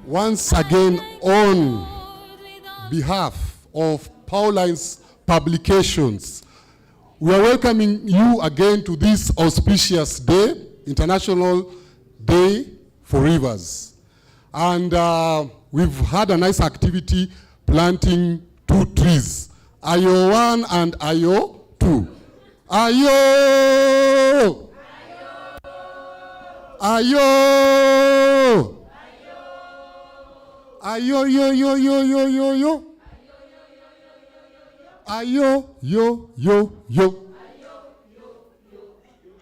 Once again, on behalf of Paulines Publications, we are welcoming you again to this auspicious day, International Day for Rivers. And we've had a nice activity planting 2 trees, Ayo 1 and Ayo 2. Ayo! Ayo! Ayo, yo, yo, yo, yo, yo, yo. Ayo, yo, yo, yo.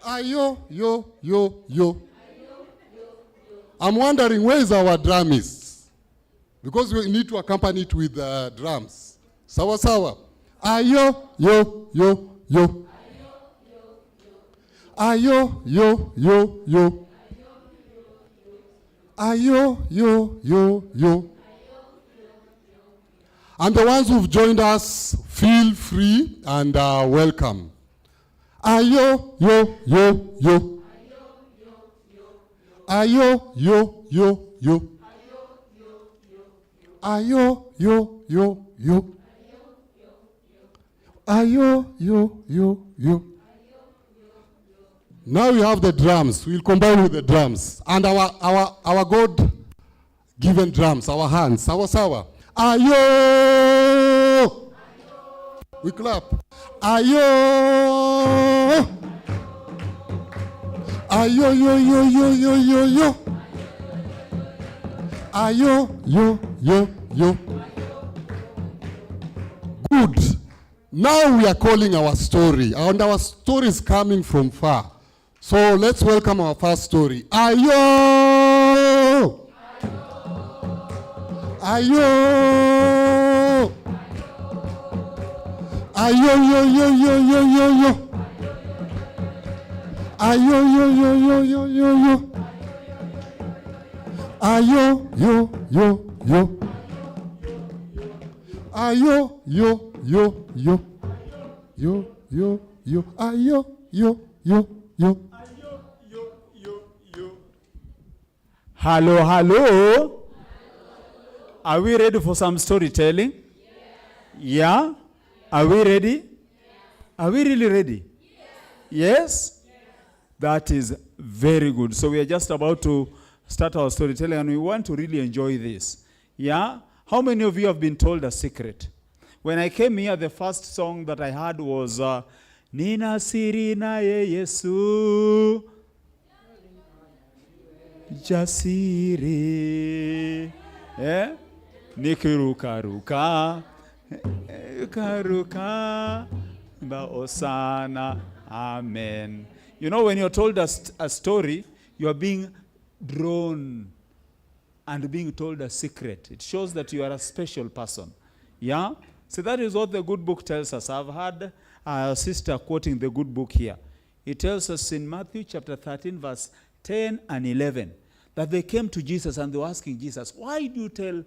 Ayo, yo, yo, yo. I'm wondering, where is our drummist? Because we need to accompany it with drums. Sawa, sawa. Ayo, yo, yo, yo. Ayo, yo, yo, yo. Ayo, yo, yo, yo. And the ones who've joined us, feel free and welcome. Ayo, yo, yo, yo. Ayo, yo, yo, yo. Ayo, yo, yo, yo. Ayo, yo, yo, yo. Now we have the drums. We'll combine with the drums. And our God-given drums, our hands. Sawa, sawa. Ayo! We clap. Ayo! Ayo, yo, yo, yo, yo, yo, yo. Ayo, yo, yo, yo. Good. Now we are calling our story. And our story is coming from far. So let's welcome our first story. Ayo! Ayo! Ayo, yo, yo, yo, yo, yo, yo. Ayo, yo, yo, yo, yo, yo, yo. Ayo, yo, yo, yo. Ayo, yo, yo, yo. Yo, yo, yo. Ayo, yo, yo, yo. Hello, hello. Are we ready for some storytelling? Yeah? Are we ready? Are we really ready? Yes? That is very good. So we are just about to start our storytelling and we want to really enjoy this. Yeah? How many of you have been told a secret? When I came here, the first song that I heard was Nina Siri na ye Yesu Jasiri. Eh? Nikiruka ruka. Karuka. Ba osana. Amen. You know, when you're told a story, you are being drawn and being told a secret. It shows that you are a special person. Yeah? So that is what the good book tells us. I've had a sister quoting the good book here. It tells us in Matthew chapter 13, verse 10 and 11, that they came to Jesus and they were asking Jesus, why do you tell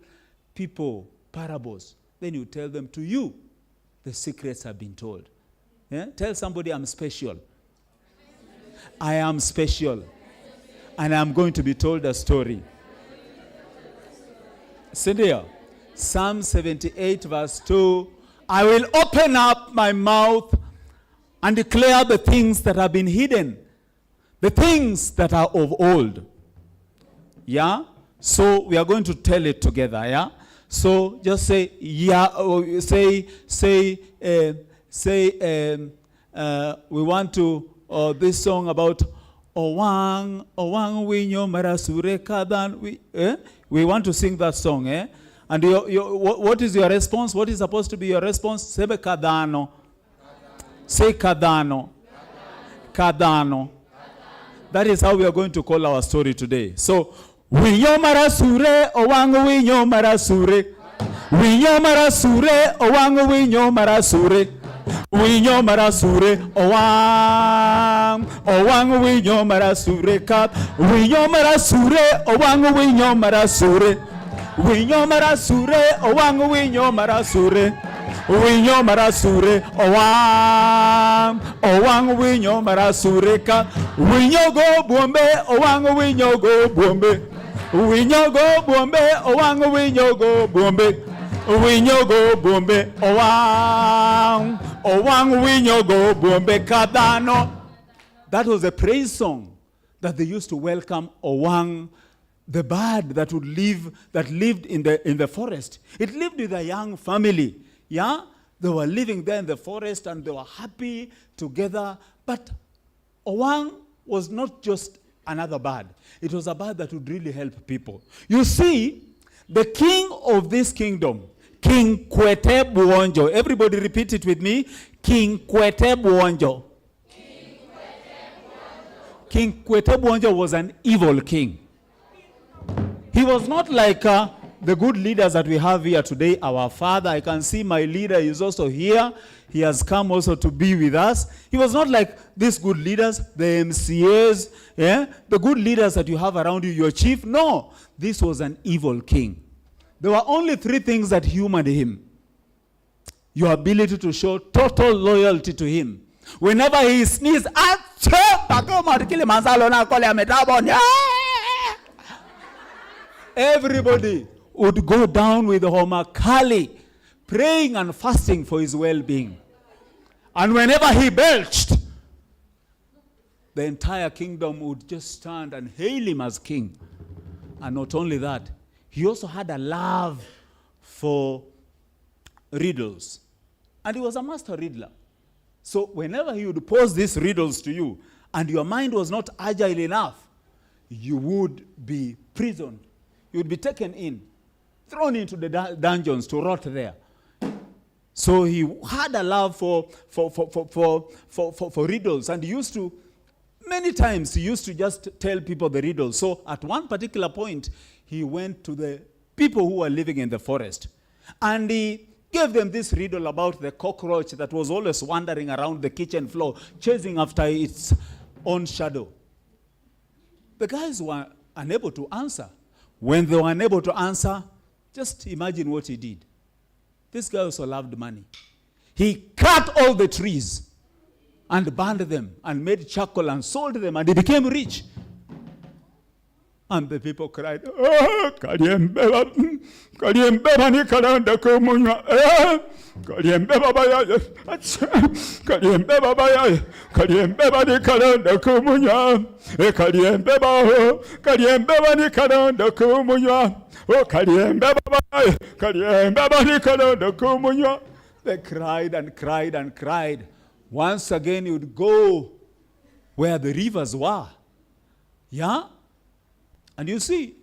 people parables? Then you tell them, to you, the secrets have been told. Yeah? Tell somebody, I'm special. I am special. And I'm going to be told a story. Cynthia, Psalm 78 verse 2, I will open up my mouth and declare the things that have been hidden, the things that are of old. Yeah? So we are going to tell it together, yeah? So just say, yeah, we want to, this song about Owang winyo marasure kadan. We want to sing that song, eh? And what is your response? What is supposed to be your response? Sebe kadano. Say kadano. Kadano. That is how we are going to call our story today. So, winyo marasure, owang winyo marasure. Winyo marasure, owang winyo marasure. Winyo marasure, owang winyo marasure kat. Winyo marasure, owang winyo marasure. Winyo marasure, owang winyo marasure. Winyo marasure, owang winyo marasure kat. Winyo go bombe, owang winyo go bombe. Winyogo bombe, owang winyogo bombe. Winyogo bombe, owang. Owang winyogo bombe kadano. That was a praise song that they used to welcome Owang, the bird that lived in the forest. It lived with a young family. Yeah? They were living there in the forest and they were happy together. But Owang was not just another bird. It was a bird that would really help people. You see, the king of this kingdom, King Kwete Buonjo. Everybody repeat it with me. King Kwete Buonjo. King Kwete Buonjo was an evil king. He was not like the good leaders that we have here today. Our father, I can see my leader is also here. He has come also to be with us. He was not like these good leaders, the MCAs, the good leaders that you have around you, your chief. No, this was an evil king. There were only three things that humored him. Your ability to show total loyalty to him. Whenever he sneezed, everybody would go down with Homakali, praying and fasting for his well-being. And whenever he belched, the entire kingdom would just stand and hail him as king. And not only that, he also had a love for riddles. And he was a master riddler. So whenever he would pose these riddles to you, and your mind was not agile enough, you would be prisoned. You would be taken in, thrown into the dungeons to rot there. So he had a love for riddles, and he used to, many times he used to just tell people the riddles. So at one particular point, he went to the people who were living in the forest, and he gave them this riddle about the cockroach that was always wandering around the kitchen floor, chasing after its own shadow. The guys were unable to answer. When they were unable to answer, just imagine what he did. This guy also loved money. He cut all the trees and burned them and made charcoal and sold them, and he became rich. And the people cried, "Oh, Kaliembeba ni kalanda kumunya, Kaliembeba baya, Kaliembeba baya, Kaliembeba ni kalanda kumunya, Kaliembeba ni kalanda kumunya, oh Kaliembeba baya, Kaliembeba ni kalanda kumunya." They cried and cried and cried. Once again, he would go where the rivers were. Yeah? And you see,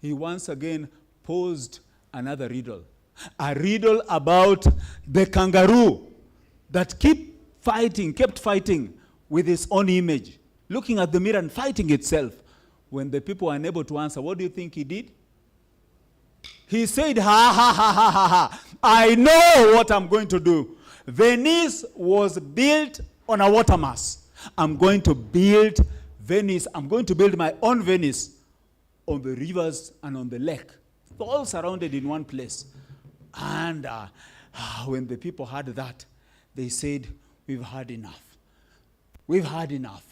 he once again posed another riddle. A riddle about the kangaroo that kept fighting with its own image, looking at the mirror and fighting itself. When the people were unable to answer, what do you think he did? He said, ha, ha, ha, ha, ha, ha. I know what I'm going to do. Venice was built on a water mass. I'm going to build Venice. I'm going to build my own Venice on the rivers and on the lake, all surrounded in one place. And when the people heard that, they said, "We've had enough. We've had enough.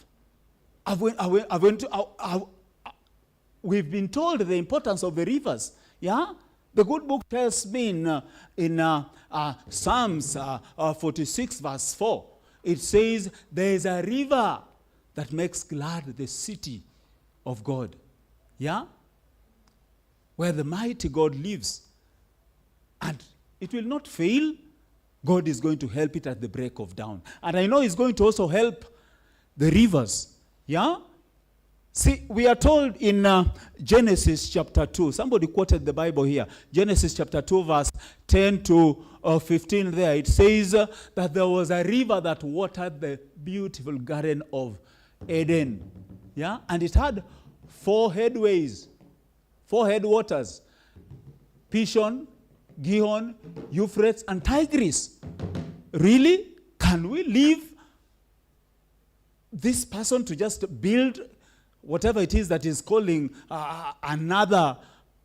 We've been told the importance of the rivers." Yeah? The good book tells me in Psalms 46 verse 4, it says, there is a river that makes glad the city of God. Yeah? Where the mighty God lives. And it will not fail. God is going to help it at the break of dawn. And I know he's going to also help the rivers. Yeah? See, we are told in Genesis chapter 2. Somebody quoted the Bible here. Genesis chapter 2 verse 10 to 15 there. It says that there was a river that watered the beautiful garden of Eden. Yeah? And it had 4 headways, 4 headwaters: Pishon, Gihon, Euphrates, and Tigris. Really? Can we leave this person to just build whatever it is that is calling another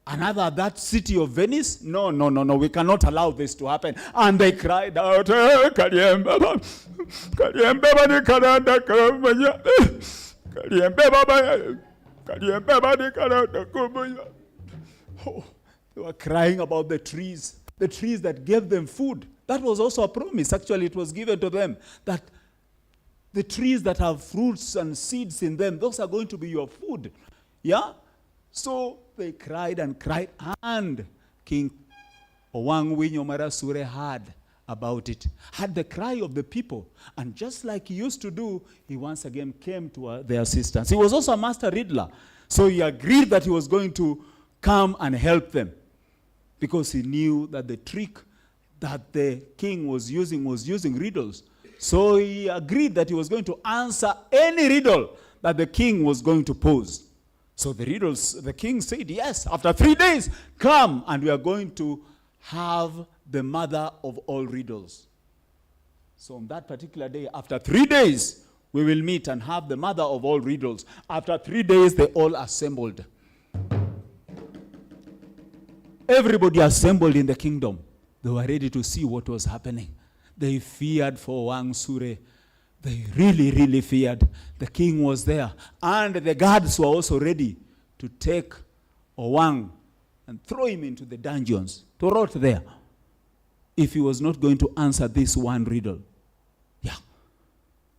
that city of Venice? No, we cannot allow this to happen. And they cried out, "Kaliembeba, Kaliembeba ni kalanda kumanya, Kaliembeba ni kalanda kumanya." Oh, they were crying about the trees that gave them food. That was also a promise. Actually, it was given to them that the trees that have fruits and seeds in them, those are going to be your food. Yeah? So they cried and cried, and King Owang Winyomara Sure heard about it, had the cry of the people. And just like he used to do, he once again came to their assistance. He was also a master riddler. So he agreed that he was going to come and help them, because he knew that the trick that the king was using riddles. So he agreed that he was going to answer any riddle that the king was going to pose. So the king said, yes, after 3 days, come and we are going to have the mother of all riddles. So on that particular day, after 3 days, we will meet and have the mother of all riddles. After 3 days, they all assembled. Everybody assembled in the kingdom. They were ready to see what was happening. They feared for Owang Sure. They really, really feared. The king was there. And the guards were also ready to take Owang and throw him into the dungeons, to rot there, if he was not going to answer this one riddle. Yeah.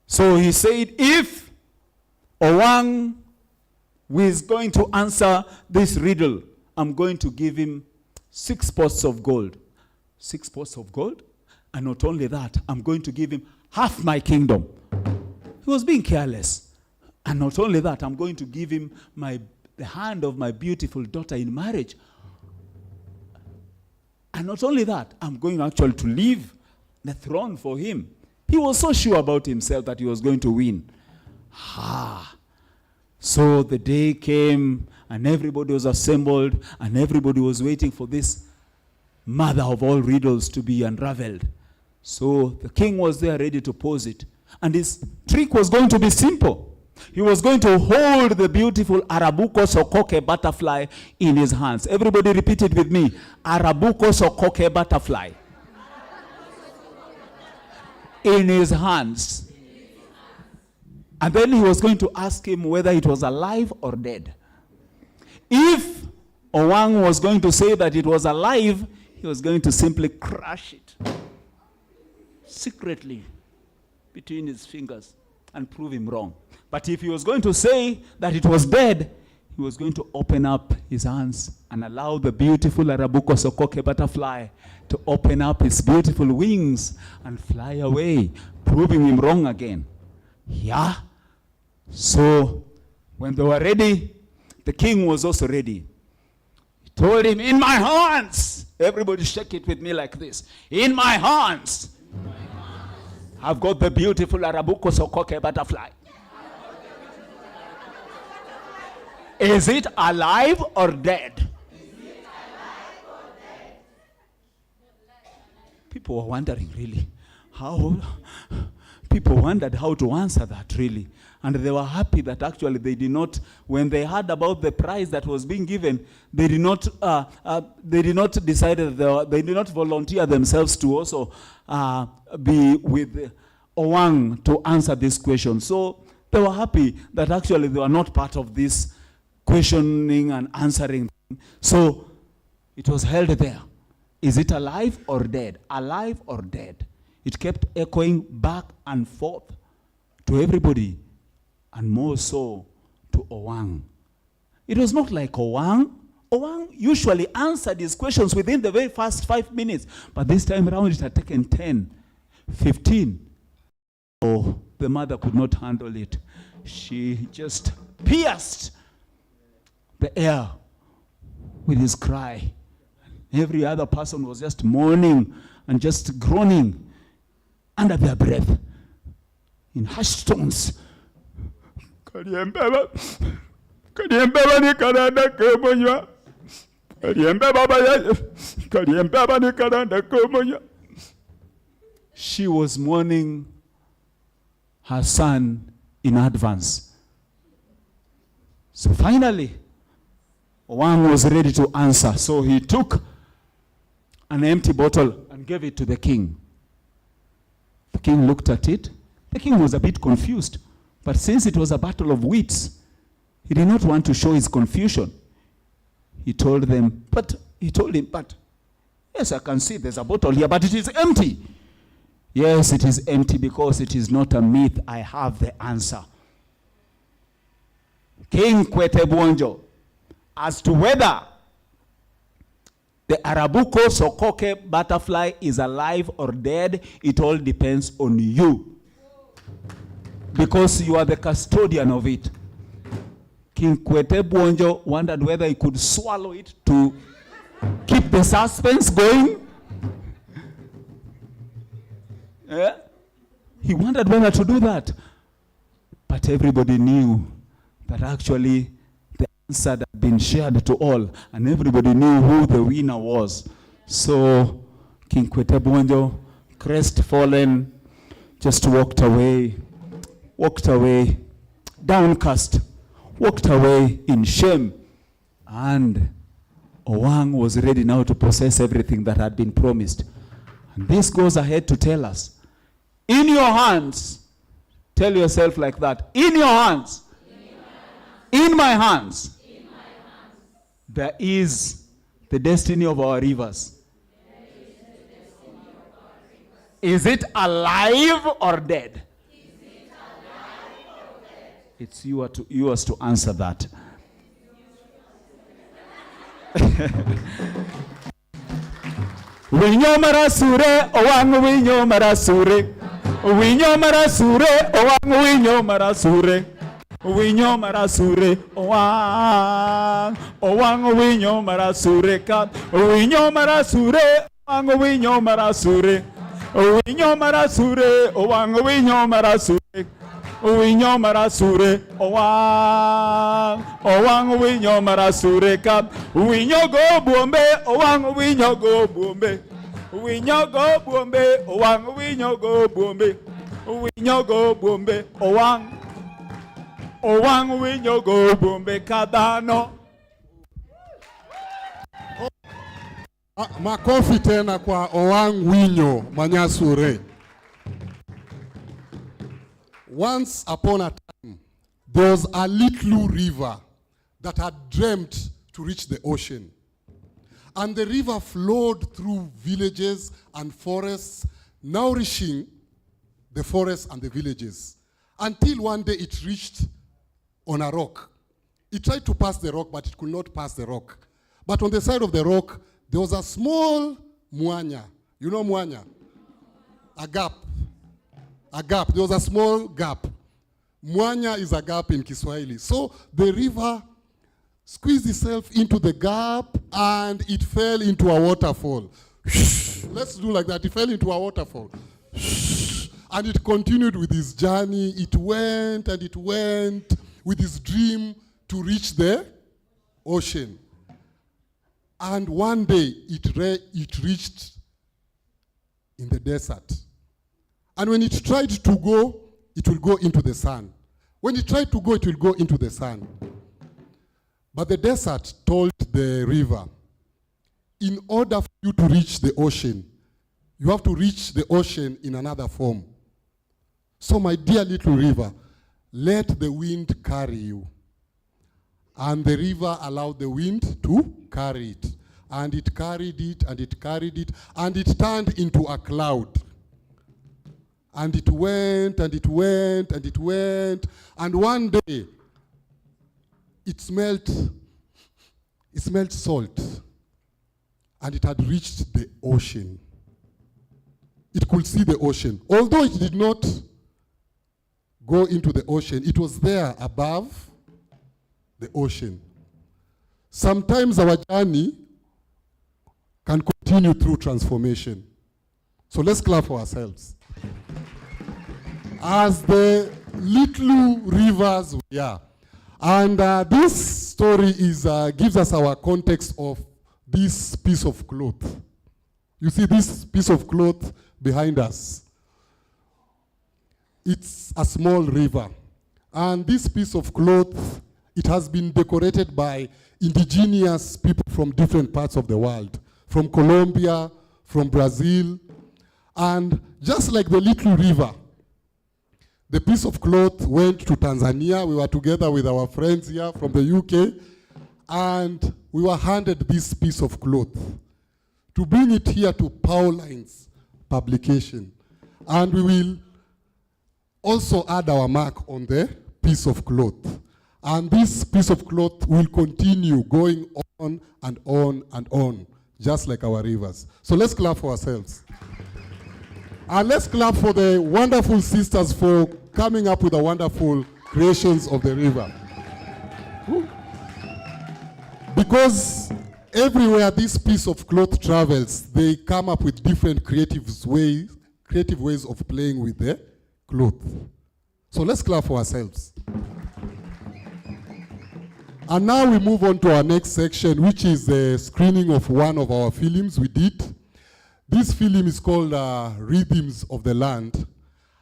So he said, if Owang is going to answer this riddle, I'm going to give him 6 pots of gold. 6 pots of gold? And not only that, I'm going to give him half my kingdom. He was being careless. And not only that, I'm going to give him the hand of my beautiful daughter in marriage. And not only that, I'm going actually to leave the throne for him. He was so sure about himself that he was going to win. So the day came, and everybody was assembled, and everybody was waiting for this mother of all riddles to be unraveled. So the king was there ready to pose it. And his trick was going to be simple. He was going to hold the beautiful Arabuko Sokoke butterfly in his hands. Everybody repeat it with me. Arabuko Sokoke butterfly. In his hands. And then he was going to ask him whether it was alive or dead. If Owang was going to say that it was alive, he was going to simply crush it secretly between his fingers and prove him wrong. But if he was going to say that it was dead, he was going to open up his hands and allow the beautiful Arabuko Sokoke butterfly to open up his beautiful wings and fly away, proving him wrong again. Yeah. So when they were ready, the king was also ready. He told him, in my hands. Everybody shake it with me like this. In my hands. I've got the beautiful Arabuko Sokoke butterfly. Is it alive or dead? People were wondering, really, how? People wondered how to answer that, really. And they were happy that actually they did not, when they heard about the prize that was being given, they did not decide that they did not volunteer themselves to also be with Owang to answer this question. So they were happy that actually they were not part of this questioning and answering. So it was held there. Is it alive or dead? Alive or dead? It kept echoing back and forth to everybody, and more so to Owang. It was not like Owang. Owang usually answered his questions within the very first 5 minutes, but this time around it had taken 10, 15. Oh, the mother could not handle it. She just pierced the air with his cry. Every other person was just moaning and just groaning under their breath in hushed tones. She was mourning her son in advance. So finally, Owang was ready to answer. So he took an empty bottle and gave it to the king. The king looked at it. The king was a bit confused. But since it was a battle of wits, he did not want to show his confusion. he told him, but yes, I can see there's a bottle here, but it is empty. Yes, it is empty because it is not a myth. I have the answer. King Kwetebwonjo, as to whether the Arabuko sokoke butterfly is alive or dead, it all depends on you. Because you are the custodian of it. King Kwetebwonjo wondered whether he could swallow it to keep the suspense going. Yeah? He wondered whether to do that. But everybody knew that actually the answer had been shared to all, and everybody knew who the winner was. So King Kwetebwonjo, crestfallen, just walked away, downcast, walked away in shame. And Owang was ready now to possess everything that had been promised. And this goes ahead to tell us, in your hands, tell yourself like that, in your hands, in my hands, there is the destiny of our rivers. Is it alive or dead? It's yours to answer that. Winyo marasure, owang winyo marasure. Winyo marasure, owang winyo marasure. Winyo marasure, owang winyo marasure kat. Winyo marasure, owang winyo marasure. Winyo marasure, owang winyo marasure. Winyo marasure, owang winyo marasure kat. Winyo go bombe, owang winyo go bombe. Winyo go bombe, owang winyo go bombe. Winyo go bombe, owang winyo go bombe kadano. Makofi tena kwa Owang Winyo Manyasure. Once upon a time, there was a little river that had dreamt to reach the ocean. And the river flowed through villages and forests, nourishing the forests and the villages. Until one day it reached on a rock. It tried to pass the rock, but it could not pass the rock. But on the side of the rock, there was a small mwanya. You know mwanya? A gap. A gap. There was a small gap. Mwanya is a gap in Kiswahili. So the river squeezed itself into the gap and it fell into a waterfall. Let's do like that. It fell into a waterfall. And it continued with its journey. It went and it went with its dream to reach the ocean. And one day it reached in the desert. And when it tried to go, it will go into the sun. When it tried to go, it will go into the sun. But the desert told the river, in order for you to reach the ocean, you have to reach the ocean in another form. So my dear little river, let the wind carry you. And the river allowed the wind to carry it. And it carried it, and it carried it, and it turned into a cloud. And it went, and it went, and it went. And one day, it smelled salt. And it had reached the ocean. It could see the ocean. Although it did not go into the ocean, it was there above the ocean. Sometimes our journey can continue through transformation. So let's clap for ourselves. As the little rivers we are. And this story gives us our context of this piece of cloth. You see this piece of cloth behind us? It's a small river. And this piece of cloth, it has been decorated by indigenous people from different parts of the world, from Colombia, from Brazil. And just like the little river, the piece of cloth went to Tanzania. We were together with our friends here from the UK. And we were handed this piece of cloth to bring it here to Paulines Publication. And we will also add our mark on the piece of cloth. And this piece of cloth will continue going on and on and on, just like our rivers. So let's clap for ourselves. And let's clap for the wonderful sisters for coming up with the wonderful creations of the river. Because everywhere this piece of cloth travels, they come up with different creative ways of playing with the cloth. So let's clap for ourselves. And now we move on to our next section, which is the screening of one of our films we did. This film is called Rhythms of the Land,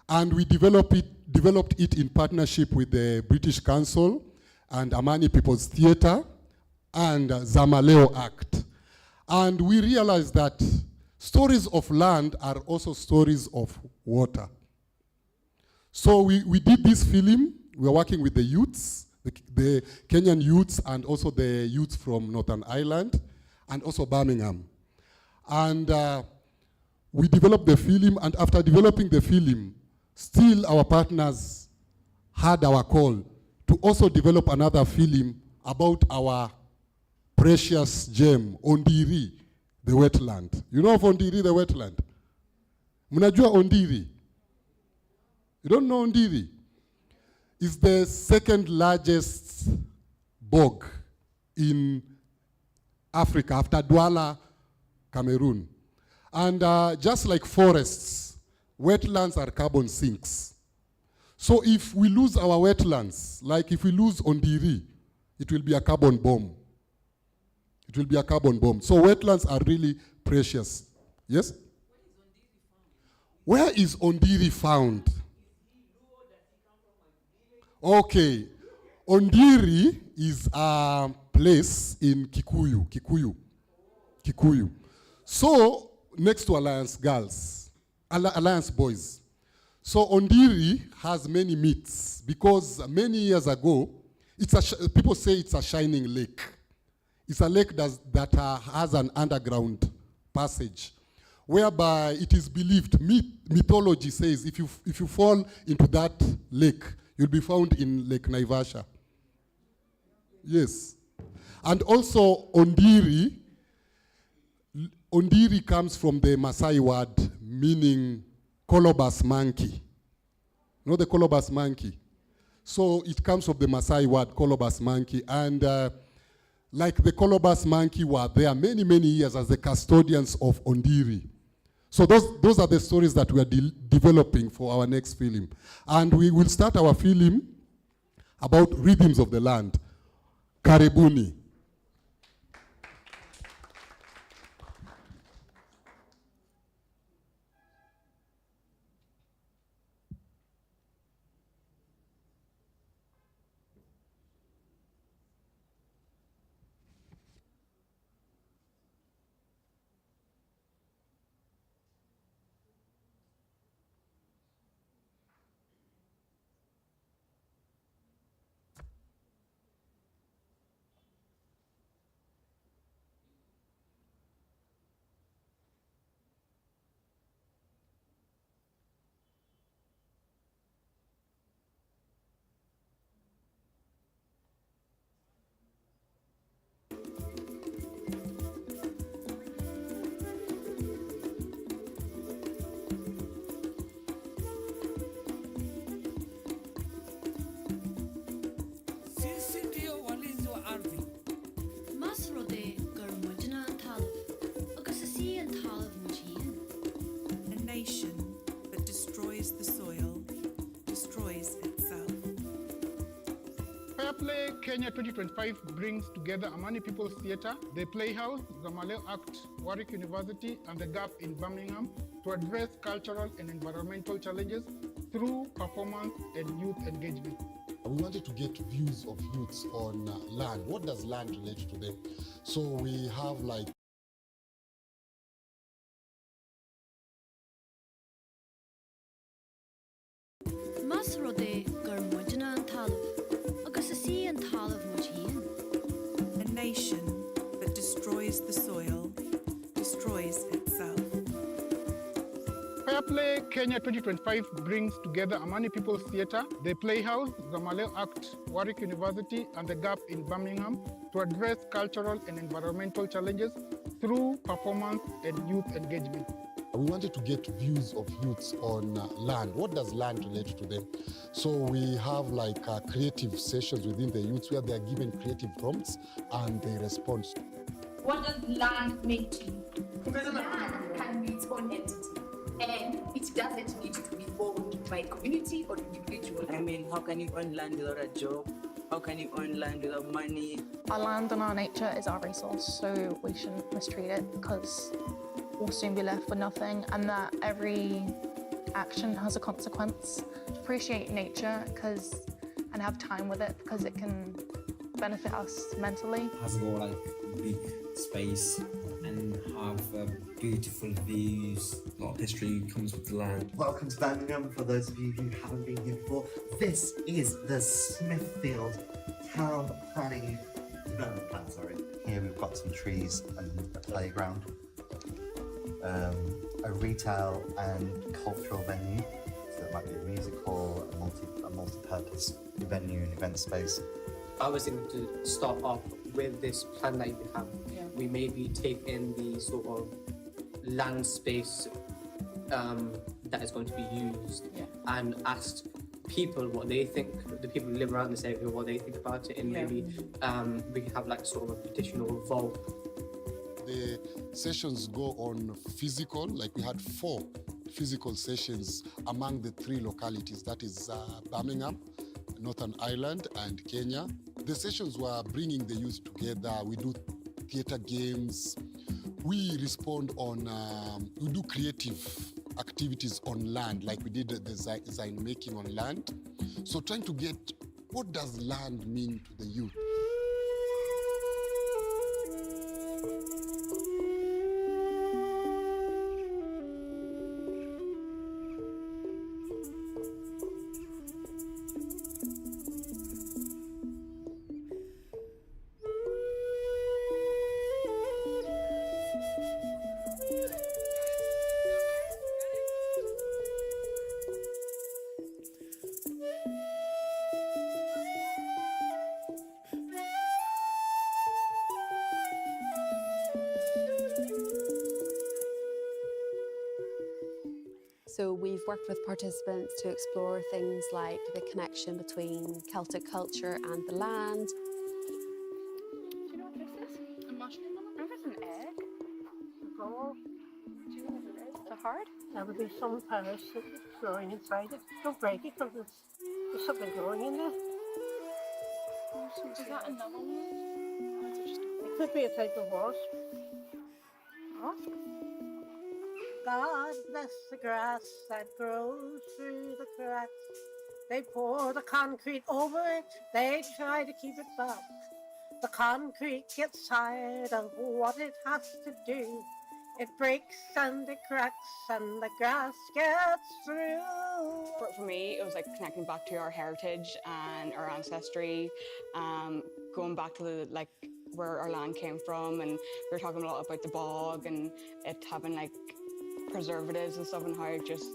and we developed it in partnership with the British Council and Amani People's Theatre and Zamaleo Act. And we realized that stories of land are also stories of water. So we did this film. We are working with the youths, the Kenyan youths, and also the youths from Northern Ireland, and also Birmingham. And we developed the film, and after developing the film, still our partners had our call to also develop another film about our precious gem, Ondiri, the wetland. You know of Ondiri, the wetland? Mnajua Ondiri? You don't know Ondiri? It's the second largest bog in Africa after Douala, Cameroon. And just like forests, wetlands are carbon sinks. So if we lose our wetlands, like if we lose Ondiri, it will be a carbon bomb. It will be a carbon bomb. So wetlands are really precious. Yes? Where is Ondiri found? Okay. Ondiri is a place in Kikuyu. So, next to Alliance Boys. So Ondiri has many myths because many years ago, people say it's a shining lake. It's a lake that has an underground passage, whereby it is believed, mythology says, if you fall into that lake, you'll be found in Lake Naivasha. Yes. And also Ondiri comes from the Maasai word meaning colobus monkey. You know the colobus monkey? So it comes from the Maasai word colobus monkey. And like the colobus monkey were there many, many years as the custodians of Ondiri. So those are the stories that we are developing for our next film. And we will start our film about rhythms of the land. Karibuni. Play Kenya 2025 brings together Amani People's Theatre, the Playhouse, Zamaleo Act, Warwick University, and the Gap in Birmingham to address cultural and environmental challenges through performance and youth engagement. We wanted to get views of youths on land. What does land relate to them? So we have like A damages the soil, destroys itself. Fair Play Kenya 2025 brings together Amani People's Theatre, the Playhouse, Zamaleo Act, Warwick University, and the Gap in Birmingham to address cultural and environmental challenges through performance and youth engagement. We wanted to get views of youths on land. What does land relate to them? So we have like creative sessions within the youths where they are given creative prompts and they respond. What does land mean to you? Because land can be its own entity, and it doesn't need to be owned by community or individual. I mean, how can you own land without a job? How can you own land without money? Our land and our nature is our resource, so we shouldn't mistreat it because we'll soon be left with nothing, and that every action has a consequence. Appreciate nature and have time with it because it can benefit us mentally. Has got like big space and have beautiful views. A lot of history comes with the land. Welcome to Birmingham, for those of you who haven't been here before. This is the Smithfield Town Planning Development Plan, sorry. Here we've got some trees and a playground, a retail and cultural venue, so it might be a music hall, a multi-purpose venue and event space. I was going to start off with this plan that you have. Yeah. We maybe take in the sort of land space that is going to be used, and ask people what they think, the people who live around this area, what they think about it, and maybe we can have like sort of a petition or a vote. The sessions go on physical, like we had 4 physical sessions among the 3 localities, that is Birmingham, Northern Ireland and Kenya. The sessions were bringing the youth together. We do theatre games. We respond on, we do creative activities on land, like we did the design making on land. So trying to get, what does land mean to the youth? So we've worked with participants to explore things like the connection between Celtic culture and the land. Do you know what this is? A mushroom? I think it's an egg. A ball. Do you know what it is? Is it hard? There would be some parasite growing inside it. Don't break it because there's something growing in there. Is that another one? Or is it just It could be a type of wasp. wasp? God bless the grass that grows through the cracks. They pour the concrete over it, they try to keep it back. The concrete gets tired of what it has to do. It breaks and it cracks and the grass gets through. For me, it was like connecting back to our heritage and our ancestry, going back to like where our land came from, and we were talking a lot about the bog and it having like preservatives and stuff, and how it just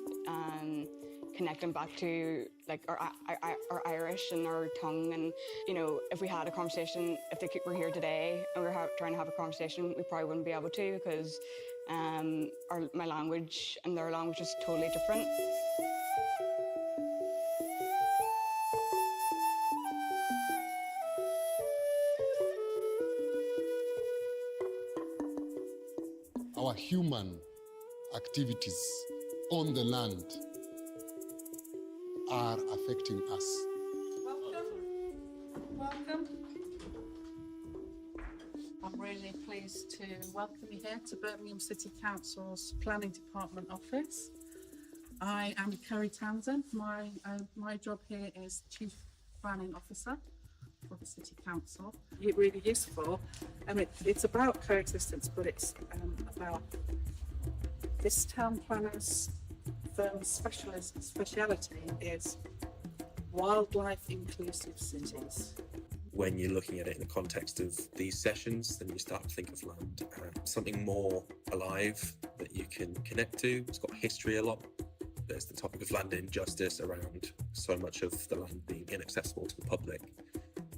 connecting back to like our Irish and our tongue. And you know, if we had a conversation, if they were here today and we were trying to have a conversation, we probably wouldn't be able to, because my language and their language is totally different. Our human activities on the land are affecting us. Welcome. I'm really pleased to welcome you here to Birmingham City Council's Planning Department office. I am Kerry Townsend. My job here is Chief Planning Officer for the City Council. Really useful. It's about coexistence, but it's about this town planner's firm's speciality is wildlife inclusive cities. when you're looking at it in the context of these sessions, then you start to think of land as something more alive that you can connect to. It's got history a lot. There's the topic of land injustice around so much of the land being inaccessible to the public,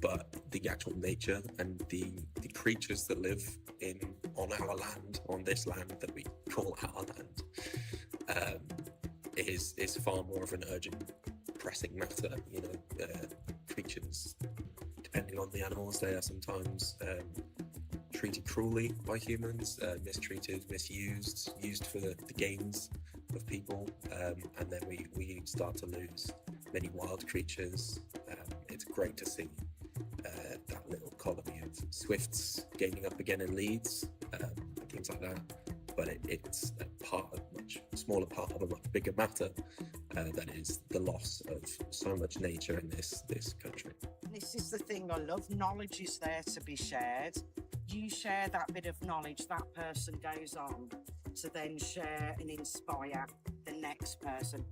but the actual nature and the creatures that live on our land, on this land that we call our land, is far more of an urgent, pressing matter. You know, creatures, depending on the animals, they are sometimes treated cruelly by humans, mistreated, misused, used for the gains of people, and then we start to lose many wild creatures. It's great to see that little colony of swifts gaining up again in Leeds, things like that. But it's a much smaller part of a much bigger matter, that is the loss of so much nature in this country. This is the thing I love. Knowledge is there to be shared. You share that bit of knowledge, that person goes on to then share and inspire the next person.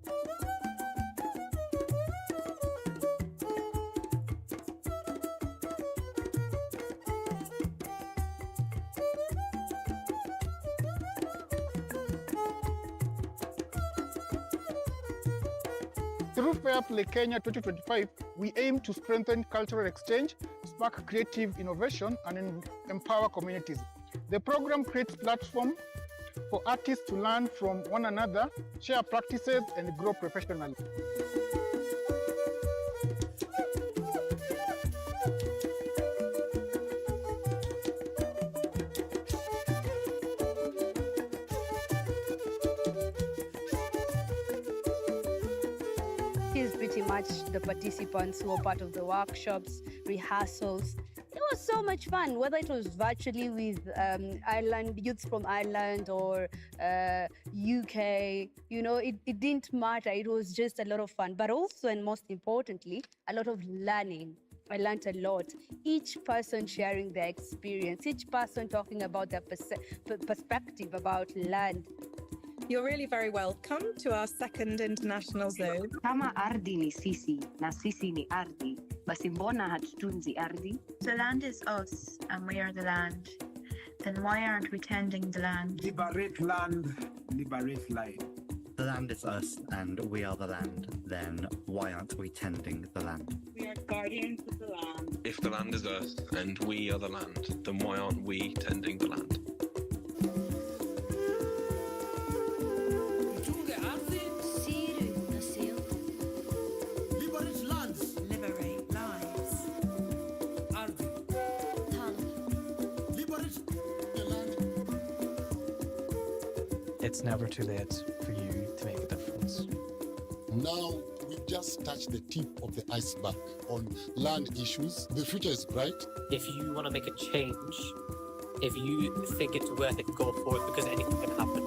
Through Fair Play Kenya 2025, we aim to strengthen cultural exchange, spark creative innovation, and empower communities. The program creates platform for artists to learn from one another, share practices, and grow professionally. Is pretty much the participants who were part of the workshops, rehearsals. It was so much fun, whether it was virtually with youths from Ireland or UK, you know, it didn't matter. It was just a lot of fun, but also, and most importantly, a lot of learning. I learned a lot. Each person sharing their experience, each person talking about their perspective about land. You're really very welcome to our second international zone. Kama ardhi ni sisi na sisi ni ardhi, basi mbona hatutunzi ardhi? The land is us and we are the land. Then why aren't we tending the land? Liberate land, liberate life. The land is us and we are the land. Then why aren't we tending the land? We are guardians of the land. If the land is us and we are the land, then why aren't we tending the land? It's never too late for you to make a difference. Now, we've just touched the tip of the iceberg on land issues. The future is bright. If you want to make a change, if you think it's worth it, go for it, because anything can happen.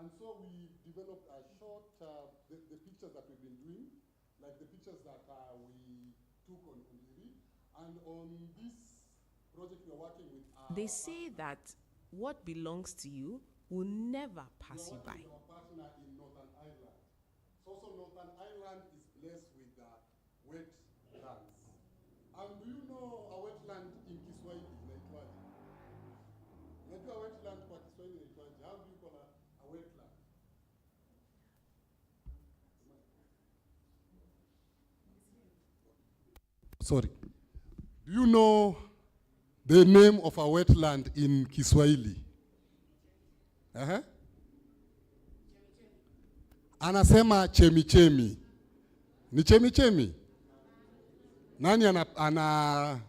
And so we developed a short, the pictures that we've been doing, like the pictures that we took on Undiri. And on this project we're working with... They say that what belongs to you will never pass you by. Our partner in Northern Ireland. So also Northern Ireland is blessed with wetlands. And do you know a wetland in Kiswahili, inaitwaje? Unajua wetland kwa Kiswahili inaitwaje? How do you call a wetland? Sorry. Do you know the name of a wetland in Kiswahili? Uh-huh. Anasema chemichemi. Ni chemichemi? Nani ana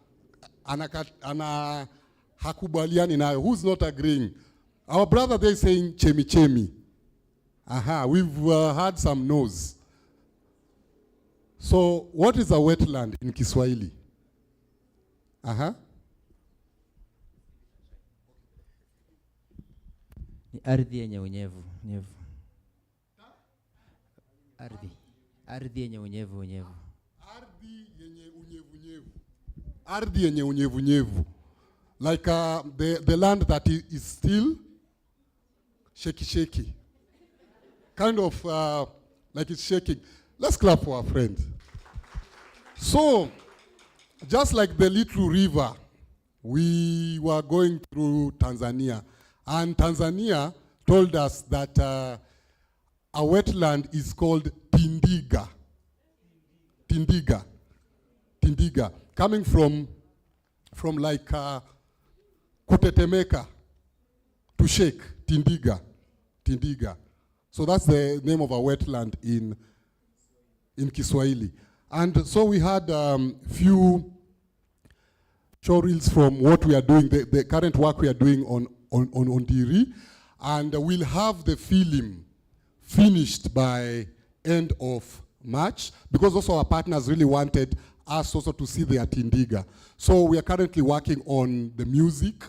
hakubaliani nayo? Who's not agreeing? Our brother there is saying chemichemi. Aha, we've had some no's. So what is a wetland in Kiswahili? Aha. Ni ardhi yenye unyevu. Ardhi yenye unyevu. Ardhi yenye unyevu. Like the land that is still shaky. Kind of like it's shaking. Let's clap for our friend. So, just like the little river, we were going through Tanzania. And Tanzania told us that a wetland is called Tindiga. Coming from like kutetemeka, to shake, Tindiga. So that's the name of a wetland in Kiswahili. And so we had few showreels from what we are doing, the current work we are doing on Ondiri, and we'll have the film finished by end of March, because also our partners really wanted us also to see their Tindiga. So we are currently working on the music,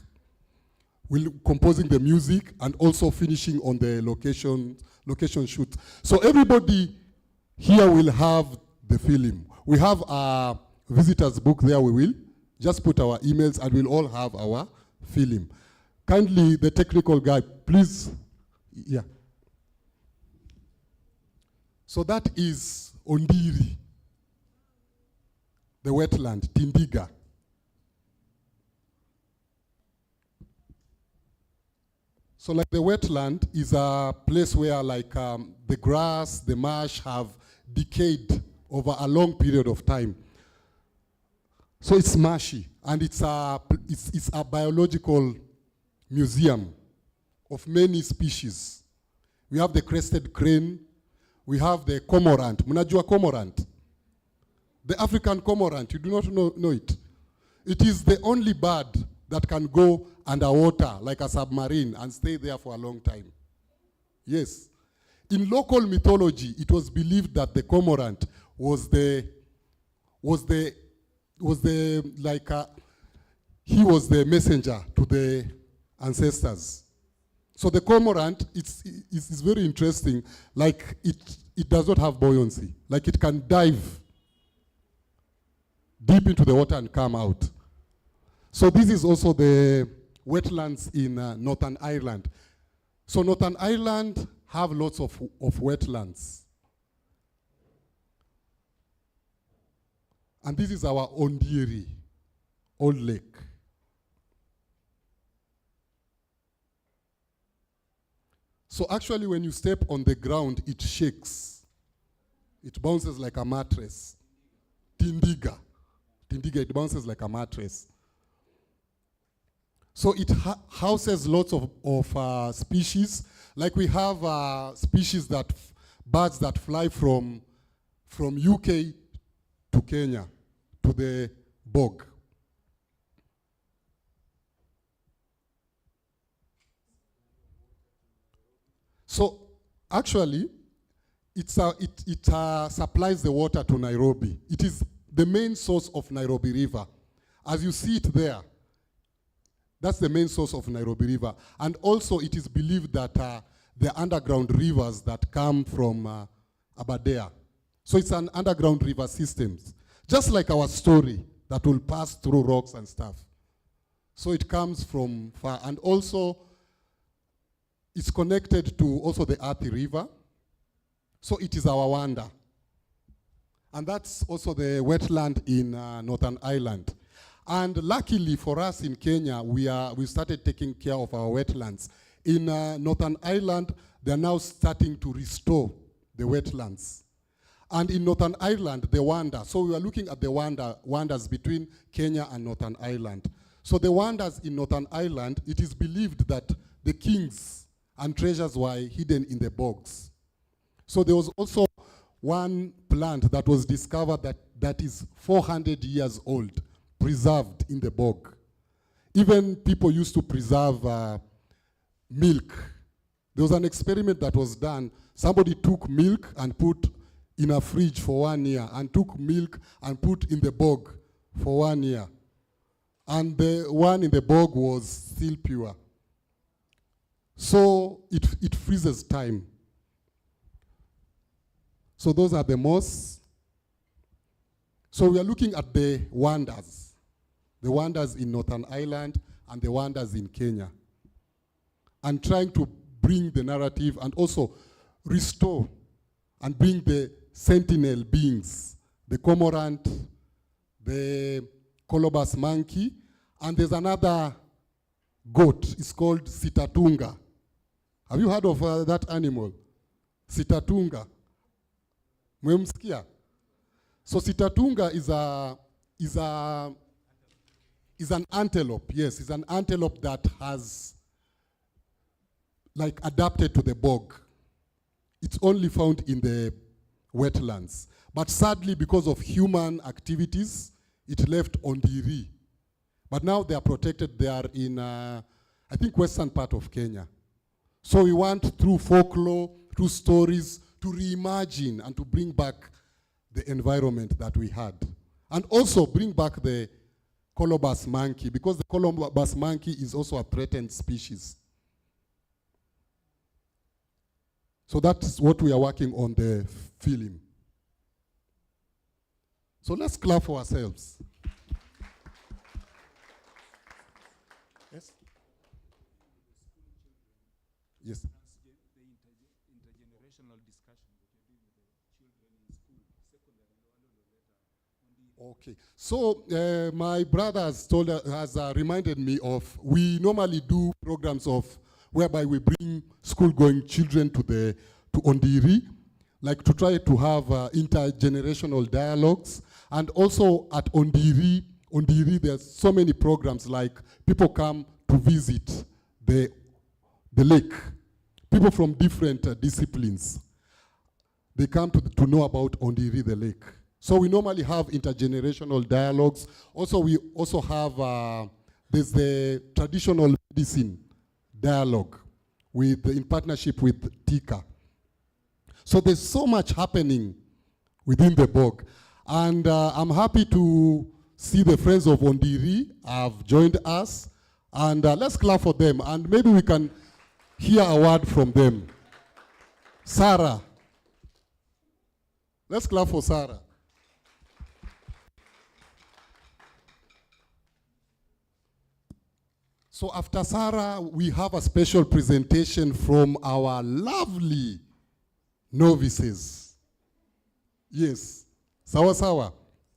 composing the music, and also finishing on the location shoot. So everybody here will have the film. We have a visitor's book there. We will just put our emails and we'll all have our film. Kindly, the technical guy, please. Yeah. So that is Ondiri, the wetland, Tindiga. So like the wetland is a place where like the grass, the marsh have decayed over a long period of time. So it's marshy, and it's a biological museum of many species. We have the crested crane, we have the cormorant. Mnajua cormorant? The African cormorant, you do not know it. It is the only bird that can go underwater like a submarine and stay there for a long time. Yes. In local mythology, it was believed that the cormorant was the messenger to the ancestors. So the cormorant, it's very interesting. Like it does not have buoyancy. Like it can dive deep into the water and come out. So this is also the wetlands in Northern Ireland. So Northern Ireland have lots of wetlands. And this is our Ondiri, Old Lake. So actually when you step on the ground, it shakes. It bounces like a mattress. Tindiga, it bounces like a mattress. So it houses lots of species. Like we have species birds that fly from UK to Kenya, to the bog. So actually, it supplies the water to Nairobi. It is the main source of Nairobi River. As you see it there, that's the main source of Nairobi River. And also it is believed that there are underground rivers that come from Aberdare. So it's an underground river system, just like our story that will pass through rocks and stuff. So it comes from far. And also it's connected to also the Athi River. So it is our wonder. And that's also the wetland in Northern Ireland. And luckily for us in Kenya, we started taking care of our wetlands. In Northern Ireland, they're now starting to restore the wetlands. And in Northern Ireland, the wonder. So we are looking at the wonders between Kenya and Northern Ireland. So the wonders in Northern Ireland, it is believed that the kings and treasures were hidden in the bogs. So there was also one plant that was discovered that is 400 years old, preserved in the bog. Even people used to preserve milk. There was an experiment that was done. Somebody took milk and put in a fridge for 1 year, and took milk and put in the bog for 1 year. And the one in the bog was still pure. So it freezes time. So those are the moss. So we are looking at the wonders in Northern Ireland and the wonders in Kenya, and trying to bring the narrative and also restore and bring the sentinel beings, the cormorant, the colobus monkey, and there's another goat. It's called sitatunga. Have you heard of that animal? Sitatunga. Mwemsikia? So sitatunga is an antelope. Yes, it's an antelope that has like adapted to the bog. It's only found in the wetlands. But sadly, because of human activities, it left Ondiri. But now they are protected. They are in, I think, western part of Kenya. So we want, through folklore, through stories, to reimagine and to bring back the environment that we had. And also bring back the colobus monkey, because the colobus monkey is also a threatened species. So that's what we are working on the film. So let's clap for ourselves. Yes? Yes. Okay, so my brother has reminded me of, we normally do programs of whereby we bring school-going children to Ondiri, like to try to have intergenerational dialogues. And also at Ondiri, there's so many programs, like people come to visit the lake. People from different disciplines, they come to know about Ondiri, the lake. So we normally have intergenerational dialogues. Also, we also have, there's the traditional medicine dialogue in partnership with Tika. So there's so much happening within the bog. And I'm happy to see the Friends of Ondiri have joined us. And let's clap for them. And maybe we can hear a word from them. Sarah. Let's clap for Sarah. So after Sarah, we have a special presentation from our lovely novices. Yes, sawa sawa.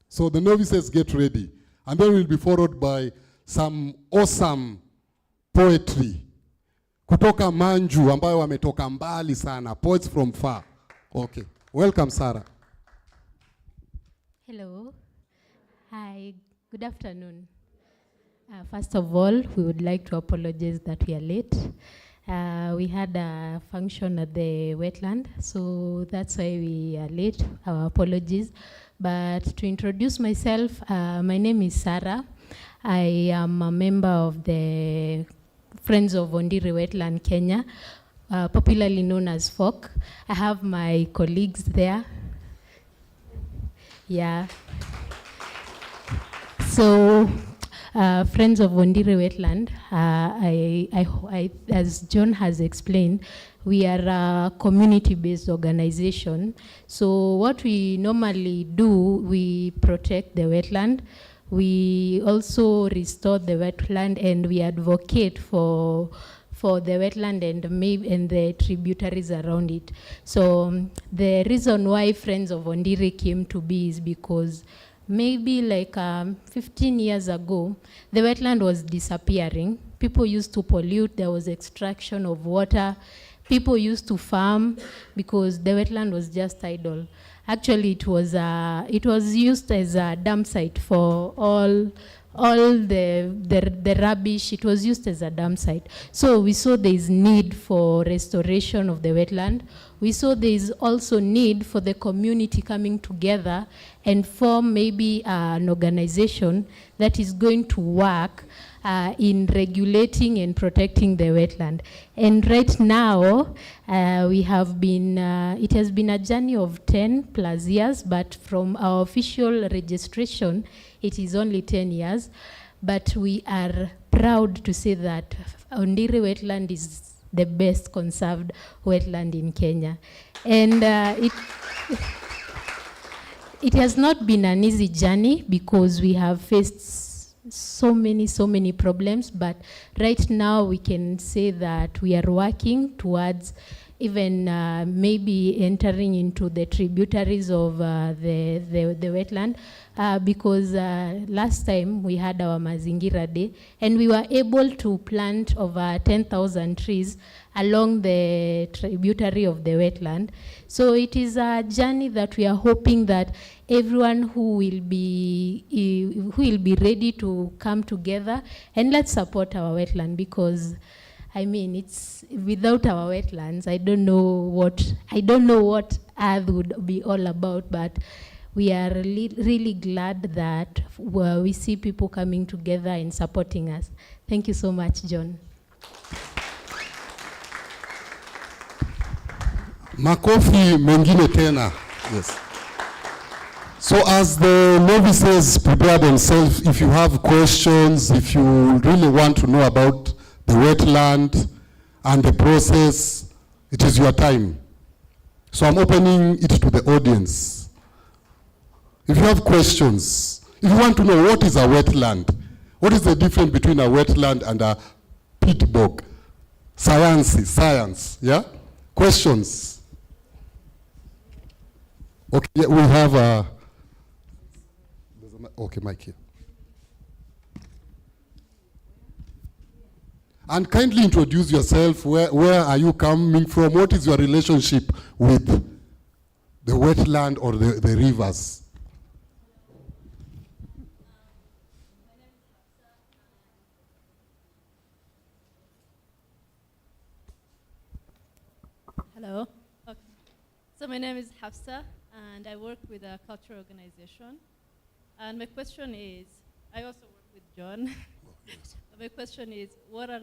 So the novices, get ready. And then we'll be followed by some awesome poetry. Kutoka Manju, ambayo wametoka mbali sana, poets from far. Okay, welcome Sarah. Hello, hi, good afternoon. First of all, we would like to apologize that we are late. We had a function at the wetland, so that's why we are late. Our apologies. But to introduce myself, my name is Sarah. I am a member of the Friends of Ondiri Wetland Kenya, popularly known as FOC. I have my colleagues there. Yeah. So, Friends of Ondiri Wetland, as John has explained, we are a community-based organization. So what we normally do, we protect the wetland. We also restore the wetland, and we advocate for the wetland and the tributaries around it. So the reason why Friends of Ondiri came to be is because maybe like 15 years ago, the wetland was disappearing. People used to pollute, there was extraction of water. People used to farm because the wetland was just idle. Actually, it was used as a dump site for all all the rubbish, it was used as a dump site. So we saw there is need for restoration of the wetland. We saw there is also need for the community coming together and form maybe an organization that is going to work in regulating and protecting the wetland. And right now, we have been, it has been a journey of 10 plus years, but from our official registration, it is only 10 years. But we are proud to say that Ondiri wetland is the best conserved wetland in Kenya. And it has not been an easy journey because we have faced so many problems, but right now we can say that we are working towards even maybe entering into the tributaries of the wetland, because last time we had our Mazingira Day and we were able to plant over 10,000 trees along the tributary of the wetland. So it is a journey that we are hoping that everyone who will be ready to come together and let's support our wetland, because I mean, it's without our wetlands, I don't know what Earth would be all about, but we are really glad that we see people coming together and supporting us. Thank you so much, John. Makofi mengine tena. Yes. So as the novices prepare themselves, if you have questions, if you really want to know about the wetland and the process, it is your time. So I'm opening it to the audience. If you have questions, if you want to know what is a wetland, what is the difference between a wetland and a peat bog? Science, yeah? Questions? Okay, yeah, we have okay, Mike here. And kindly introduce yourself. Where are you coming from? What is your relationship with the wetland or the rivers? Hello. Okay. So my name is Hafsa, and I work with a cultural organization. And my question is, I also work with John. My question is, what are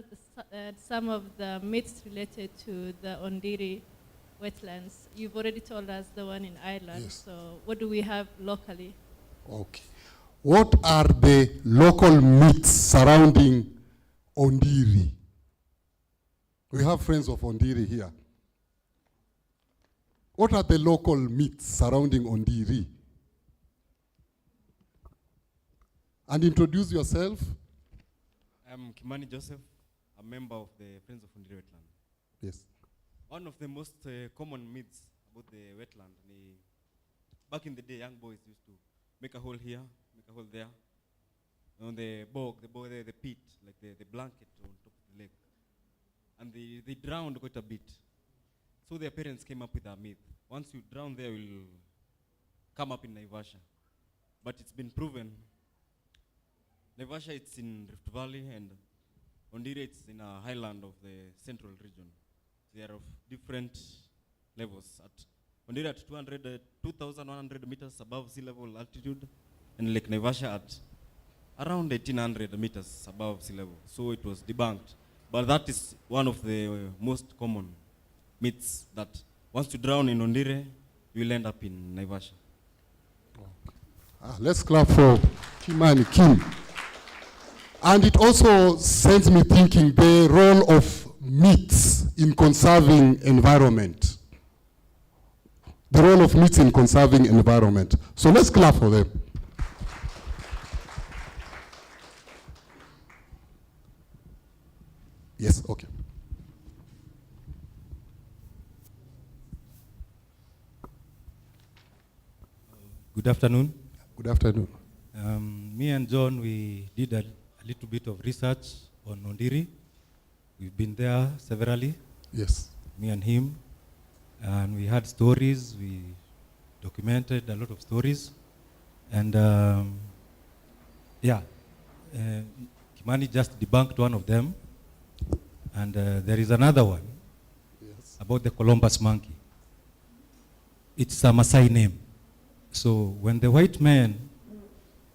some of the myths related to the Ondiri wetlands? You've already told us the one in Ireland, yes. So what do we have locally? Okay. What are the local myths surrounding Ondiri? We have friends of Ondiri here. What are the local myths surrounding Ondiri? And introduce yourself. I'm Kimani Joseph, a member of the Friends of Ondiri Wetland. Yes. One of the most common myths about the wetland, back in the day, young boys used to make a hole here, make a hole there. On the bog, the pit, like the blanket on top of the lake. And they drowned quite a bit. So their parents came up with a myth. Once you drown there, you'll come up in Naivasha. But it's been proven. Naivasha, it's in Rift Valley, and Ondiri, it's in a highland of the central region. They are of different levels. At Ondiri at 2,100 meters above sea level altitude, and Lake Naivasha at around 1,800 meters above sea level. So it was debunked. But that is one of the most common myths, that once you drown in Ondiri, you will end up in Naivasha. Let's clap for Kimani, Kim. And it also sends me thinking the role of myths in conserving environment. The role of myths in conserving environment. So let's clap for them. Yes, okay. Good afternoon. Good afternoon. Me and John, we did a little bit of research on Ondiri. We've been there severally. Yes. Me and him. And we had stories. We documented a lot of stories. And yeah, Kimani just debunked one of them. And there is another one about the Columbus monkey. It's a Maasai name. So when the white men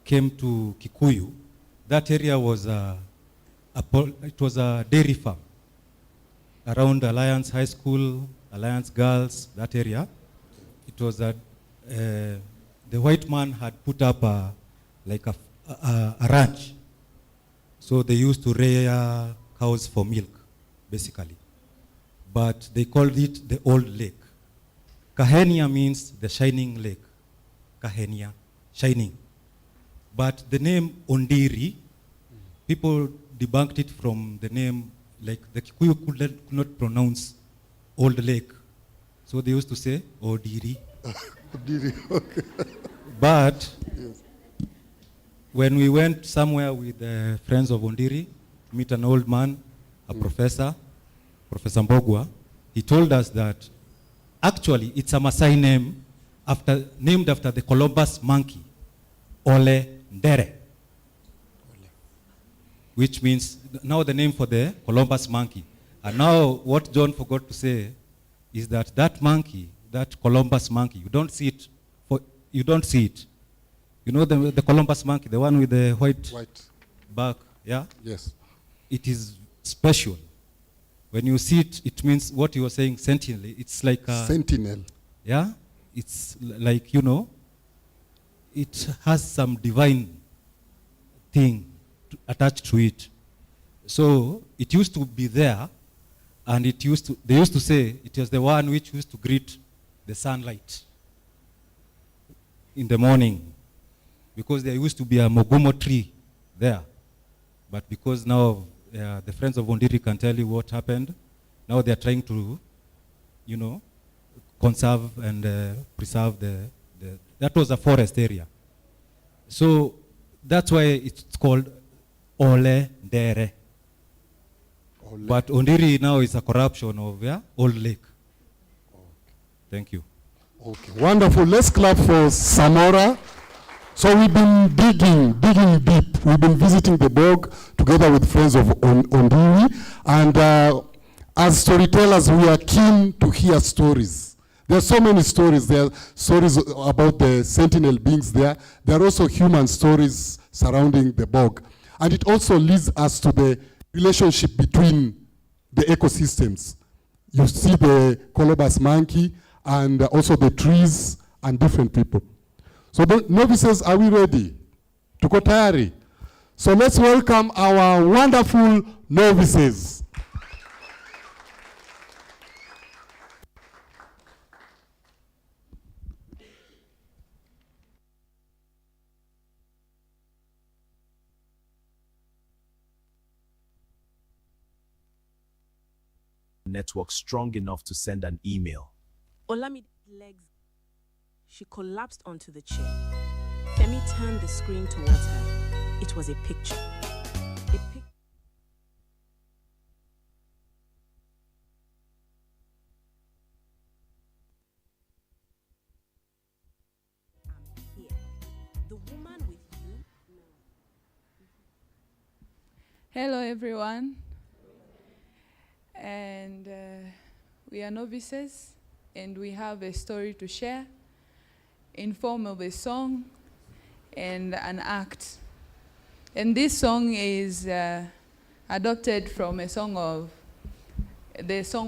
came to Kikuyu, that area was it was a dairy farm around Alliance High School, Alliance Girls, that area. It was the white man had put up a ranch. So they used to rear cows for milk, basically. But they called it the Old Lake. Kahenia means the shining lake. Kahenia, shining. But the name Ondiri, people debunked it from the name, like the Kikuyu could not pronounce Old Lake. So they used to say Odiri. Ondiri, okay. But yes. When we went somewhere with the friends of Ondiri, meet an old man, a professor, Professor Mbogwa, he told us that actually it's a Maasai name named after the Columbus monkey, Ole Ndere, which means now the name for the Columbus monkey. And now what John forgot to say is that that monkey, that Columbus monkey, you don't see it. You know the Columbus monkey, the one with the white back, yeah? Yes. It is special. When you see it, it means what you were saying, sentinel. It's like a... Sentinel. Yeah? It's like, it has some divine thing attached to it. So it used to be there, and they used to say it was the one which used to greet the sunlight in the morning, because there used to be a mogomo tree there. But because now the friends of Ondiri can tell you what happened, now they are trying to, conserve and preserve that was a forest area. So that's why it's called Ole Ndere. But Ondiri now is a corruption of Old Lake. Okay. Thank you. Okay, wonderful. Let's clap for Samora. So we've been digging deep. We've been visiting the bog together with friends of Ondiri. And as storytellers, we are keen to hear stories. There are so many stories. There are stories about the sentinel beings there. There are also human stories surrounding the bog. And it also leads us to the relationship between the ecosystems. You see the Columbus monkey and also the trees and different people. So the novices, are we ready? Tuko tayari? So let's welcome our wonderful novices. Network strong enough to send an email. Olamide's legs. She collapsed onto the chair. Femi turned the screen towards her. It was a picture. I'm here. The woman with you. Hello, everyone. And we are novices, and we have a story to share in form of a song and an act. And this song is adopted from the song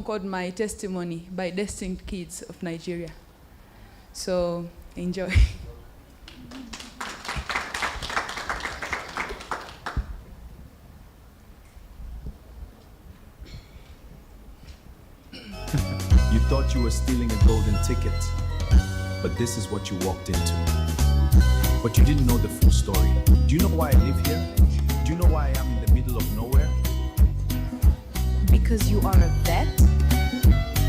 called My Testimony by Destined Kids of Nigeria. So enjoy. You thought you were stealing a golden ticket, but this is what you walked into. But you didn't know the full story. Do you know why I live here? Do you know why I am in the middle of nowhere? Because you are a vet?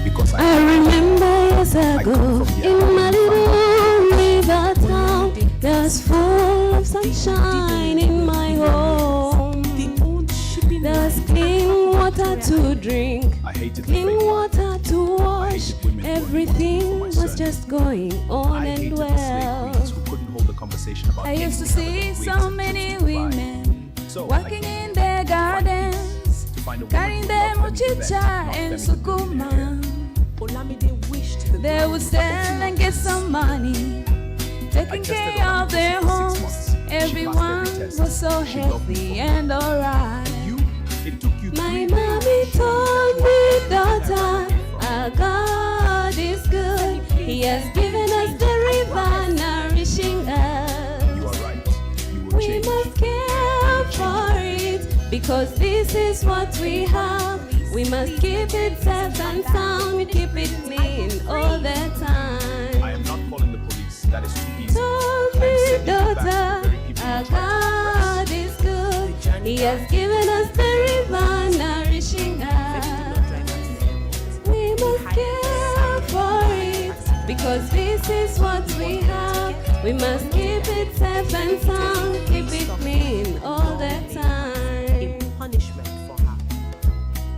Because I remember years ago in my little river town, there's full of sunshine in my home. There's clean water to drink, clean water to wash. Everything was just going on and well. Who couldn't hold a conversation about I used to see so many women working in their gardens, carrying their muchicha and sukuma. They would sell and get some money, taking care of their homes. Everyone was so healthy and alright. My mommy told me, daughter, our God is good. He has given us the river, nourishing us. We must care for it, because this is what we have. We must keep it safe and sound, keep it clean all the time. I am not calling the police. That is too easy. Told me, daughter, our God is good. He has given us the river, nourishing us. We must care for it, because this is what we have. We must keep it safe and sound, keep it clean all the time. Punishment for her.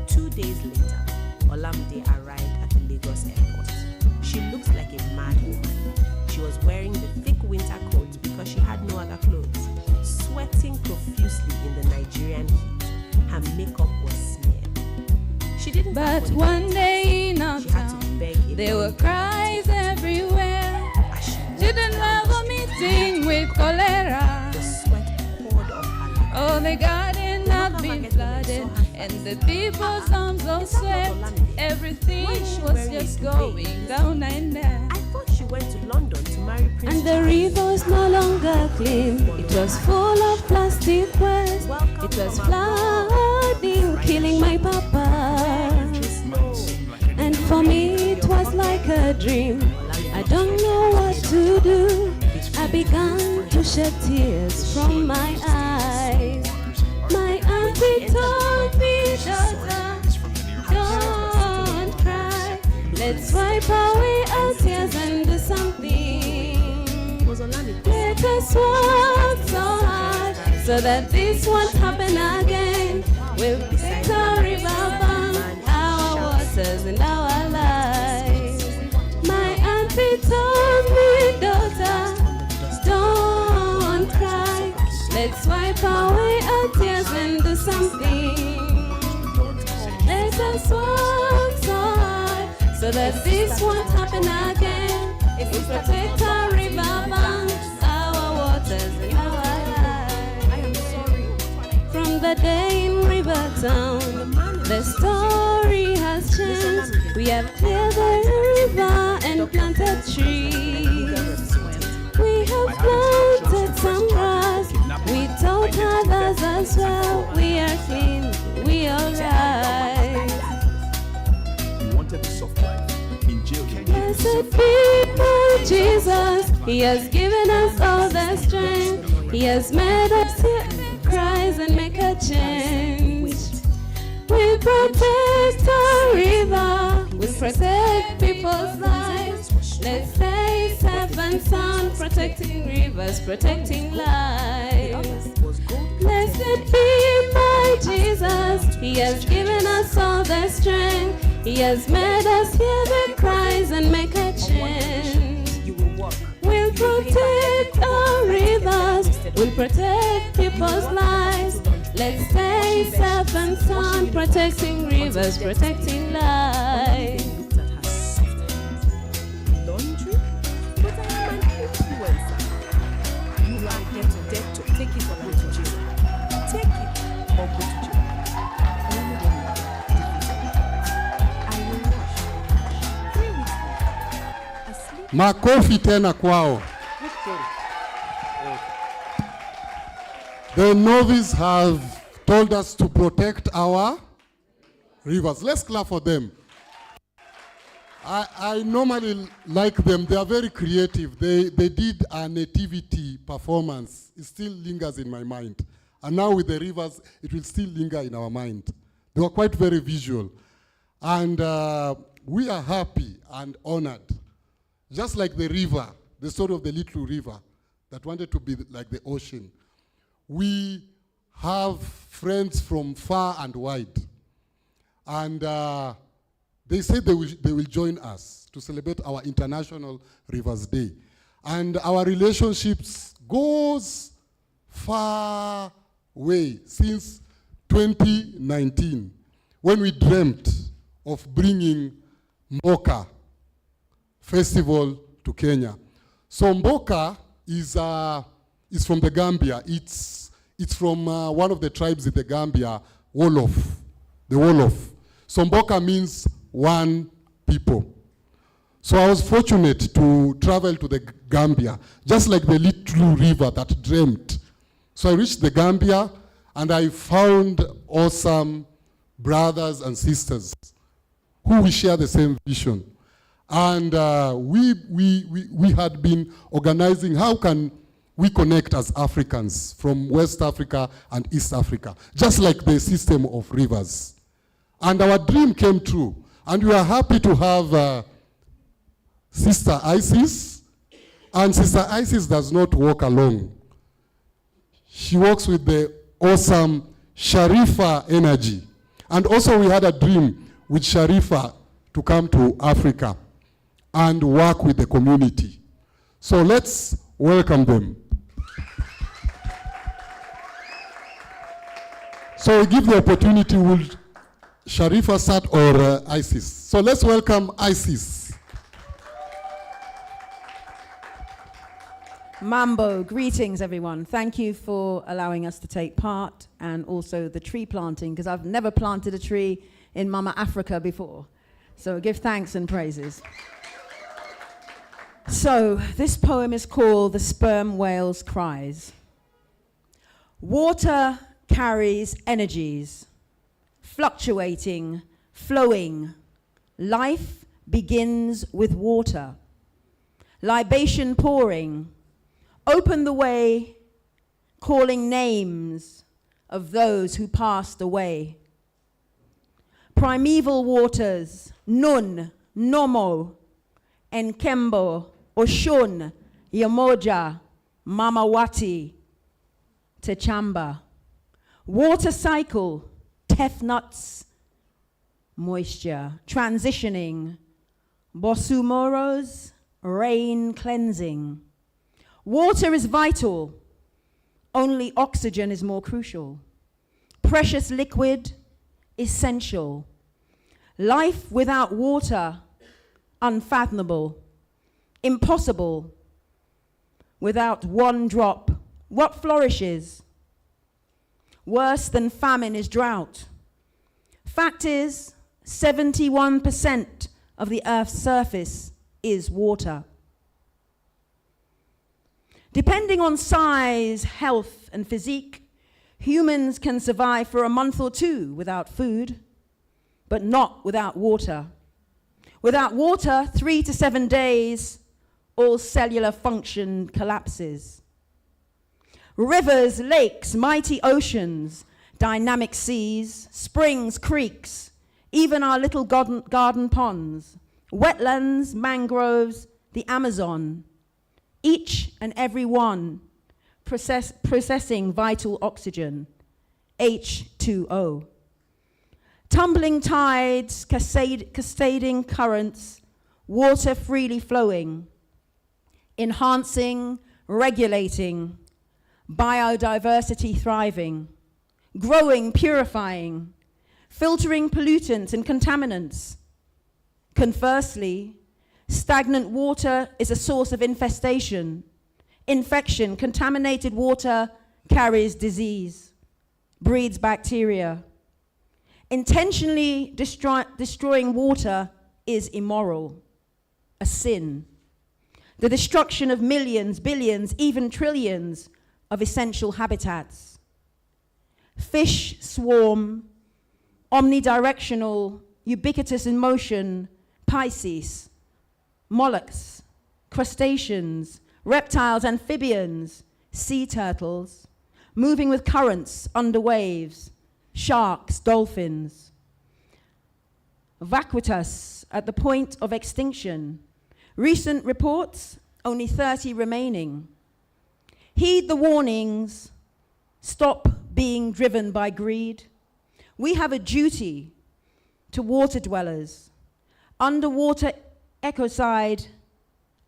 2 days later, Olamide arrived at the Lagos airport. She looks like a mad woman. She was wearing the thick winter coat because she had no other clothes, sweating profusely in the Nigerian heat. Her makeup was smeared. She didn't. But one day in our town, there were cries everywhere. Children were vomiting with cholera. The sweat poured off her lap. Oh, the garden had been flooded, and the people's arms all sweat. Everything was just going down and down. I thought she went to London to marry Prince And the river was no longer clean. It was full of plastic waste. It was flooding, killing my papa. And for me it was like a dream. I don't know what to do. I began to shed tears from my eyes. My auntie told me, daughter, don't cry. Let's wipe away our tears and do something. Let us work so hard so that this won't happen again. We'll protect our river bank, our waters and our lives. My auntie told me, daughter, don't cry. Let's wipe away our tears and do something. Let us work so hard so that this won't happen again. If we protect our river banks, our waters and our lives. I am sorry. From the day in Rivertown, the story has changed. We have cleared the river and planted trees. We have planted some grass. We taught others as well. We are clean, we are right. You wanted a soft life. In jail, you Blessed be my Jesus. He has given us all the strength. He has made us hear cries and make a change. We protect our river. We protect people's lives. Let's stay safe and sound, protecting rivers, protecting lives. Blessed be my Jesus. He has given us all the strength. He has made us hear the cries and make a change. We'll protect our rivers. We'll protect people's lives. Let's stay safe and sound, protecting rivers, protecting lives. Laundry? But I am an influencer. You are get to death to take it or go to jail. Take it or go to jail. I will wash. 3 weeks later, asleep. Makofi tena kwao. The novices have told us to protect our rivers. Let's clap for them. I normally like them. They are very creative. They did a nativity performance. It still lingers in my mind. And now with the rivers, it will still linger in our mind. They were quite very visual. And we are happy and honored. Just like the river, the story of the little river that wanted to be like the ocean. We have friends from far and wide. And they said they will join us to celebrate our International Rivers Day. And our relationships goes far way since 2019, when we dreamt of bringing Mboka Festival to Kenya. So Mboka is from the Gambia. It's from one of the tribes in the Gambia, Wolof, the Wolof. So Mboka means one people. So I was fortunate to travel to the Gambia, just like the little river that dreamt. So I reached the Gambia and I found awesome brothers and sisters who we share the same vision. And we had been organizing how can we connect as Africans from West Africa and East Africa, just like the system of rivers. And our dream came true. And we are happy to have Sister Isis. And Sister Isis does not walk alone. She works with the awesome Sharifa energy. And also we had a dream with Sharifa to come to Africa and work with the community. So let's welcome them. So we give the opportunity, will Sharifa start or Isis? So let's welcome Isis. Mambo, greetings everyone. Thank you for allowing us to take part, and also the tree planting, because I've never planted a tree in Mama Africa before. So give thanks and praises. So this poem is called The Sperm Whale's Cries. Water carries energies, fluctuating, flowing. Life begins with water. Libation pouring. Open the way, calling names of those who passed away. Primeval waters, Nun, Nomo, Enkembo, Oshun, Yamoja, Mamawati, Techamba. Water cycle, Tefnuts, moisture, transitioning, Bosumoros, rain cleansing. Water is vital, only oxygen is more crucial. Precious liquid, essential. Life without water, unfathomable, impossible. Without one drop, what flourishes? Worse than famine is drought. Fact is, 71% of the Earth's surface is water. Depending on size, health, and physique, humans can survive for a month or two without food, but not without water. Without water, 3 to 7 days, all cellular function collapses. Rivers, lakes, mighty oceans, dynamic seas, springs, creeks, even our little garden ponds, wetlands, mangroves, the Amazon, each and every one processing vital oxygen, H2O. Tumbling tides, cascading currents, water freely flowing, enhancing, regulating, biodiversity thriving, growing, purifying, filtering pollutants and contaminants. Conversely, stagnant water is a source of infestation, infection. Contaminated water carries disease, breeds bacteria. Intentionally destroying water is immoral, a sin. The destruction of millions, billions, even trillions of essential habitats. Fish swarm, omnidirectional, ubiquitous in motion, Pisces, mollusks, crustaceans, reptiles, amphibians, sea turtles, moving with currents under waves, sharks, dolphins. Vacuitas at the point of extinction. Recent reports, only 30 remaining. Heed the warnings, stop being driven by greed. We have a duty to water dwellers. Underwater ecocide,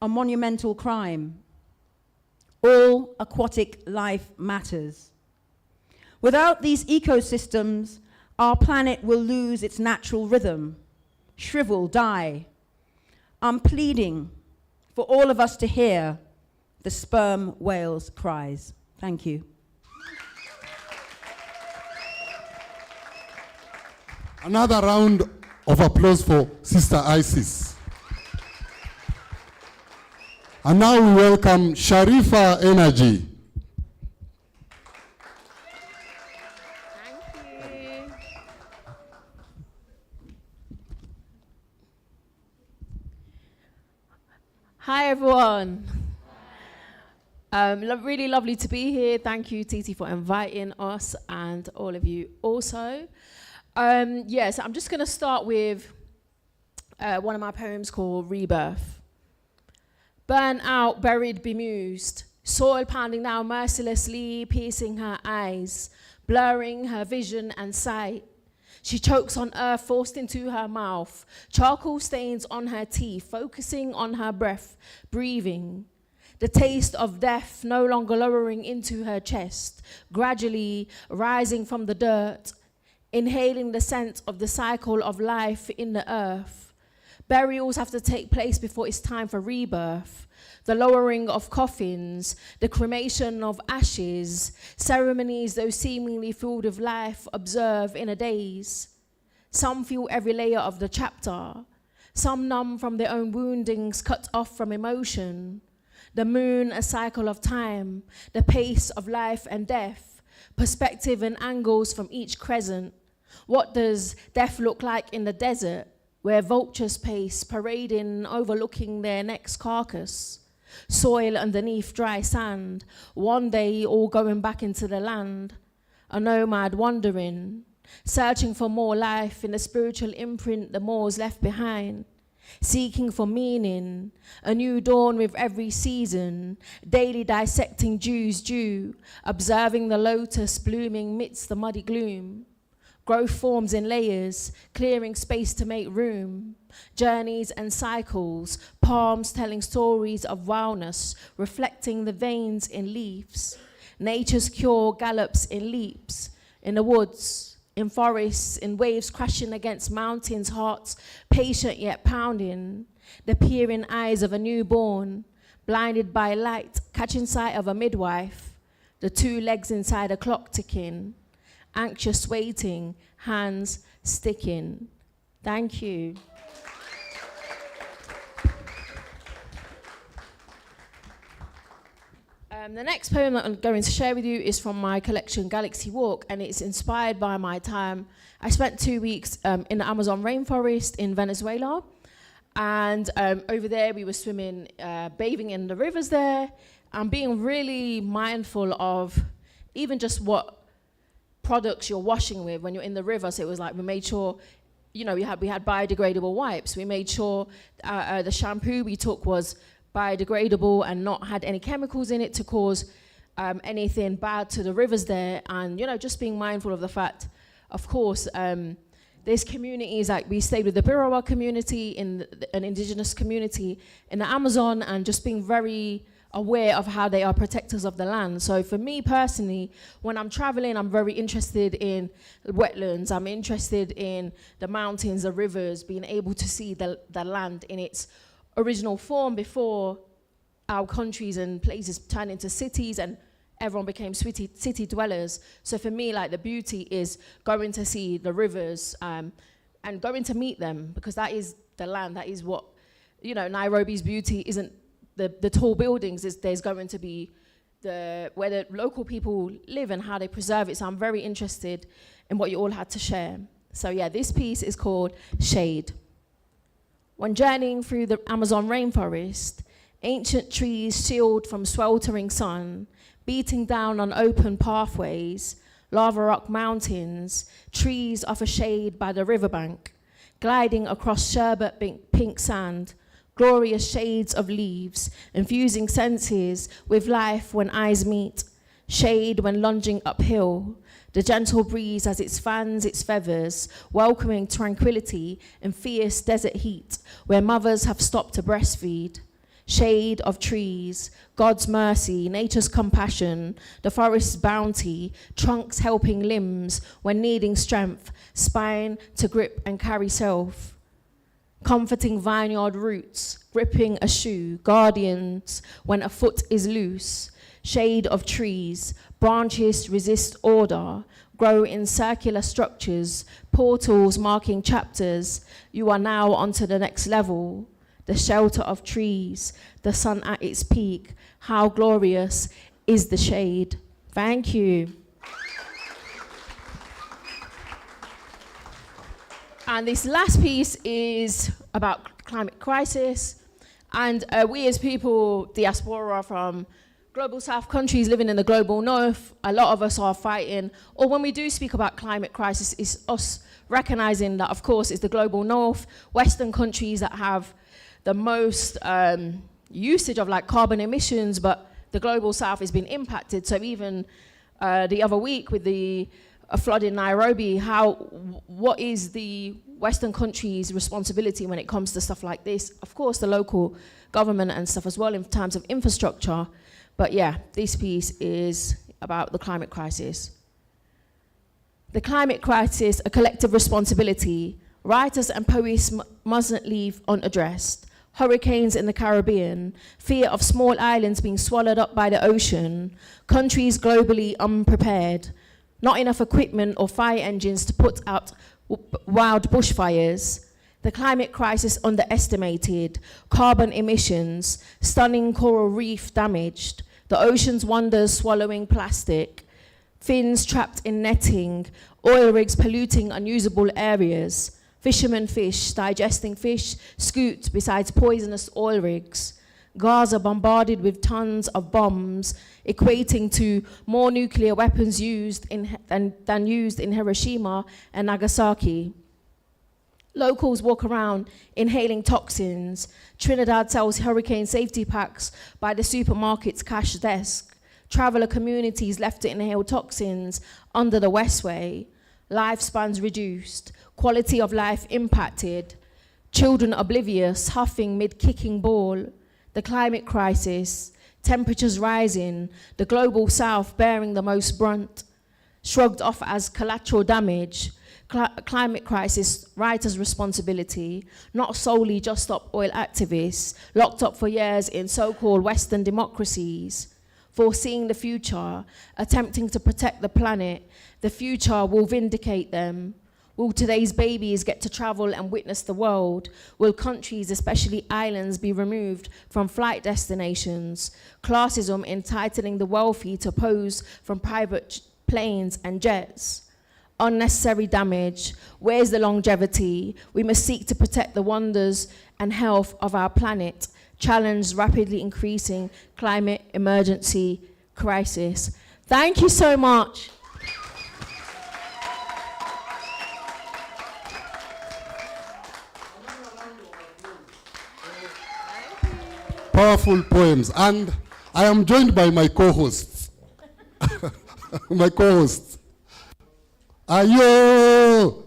a monumental crime. All aquatic life matters. Without these ecosystems, our planet will lose its natural rhythm, shrivel, die. I'm pleading for all of us to hear the sperm whale's cries. Thank you. Another round of applause for Sister Isis. And now we welcome Sharifa Energy. Hi everyone. Really lovely to be here. Thank you, Titi, for inviting us and all of you also. Yes, I'm just going to start with one of my poems called Rebirth. Burnt out, buried, bemused, soil pounding now mercilessly, piercing her eyes, blurring her vision and sight. She chokes on earth forced into her mouth, charcoal stains on her teeth, focusing on her breath, breathing. The taste of death no longer lowering into her chest, gradually rising from the dirt, inhaling the scent of the cycle of life in the earth. Burials have to take place before it's time for rebirth. The lowering of coffins, the cremation of ashes, ceremonies those seemingly filled with life observe in a daze. Some feel every layer of the chapter, some numb from their own woundings, cut off from emotion. The moon, a cycle of time, the pace of life and death, perspective and angles from each crescent. What does death look like in the desert, where vultures pace, parading, overlooking their next carcass? Soil underneath dry sand, one day all going back into the land. A nomad wandering, searching for more life in the spiritual imprint the Moors left behind. Seeking for meaning, a new dawn with every season, daily dissecting Jew's dew, observing the lotus blooming midst the muddy gloom. Growth forms in layers, clearing space to make room. Journeys and cycles, palms telling stories of wildness, reflecting the veins in leaves. Nature's cure gallops in leaps, in the woods, in forests, in waves crashing against mountains, hearts patient yet pounding. The peering eyes of a newborn, blinded by light, catching sight of a midwife. The two legs inside a clock ticking. Anxious waiting, hands sticking. Thank you. The next poem that I'm going to share with you is from my collection Galaxy Walk, and it's inspired by my time. I spent 2 weeks in the Amazon rainforest in Venezuela, and over there we were swimming, bathing in the rivers there, and being really mindful of even just what products you're washing with when you're in the river. So it was like we made sure, we had biodegradable wipes. We made sure the shampoo we took was biodegradable and not had any chemicals in it to cause anything bad to the rivers there. And just being mindful of the fact, of course, there's communities, like we stayed with the Birawa community, an indigenous community in the Amazon, and just being very aware of how they are protectors of the land. So for me personally, when I'm traveling, I'm very interested in wetlands. I'm interested in the mountains, the rivers, being able to see the land in its original form before our countries and places turned into cities and everyone became city dwellers. So for me, like, the beauty is going to see the rivers and going to meet them, because that is the land. That is what, Nairobi's beauty isn't the tall buildings. There's going to be where the local people live and how they preserve it. So I'm very interested in what you all had to share. So yeah, this piece is called Shade. When journeying through the Amazon rainforest, ancient trees shielded from sweltering sun, beating down on open pathways, lava rock mountains, trees offer shade by the riverbank, gliding across sherbet pink sand, glorious shades of leaves, infusing senses with life when eyes meet, shade when lunging uphill, the gentle breeze as it fans its feathers, welcoming tranquility in fierce desert heat, where mothers have stopped to breastfeed. shade of trees, God's mercy, nature's compassion, the forest's bounty, trunks helping limbs when needing strength, spine to grip and carry self, comforting vineyard roots, gripping a shoe, guardians when a foot is loose, shade of trees, branches resist order, grow in circular structures, portals marking chapters, you are now onto the next level, the shelter of trees, the sun at its peak, how glorious is the shade. Thank you. And this last piece is about climate crisis. And we as people, diaspora from global south countries living in the global north, a lot of us are fighting, or when we do speak about climate crisis, it's us recognizing that, of course, it's the global north, Western countries that have the most usage of like carbon emissions, but the global south has been impacted. So even the other week with the flood in Nairobi, what is the Western countries' responsibility when it comes to stuff like this? Of course, the local government and stuff as well in terms of infrastructure. But yeah, this piece is about the climate crisis. The climate crisis, a collective responsibility. Writers and poets mustn't leave unaddressed. Hurricanes in the Caribbean, fear of small islands being swallowed up by the ocean, countries globally unprepared, not enough equipment or fire engines to put out wild bushfires. The climate crisis underestimated, carbon emissions, stunning coral reef damaged, the ocean's wonders swallowing plastic, fins trapped in netting, oil rigs polluting unusable areas, fishermen fish, digesting fish, scoot besides poisonous oil rigs. Gaza bombarded with tons of bombs, equating to more nuclear weapons than used in Hiroshima and Nagasaki. Locals walk around inhaling toxins. Trinidad sells hurricane safety packs by the supermarket's cash desk. Traveler communities left to inhale toxins under the Westway. Lifespans reduced, quality of life impacted, children oblivious, huffing mid-kicking ball, the climate crisis, temperatures rising, the global south bearing the most brunt, shrugged off as collateral damage, climate crisis, writers' responsibility, not solely just stop oil activists, locked up for years in so-called Western democracies, foreseeing the future, attempting to protect the planet. The future will vindicate them. Will today's babies get to travel and witness the world? Will countries, especially islands, be removed from flight destinations? Classism entitling the wealthy to pose from private planes and jets? Unnecessary damage. Where's the longevity? We must seek to protect the wonders and health of our planet. Challenge rapidly increasing climate emergency crisis. Thank you so much. Powerful poems. And I am joined by my co-hosts. My co-hosts. Ayo!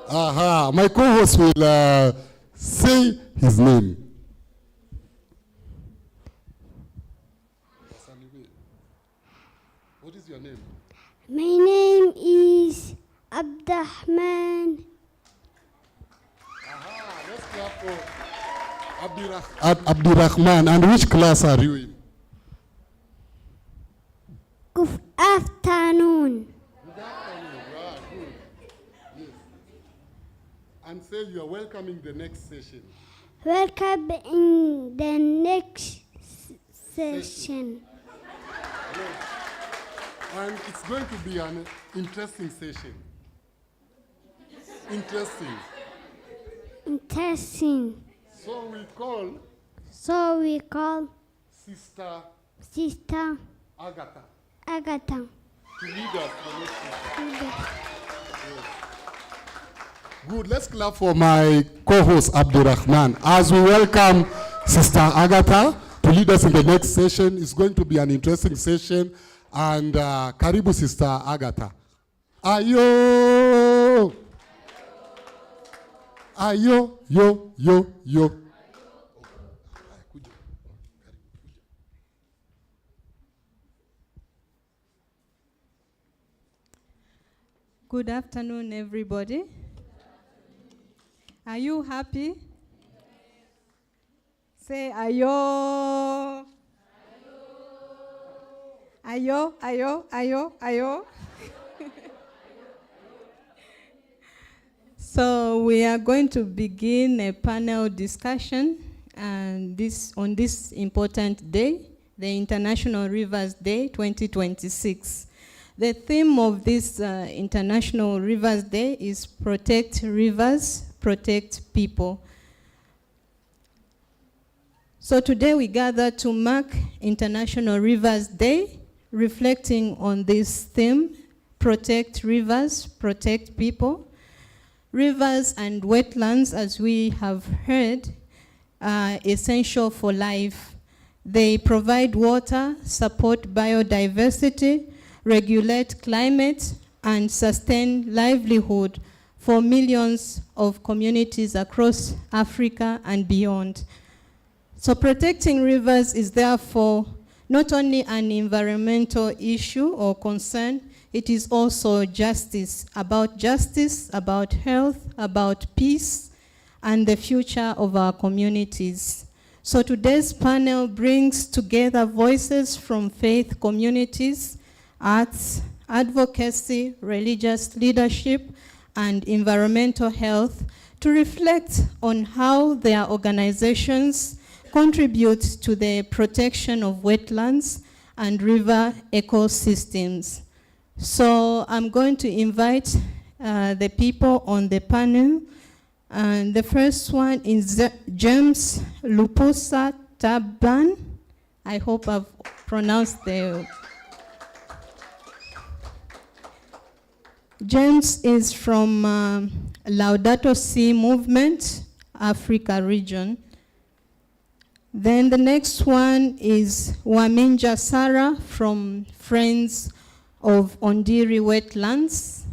Aha. My co-host will say his name. What is your name? My name is Abdurrahman. Let's clap for Abdurrahman. And which class are you in? Good afternoon. Good afternoon. Good. Yes. And say you are welcoming the next session. Welcome in the next session. Yes. And it's going to be an interesting session. Interesting. Interesting. So we call Sister Agatha to lead us the next session. Yes. Good. Let's clap for my co-host Abdurrahman as we welcome Sister Agatha to lead us in the next session. It's going to be an interesting session. And karibu Sister Agatha. Ayo! Ayo, yo, yo, yo. Good afternoon, everybody. Are you happy? Say ayo. Ayo, ayo, ayo, ayo. So we are going to begin a panel discussion and on this important day, the International Rivers Day 2026. The theme of this International Rivers Day is Protect Rivers, Protect People. So today we gather to mark International Rivers Day, reflecting on this theme, Protect Rivers, Protect People. Rivers and wetlands, as we have heard, are essential for life. They provide water, support biodiversity, regulate climate, and sustain livelihood for millions of communities across Africa and beyond. So protecting rivers is therefore not only an environmental issue or concern, it is also justice, about health, about peace, and the future of our communities. So today's panel brings together voices from faith communities, arts, advocacy, religious leadership, and environmental health to reflect on how their organizations contribute to the protection of wetlands and river ecosystems. So I'm going to invite the people on the panel. And the first one is James Lupusa Taban. I hope I've pronounced the... James is from Laudato Si Movement, Africa region. Then the next one is Waminja Sarah from Friends of Ondiri Wetlands.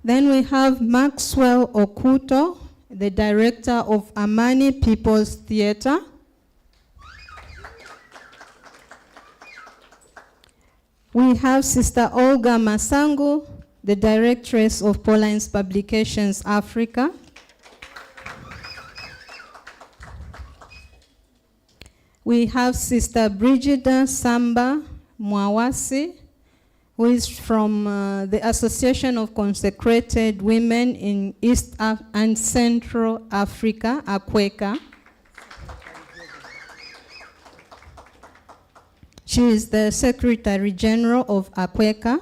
Then we have Maxwell Okuto, the director of Amani People's Theatre. We have Sister Olga Masango, the directress of Paulines Publications Africa. We have Sister Brigida Samba Mwawasi, who is from the Association of Consecrated Women in East and Central Africa, AQUECA. She is the Secretary General of AQUECA.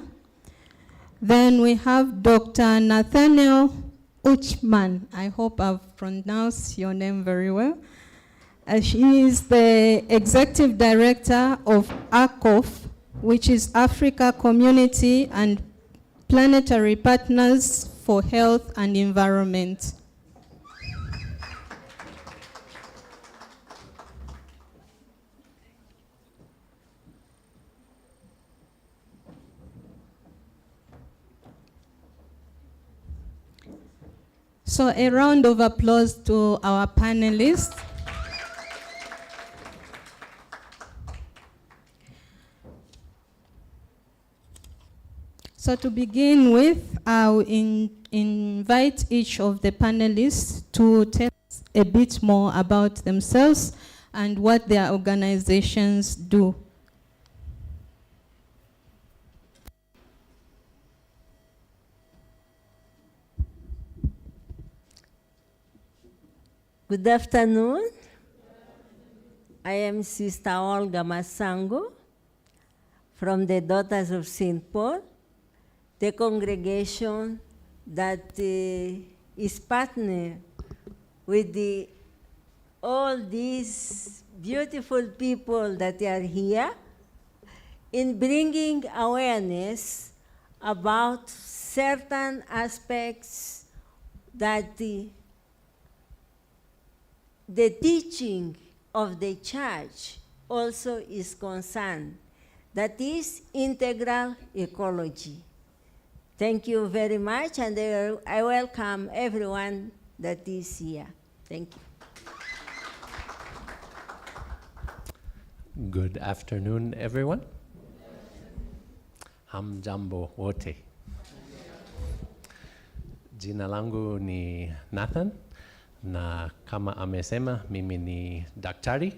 Then we have Dr. Nathaniel Uchman. I hope I've pronounced your name very well. She is the Executive Director of ACOF, which is Africa Community and Planetary Partners for Health and Environment. So a round of applause to our panelists. So to begin with, I'll invite each of the panelists to tell us a bit more about themselves and what their organizations do. Good afternoon. I am Sister Olga Masango from the Daughters of St. Paul, the congregation that is partner with all these beautiful people that are here in bringing awareness about certain aspects that the teaching of the church also is concerned. That is integral ecology. Thank you very much, and I welcome everyone that is here. Thank you. Good afternoon, everyone. Hamjambo wote. Jina langu ni Nathan, na kama amesema, mimi ni daktari.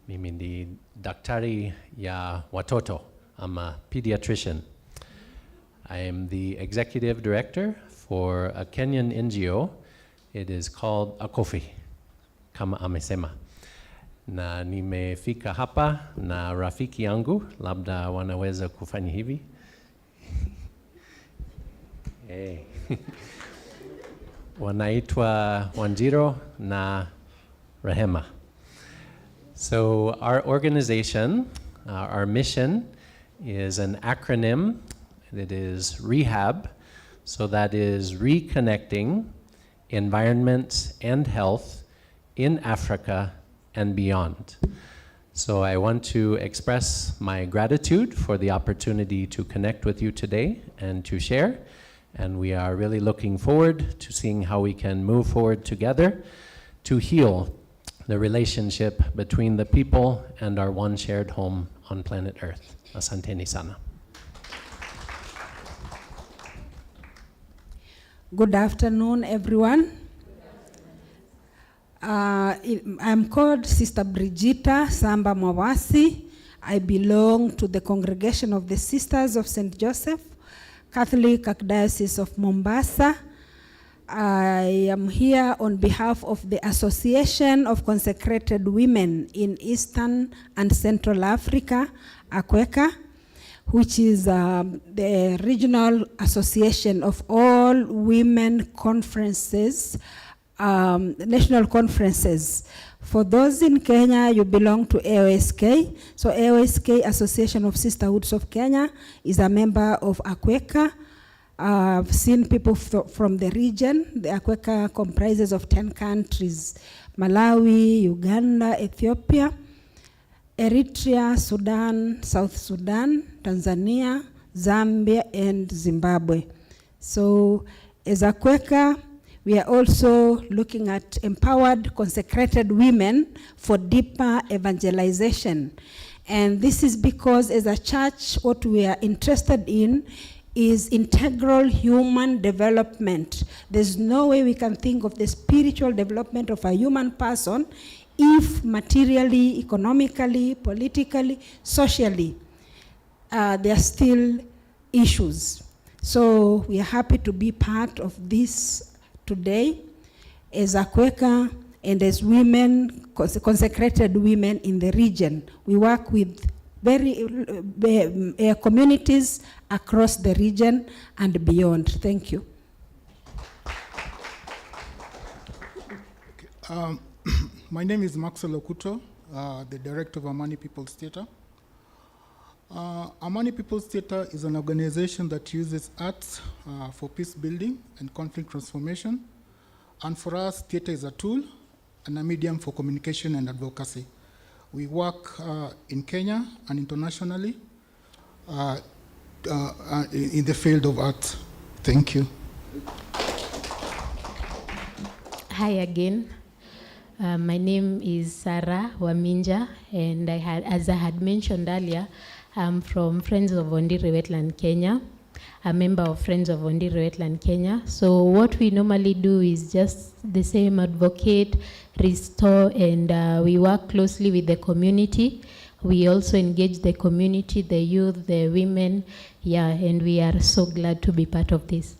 Mimi ni daktari ya watoto. I'm a pediatrician. I am the executive director for a Kenyan NGO. It is called Akofi, kama amesema. Na nimefika hapa na rafiki yangu, labda wanaweza kufanya hivi. Hey. Wanaitwa Wanjiro na Rehema. So our organization, our mission is an acronym that is REHAB. So that is reconnecting environment and health in Africa and beyond. So I want to express my gratitude for the opportunity to connect with you today and to share. And we are really looking forward to seeing how we can move forward together to heal the relationship between the people and our one shared home on planet Earth. Asanteni sana. Good afternoon, everyone. I'm called Sister Brigita Samba Mwawasi. I belong to the Congregation of the Sisters of St. Joseph, Catholic Archdiocese of Mombasa. I am here on behalf of the Association of Consecrated Women in Eastern and Central Africa, ACWECA, which is the regional association of all women conferences, national conferences. For those in Kenya, you belong to AOSK. So AOSK, Association of Sisterhoods of Kenya, is a member of ACWECA. I've seen people from the region. The ACWECA comprises of 10 countries: Malawi, Uganda, Ethiopia, Eritrea, Sudan, South Sudan, Tanzania, Zambia, and Zimbabwe. So as ACWECA, we are also looking at empowered, consecrated women for deeper evangelization. And this is because as a church, what we are interested in is integral human development. There's no way we can think of the spiritual development of a human person if materially, economically, politically, socially, there are still issues. So we are happy to be part of this today as ACWECA and as women, consecrated women in the region. We work with communities across the region and beyond. Thank you. My name is Maxwell Okuto, the director of Amani People's Theatre. Amani People's Theatre is an organization that uses arts for peace building and conflict transformation. And for us, theatre is a tool and a medium for communication and advocacy. We work in Kenya and internationally in the field of art. Thank you. Hi again. My name is Sarah Waminja, and as I had mentioned earlier, I'm from Friends of Ondiri Wetland, Kenya, a member of Friends of Ondiri Wetland, Kenya. So what we normally do is just the same: advocate, restore, and we work closely with the community. We also engage the community, the youth, the women, and we are so glad to be part of this.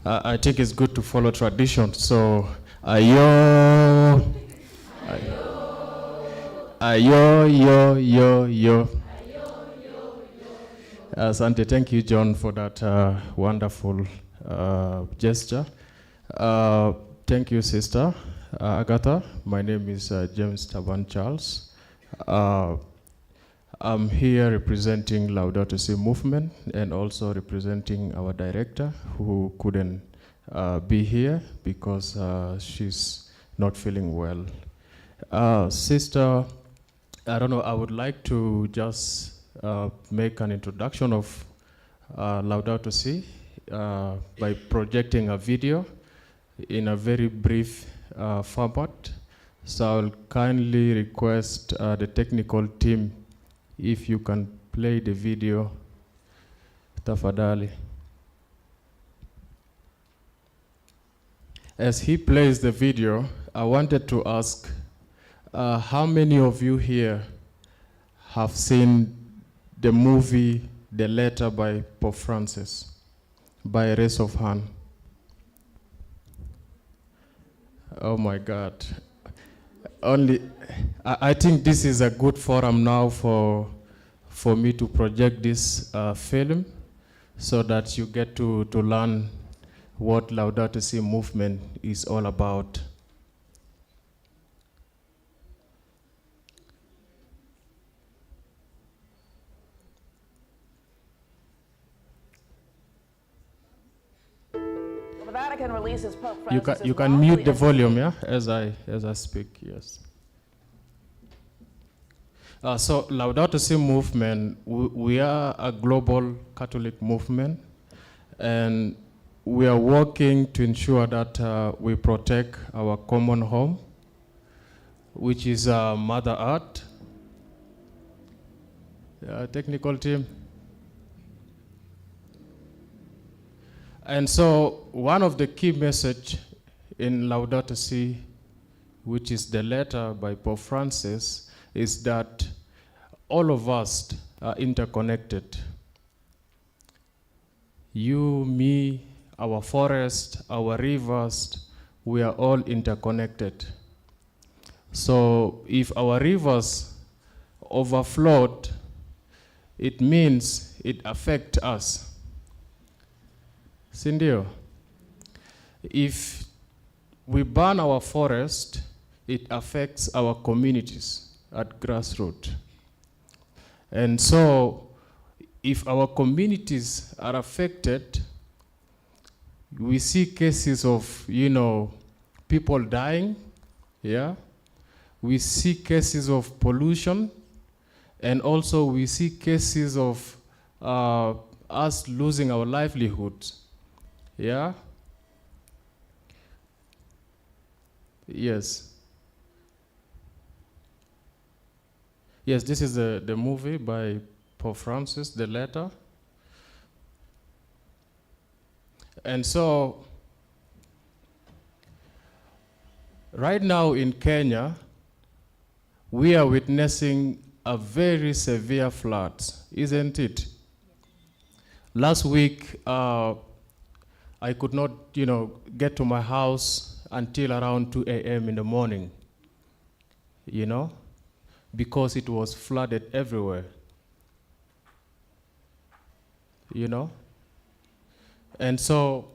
I think it's good to follow tradition. So, ayo, yo. Asante, thank you, John, for that wonderful gesture. Thank you, Sister Agatha. My name is James Taban Charles. I'm here representing Laudato Si movement and also representing our director who couldn't be here because she's not feeling well. Sister, I don't know, I would like to just make an introduction of Laudato Si by projecting a video in a very brief format. So I'll kindly request the technical team if you can play the video, tafadhali. As he plays the video, I wanted to ask, how many of you here have seen the movie The Letter by Pope Francis, by a raise of hand? Oh my God. I think this is a good forum now for me to project this film so that you get to learn what Laudato Si movement is all about. The Vatican releases Pope You Francis. can mute the volume, yeah, as I speak. Yes. So Laudato Si movement, we are a global Catholic movement, and we are working to ensure that we protect our common home, which is Mother Earth. Technical team. And so one of the key message in Laudato Si, which is the letter by Pope Francis, is that all of us are interconnected. You, me, our forest, our rivers, we are all interconnected. So if our rivers overflowed, it means it affects us. Sindio, if we burn our forest, it affects our communities at grassroots. And so if our communities are affected, we see cases of, people dying, yeah? We see cases of pollution, and also we see cases of us losing our livelihoods, yeah? Yes. Yes, this is the movie by Pope Francis, The Letter. And so, right now in Kenya, we are witnessing a very severe floods, isn't it? Last week, I could not, get to my house until around 2 a.m. in the morning, because it was flooded everywhere, And so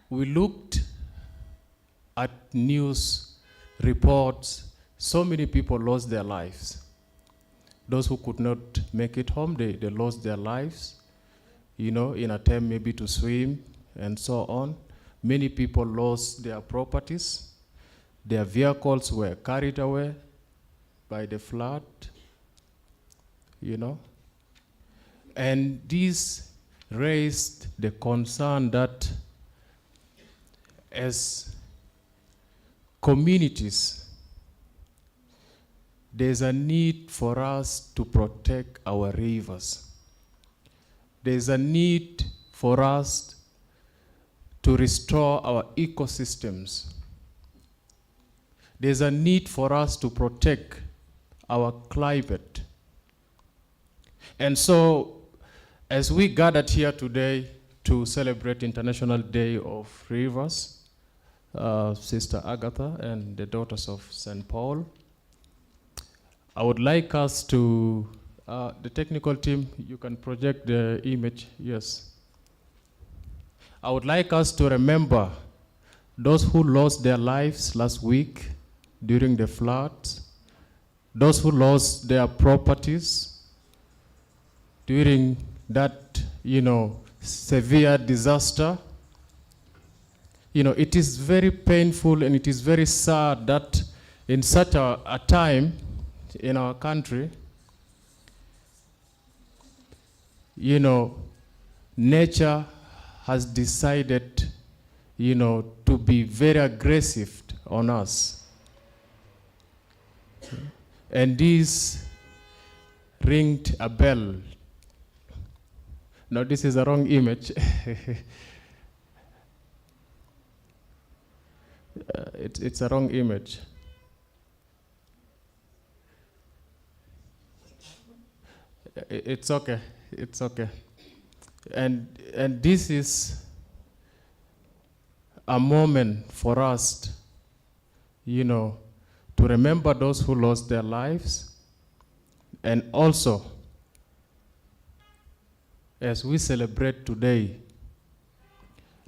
we looked at news reports. So many people lost their lives. Those who could not make it home, they lost their lives, in attempt maybe to swim and so on. Many people lost their properties. Their vehicles were carried away by the flood, And this raised the concern that as communities, there's a need for us to protect our rivers. There's a need for us to restore our ecosystems. There's a need for us to protect our climate. And so, as we gathered here today to celebrate International Day of Rivers, Sister Agatha and the Daughters of St. Paul, I would like us to, the technical team, you can project the image, yes. I would like us to remember those who lost their lives last week during the floods, those who lost their properties during that, severe disaster. It is very painful and it is very sad that in such a time in our country, nature has decided to be very aggressive on us. And this ringed a bell. No, this is a wrong image. It's a wrong image. It's okay. It's okay. And this is a moment for us, to remember those who lost their lives, and also, as we celebrate today,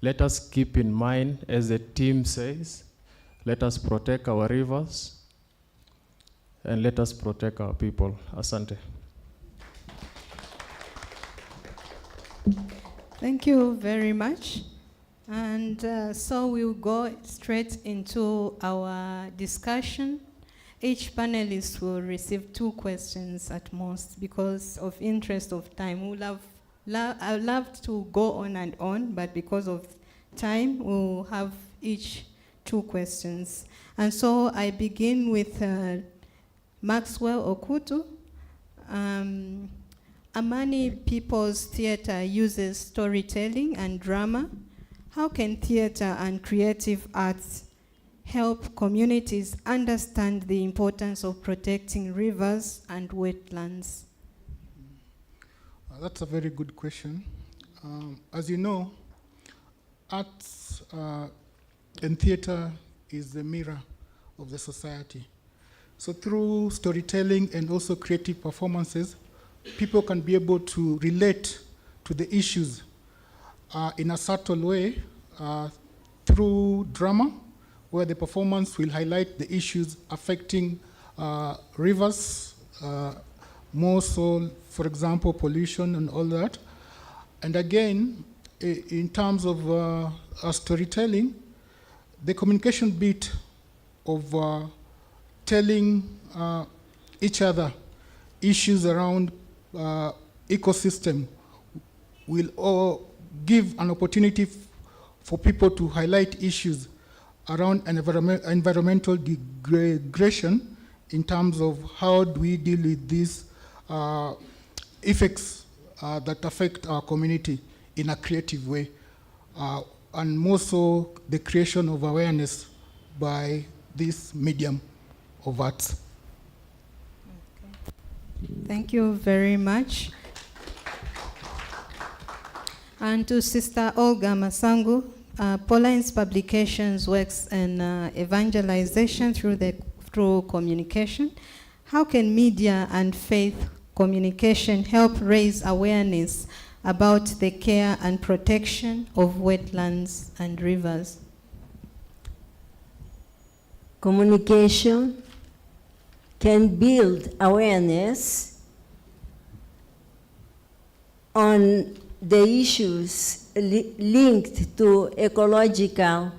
let us keep in mind, as the team says, let us protect our rivers and let us protect our people. Asante. Thank you very much. And so we'll go straight into our discussion. Each panelist will receive 2 questions at most because of interest of time. I would love to go on and on, but because of time, we'll have each 2 questions. And so I begin with Maxwell Okutu. Amani People's Theatre uses storytelling and drama. How can theatre and creative arts help communities understand the importance of protecting rivers and wetlands? That's a very good question. As you know, arts and theatre is the mirror of the society. So through storytelling and also creative performances, people can be able to relate to the issues in a subtle way through drama, where the performance will highlight the issues affecting rivers, more so, for example, pollution and all that. And again, in terms of storytelling, the communication bit of telling each other issues around ecosystem will all give an opportunity for people to highlight issues around environmental degradation in terms of how do we deal with these effects that affect our community in a creative way, and more so the creation of awareness by this medium of arts. Thank you very much. And to Sister Olga Masangu, Paulines Publications works in evangelization through communication. How can media and faith communication help raise awareness about the care and protection of wetlands and rivers? Communication can build awareness on the issues linked to ecological,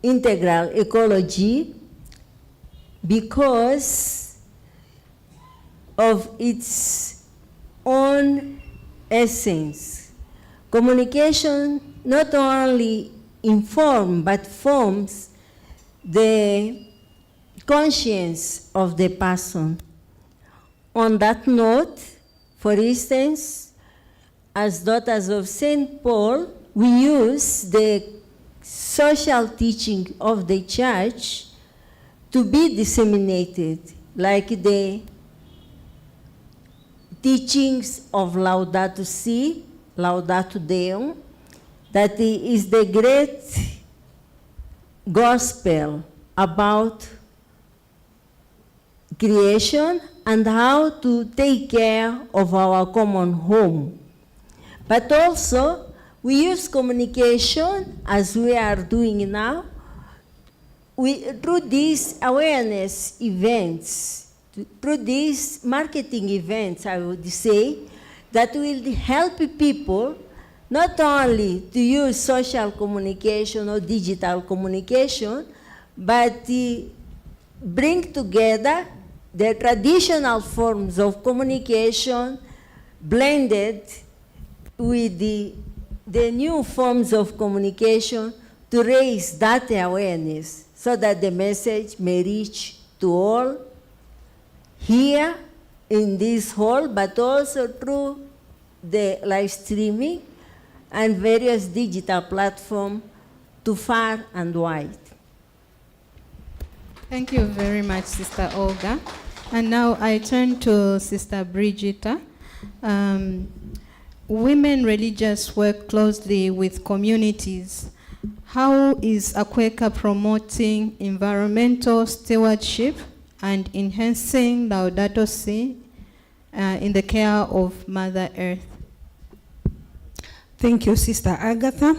integral ecology because of its own essence. Communication not only informs but forms the conscience of the person. On that note, for instance, as daughters of St. Paul, we use the social teaching of the church to be disseminated, like the teachings of Laudato Si, Laudato Deum, that is the great gospel about creation and how to take care of our common home. But also, we use communication, as we are doing now, through these awareness events, through these marketing events, I would say, that will help people not only to use social communication or digital communication, but bring together the traditional forms of communication blended with the the new forms of communication to raise that awareness so that the message may reach to all here in this hall, but also through the live streaming and various digital platforms to far and wide. Thank you very much, Sister Olga. And now I turn to Sister Brigita. Women religious work closely with communities. How is Akweka promoting environmental stewardship and enhancing Laudato Si in the care of Mother Earth? Thank you, Sister Agatha.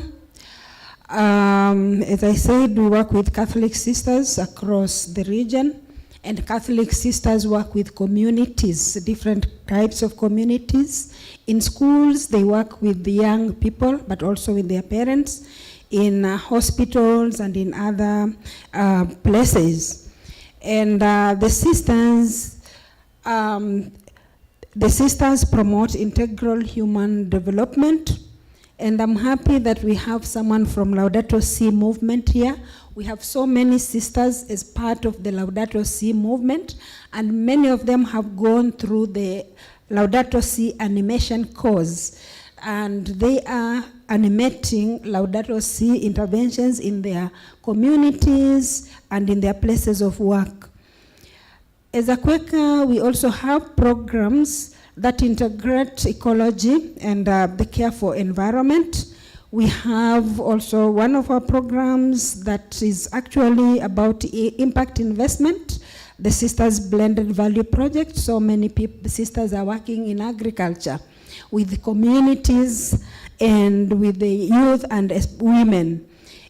As I said, we work with Catholic sisters across the region, and Catholic sisters work with communities, different types of communities. In schools, they work with the young people, but also with their parents, in hospitals and in other places. And the sisters promote integral human development. And I'm happy that we have someone from Laudato Si movement here. We have so many sisters as part of the Laudato Si movement, and many of them have gone through the Laudato Si animation course. And they are animating Laudato Si interventions in their communities and in their places of work. As a Quaker, we also have programs that integrate ecology and the care for environment. We have also one of our programs that is actually about impact investment, the Sisters Blended Value Project. So many people, sisters are working in agriculture with the communities and with the youth and women.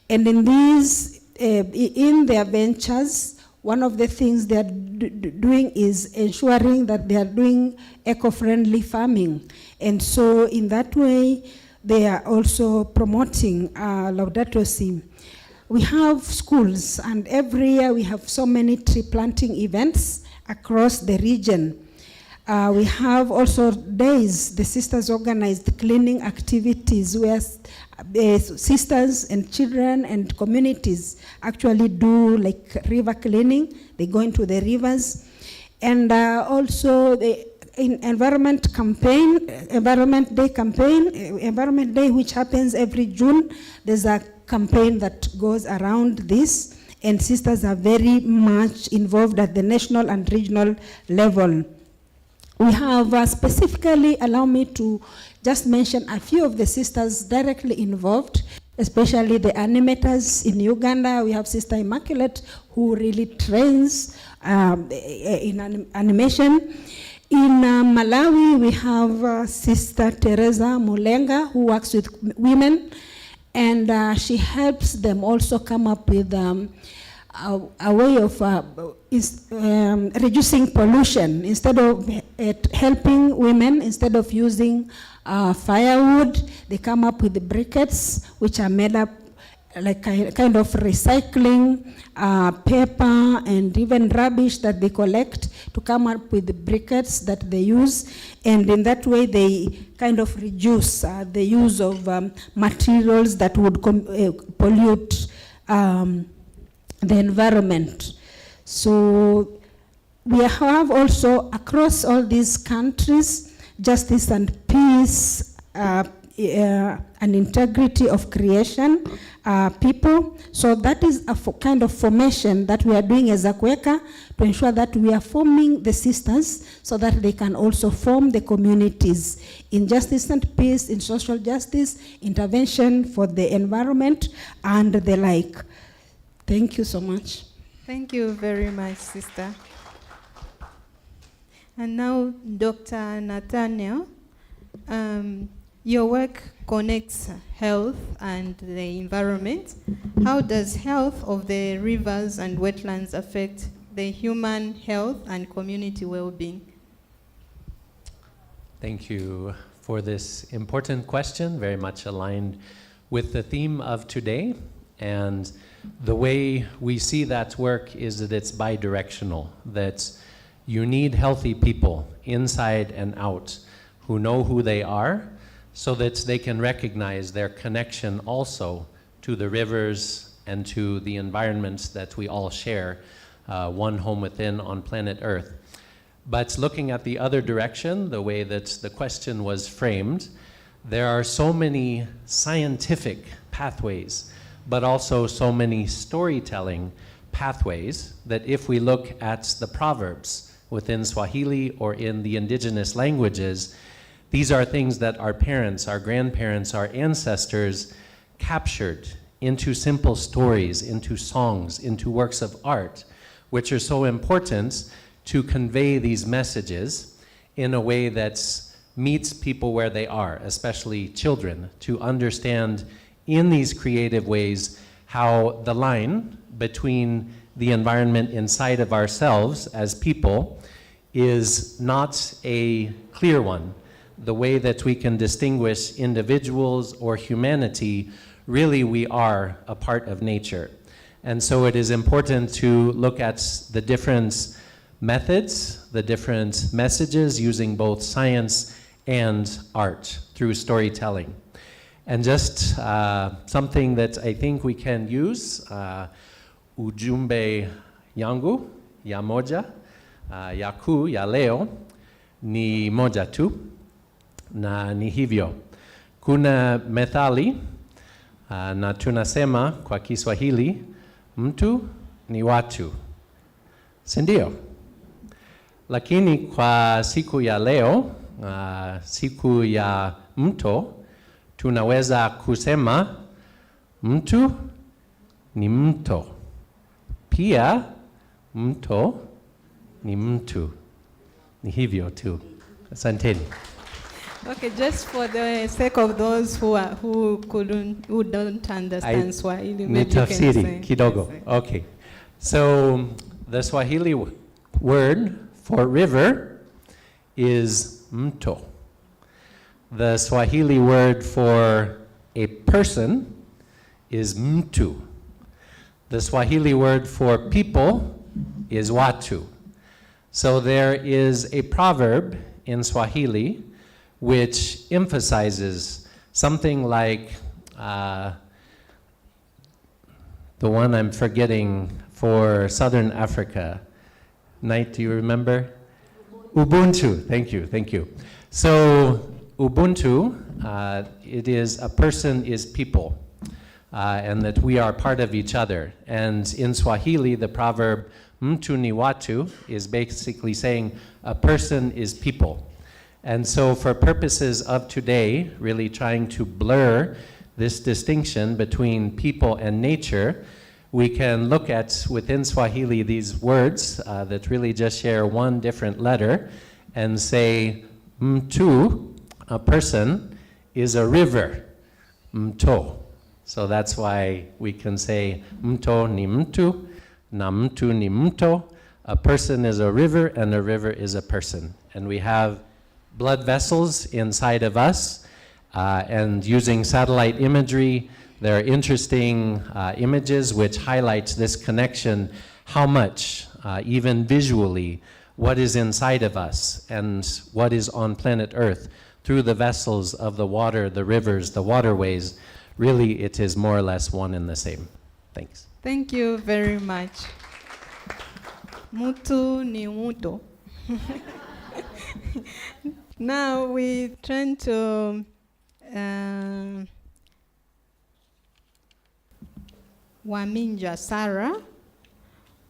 And in these, in their ventures, one of the things they are doing is ensuring that they are doing eco-friendly farming. And so in that way, they are also promoting Laudato Si. We have schools, and every year we have so many tree planting events across the region. We have also days, the sisters organized cleaning activities where sisters and children and communities actually do like river cleaning. They go into the rivers. And also the Environment Day, which happens every June. There's a campaign that goes around this, and sisters are very much involved at the national and regional level. We have specifically, allow me to just mention a few of the sisters directly involved, especially the animators in Uganda. We have Sister Immaculate, who really trains in animation. In Malawi, we have Sister Teresa Mulenga, who works with women, and she helps them also come up with a way of reducing pollution. Instead of helping women, instead of using firewood, they come up with the briquettes, which are made up like kind of recycling paper and even rubbish that they collect to come up with the briquettes that they use. And in that way, they kind of reduce the use of materials that would pollute the environment. So we have also across all these countries, justice and peace and integrity of creation people. So that is a kind of formation that we are doing as a Quaker to ensure that we are forming the sisters so that they can also form the communities in justice and peace, in social justice, intervention for the environment, and the like. Thank you so much. Thank you very much, Sister. And now, Dr. Nathaniel, your work connects health and the environment. How does health of the rivers and wetlands affect the human health and community well-being? Thank you for this important question, very much aligned with the theme of today. And the way we see that work is that it's bidirectional, that you need healthy people inside and out who know who they are, so that they can recognize their connection also to the rivers and to the environments that we all share, one home within on planet Earth. But looking at the other direction, the way that the question was framed, there are so many scientific pathways, but also so many storytelling pathways that if we look at the proverbs within Swahili or in the indigenous languages, these are things that our parents, our grandparents, our ancestors captured into simple stories, into songs, into works of art, which are so important to convey these messages in a way that meets people where they are, especially children, to understand in these creative ways how the line between the environment inside of ourselves as people is not a clear one. The way that we can distinguish individuals or humanity, really we are a part of nature. And so it is important to look at the different methods, the different messages using both science and art through storytelling. And just something that I think we can use, ujumbe yangu, ya moja, yaku, ya leo, ni moja tu, na ni hivyo. Kuna methali, na tunasema kwa Kiswahili, mtu ni watu. Sindio? Lakini kwa siku ya leo, siku ya mto, tunaweza kusema mtu ni mto. Pia mto ni mtu. Ni hivyo tu. Asanteni. Okay, just for the sake of those who don't understand Swahili, maybe you can Nitafsiri say. kidogo. Okay. So the Swahili word for river is mto. The Swahili word for a person is mtu. The Swahili word for people is watu. So there is a proverb in Swahili which emphasizes something like the one I'm forgetting for Southern Africa. Knight, do you remember? Ubuntu. Thank you, thank you. So Ubuntu, it is a person is people, and that we are part of each other. And in Swahili, the proverb mtu ni watu is basically saying a person is people. And so for purposes of today, really trying to blur this distinction between people and nature, we can look at within Swahili these words that really just share one different letter and say mtu, a person, is a river, mto. So that's why we can say mto ni mtu, na mtu ni mto. A person is a river and a river is a person. And we have blood vessels inside of us, and using satellite imagery, there are interesting images which highlight this connection, how much, even visually, what is inside of us and what is on planet Earth through the vessels of the water, the rivers, the waterways. Really, it is more or less one and the same. Thanks. Thank you very much. Mutu ni muto. Now we turn to Waminja Sarah,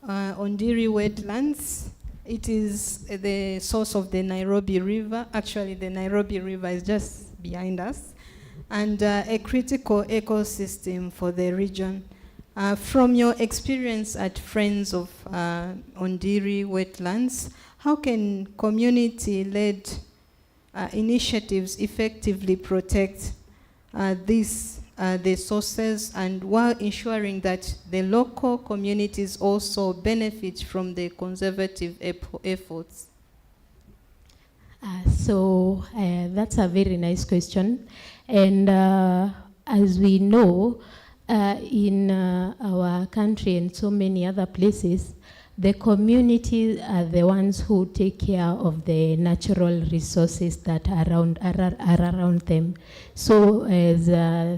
Ondiri Wetlands. It is the source of the Nairobi River. Actually, the Nairobi River is just behind us, and a critical ecosystem for the region. From your experience at Friends of Ondiri Wetlands, how can community-led initiatives effectively protect the sources, and while ensuring that the local communities also benefit from the conservative efforts? So that's a very nice question. And as we know, in our country and so many other places, The communities are the ones who take care of the natural resources that are around them. So as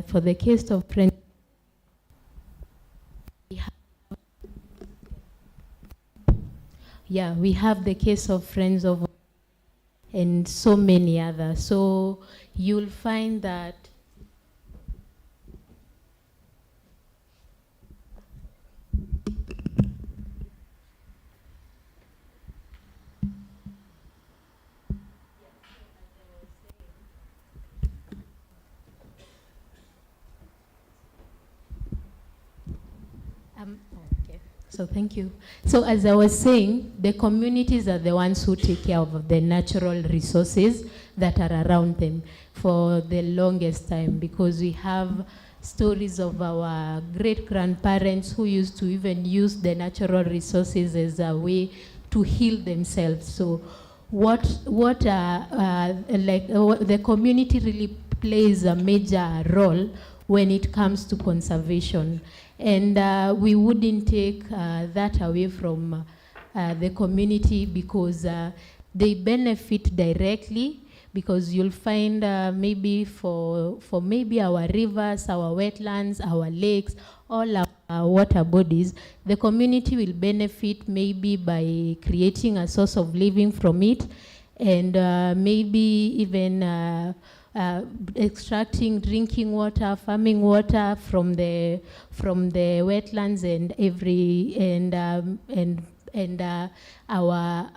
for the case of Friends, we have the case of Friends of and so many others. So you'll find that So thank you. So as I was saying, the communities are the ones who take care of the natural resources that are around them for the longest time, because we have stories of our great-grandparents who used to even use the natural resources as a way to heal themselves. So the community really plays a major role when it comes to conservation. And we wouldn't take that away from the community, because they benefit directly, because you'll find maybe for maybe our rivers, our wetlands, our lakes, all our water bodies, the community will benefit maybe by creating a source of living from it, and maybe even extracting drinking water, farming water from the wetlands and our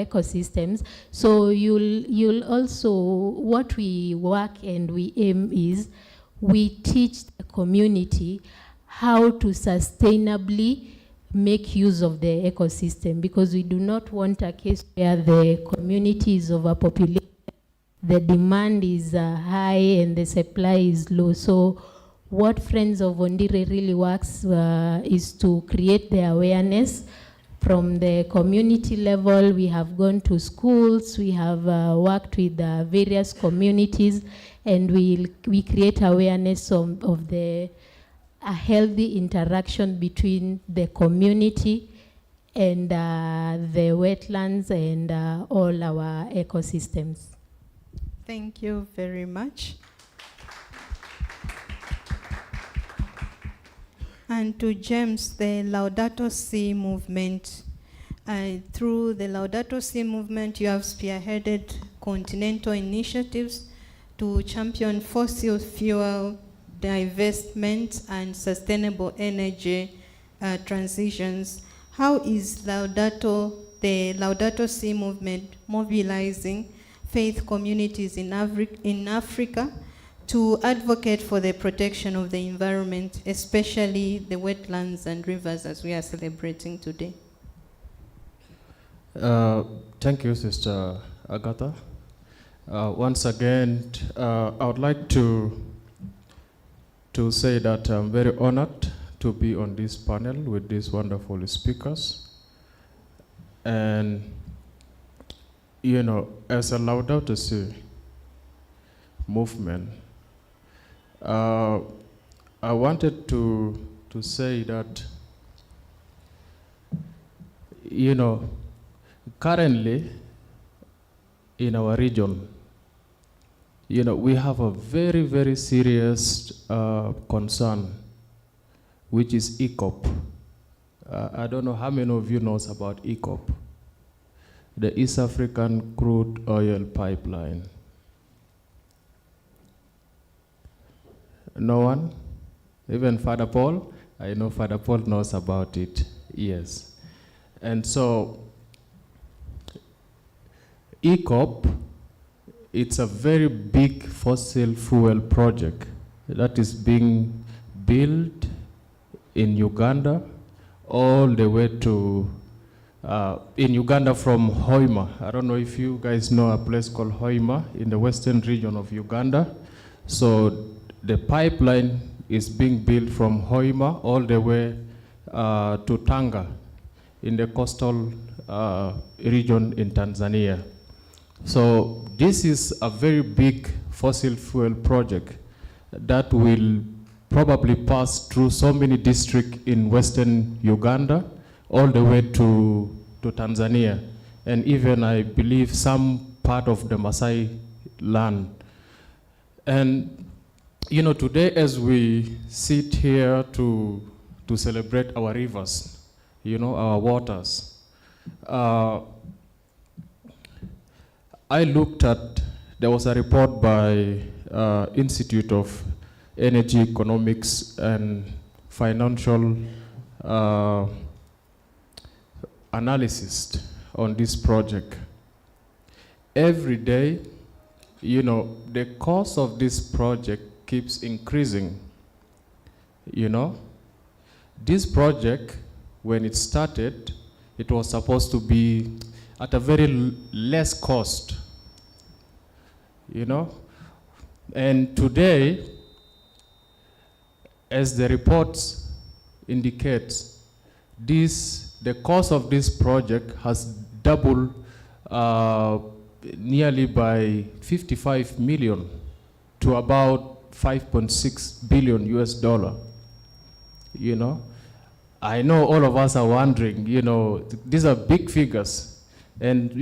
ecosystems. So you'll also, what we work and we aim is, we teach the community how to sustainably make use of the ecosystem, because we do not want a case where the community is overpopulated, the demand is high and the supply is low. So what Friends of Ondire really works is to create the awareness from the community level. We have gone to schools, we have worked with various communities, and we create awareness of a healthy interaction between the community and the wetlands and all our ecosystems. Thank you very much. And to James, the Laudato Si movement. Through the Laudato Si movement, you have spearheaded continental initiatives to champion fossil fuel divestment and sustainable energy transitions. How is the Laudato Si movement mobilizing faith communities in Africa to advocate for the protection of the environment, especially the wetlands and rivers as we are celebrating today? Thank you, Sister Agatha. Once again, I would like to say that I'm very honored to be on this panel with these wonderful speakers. And you know, as a Laudato Si movement, I wanted to say that, you know, currently in our region, you know, we have a very, very serious concern, which is ECOP. I don't know how many of you knows about ECOP. The East African Crude Oil Pipeline. No one? Even Father Paul? I know Father Paul knows about it, yes. And so, ECOP, it's a very big fossil fuel project that is being built in Uganda all the way to in Uganda from Hoima. I don't know if you guys know a place called Hoima in the western region of Uganda. So the pipeline is being built from Hoima all the way to Tanga in the coastal region in Tanzania. So this is a very big fossil fuel project that will probably pass through so many districts in western Uganda all the way to Tanzania, and even I believe some part of the Maasai land. And today as we sit here to celebrate our rivers, our waters, I looked at, there was a report by Institute of Energy Economics and Financial Analysis on this project. Every day, the cost of this project keeps increasing. This project, when it started, it was supposed to be at a very less cost, And today, as the reports indicate, the cost of this project has doubled nearly by 55 million to about 5.6 billion US dollar. I know all of us are wondering, these are big figures, and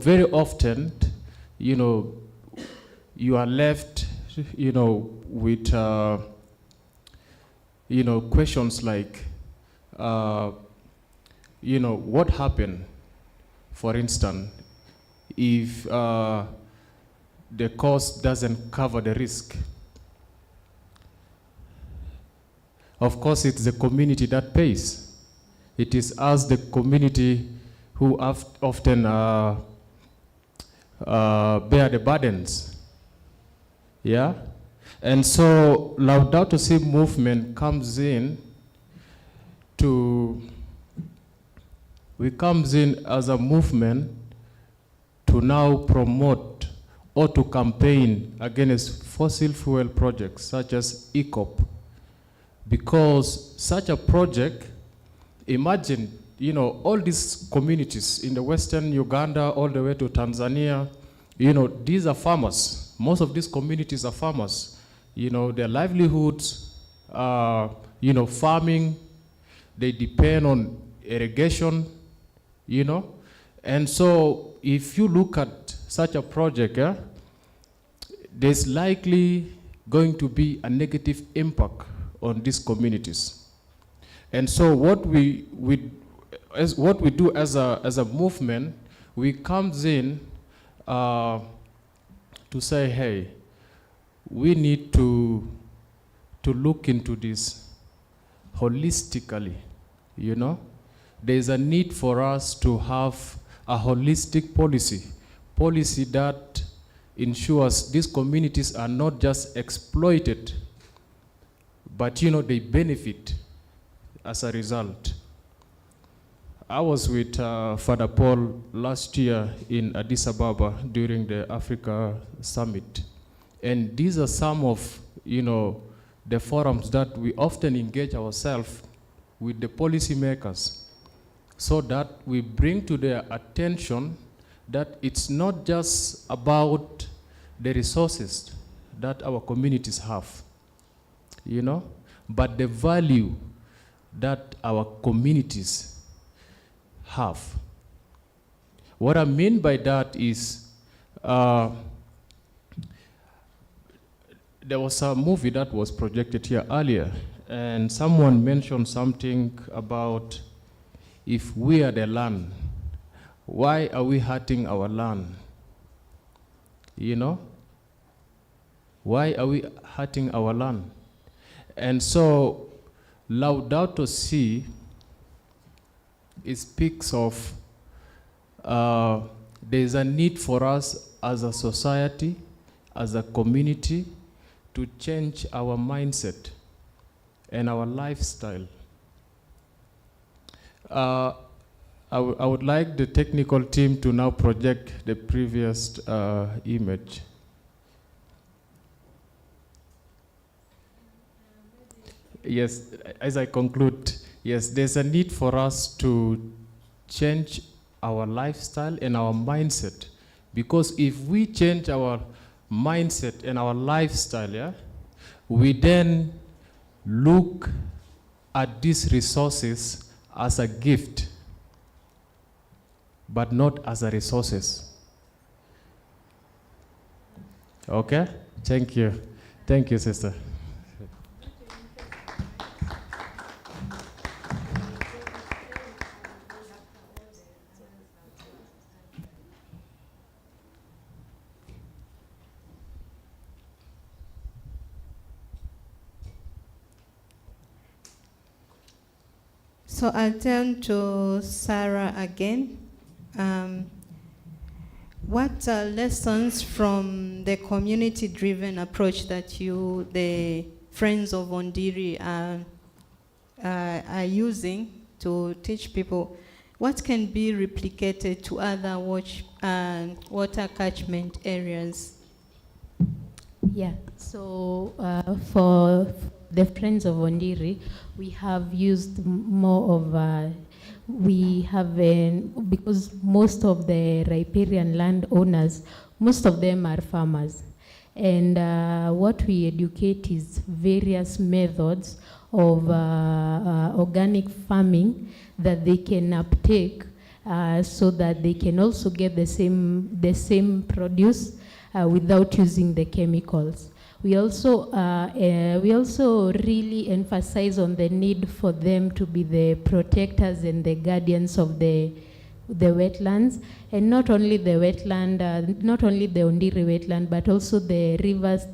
very often, you are left, with questions like, what happened, for instance, if the cost doesn't cover the risk? Of course, it's the community that pays. It is us, the community, who often bear the burdens. Yeah? And so Laudato Si movement comes in as a movement to now promote or to campaign against fossil fuel projects such as ECOP. Because such a project, imagine, all these communities in the Western Uganda all the way to Tanzania, these are farmers. Most of these communities are farmers. Their livelihoods are, farming. They depend on irrigation, And so if you look at such a project, there's likely going to be a negative impact on these communities. And so what we do as a movement, we comes in to say, hey, we need to look into this holistically, There's a need for us to have a holistic policy that ensures these communities are not just exploited, but they benefit as a result. I was with Father Paul last year in Addis Ababa during the Africa Summit. And these are some of, the forums that we often engage ourselves with the policymakers, so that we bring to their attention that it's not just about the resources that our communities have, but the value that our communities have. What I mean by that is, there was a movie that was projected here earlier, and someone mentioned something about, if we are the land, why are we hurting our land? Why are we hurting our land? And so Laudato Si, it speaks of there's a need for us as a society, as a community, to change our mindset and our lifestyle. I would like the technical team to now project the previous image. Yes, as I conclude, yes, there's a need for us to change our lifestyle and our mindset, because if we change our mindset and our lifestyle, we then look at these resources as a gift but not as a resources. Okay? Thank you. Thank you, sister. So I'll turn to Sarah again. What are lessons from the community-driven approach that you, the Friends of Ondiri, are using to teach people? What can be replicated to other water catchment areas? Yeah, so for the Friends of Ondiri, we have used more of, because most of the riparian landowners, most of them are farmers. And what we educate is various methods of organic farming that they can uptake so that they can also get the same produce without using the chemicals. We also really emphasize on the need for them to be the protectors and the guardians of the wetlands, and not only the wetland, not only the Ondiri wetland, but also the rivers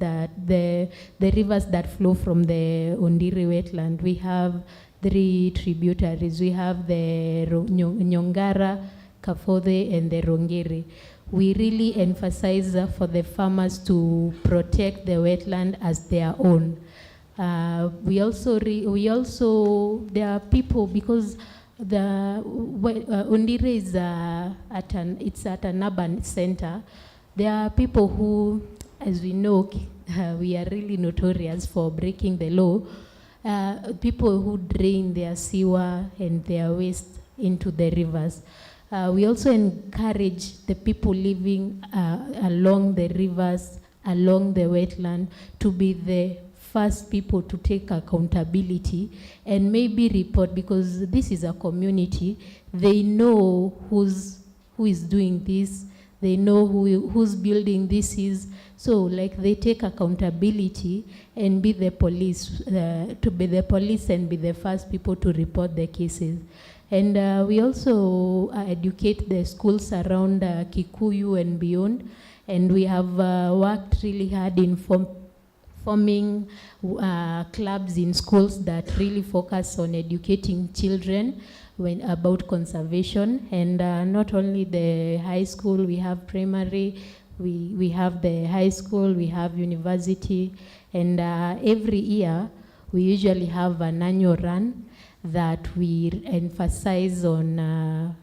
that flow from the Ondiri wetland. We have 3 tributaries. We have the Nyongara, Kafode, and the Rongeri. We really emphasize for the farmers to protect the wetland as their own. We also there are people, because the Ondiri is it's at an urban center. There are people who, as we know, we are really notorious for breaking the law. People who drain their sewer and their waste into the rivers. We also encourage the people living along the rivers, along the wetland, to be the first people to take accountability and maybe report, because this is a community. They know who is doing this. They know whose building this is. So, like, they take accountability and be the police, to be the police and be the first people to report the cases. And we also educate the schools around Kikuyu and beyond. And we have worked really hard in forming clubs in schools that really focus on educating children about conservation. And not only the high school, we have primary, we have the high school, we have university. And every year, we usually have an annual run that we emphasize on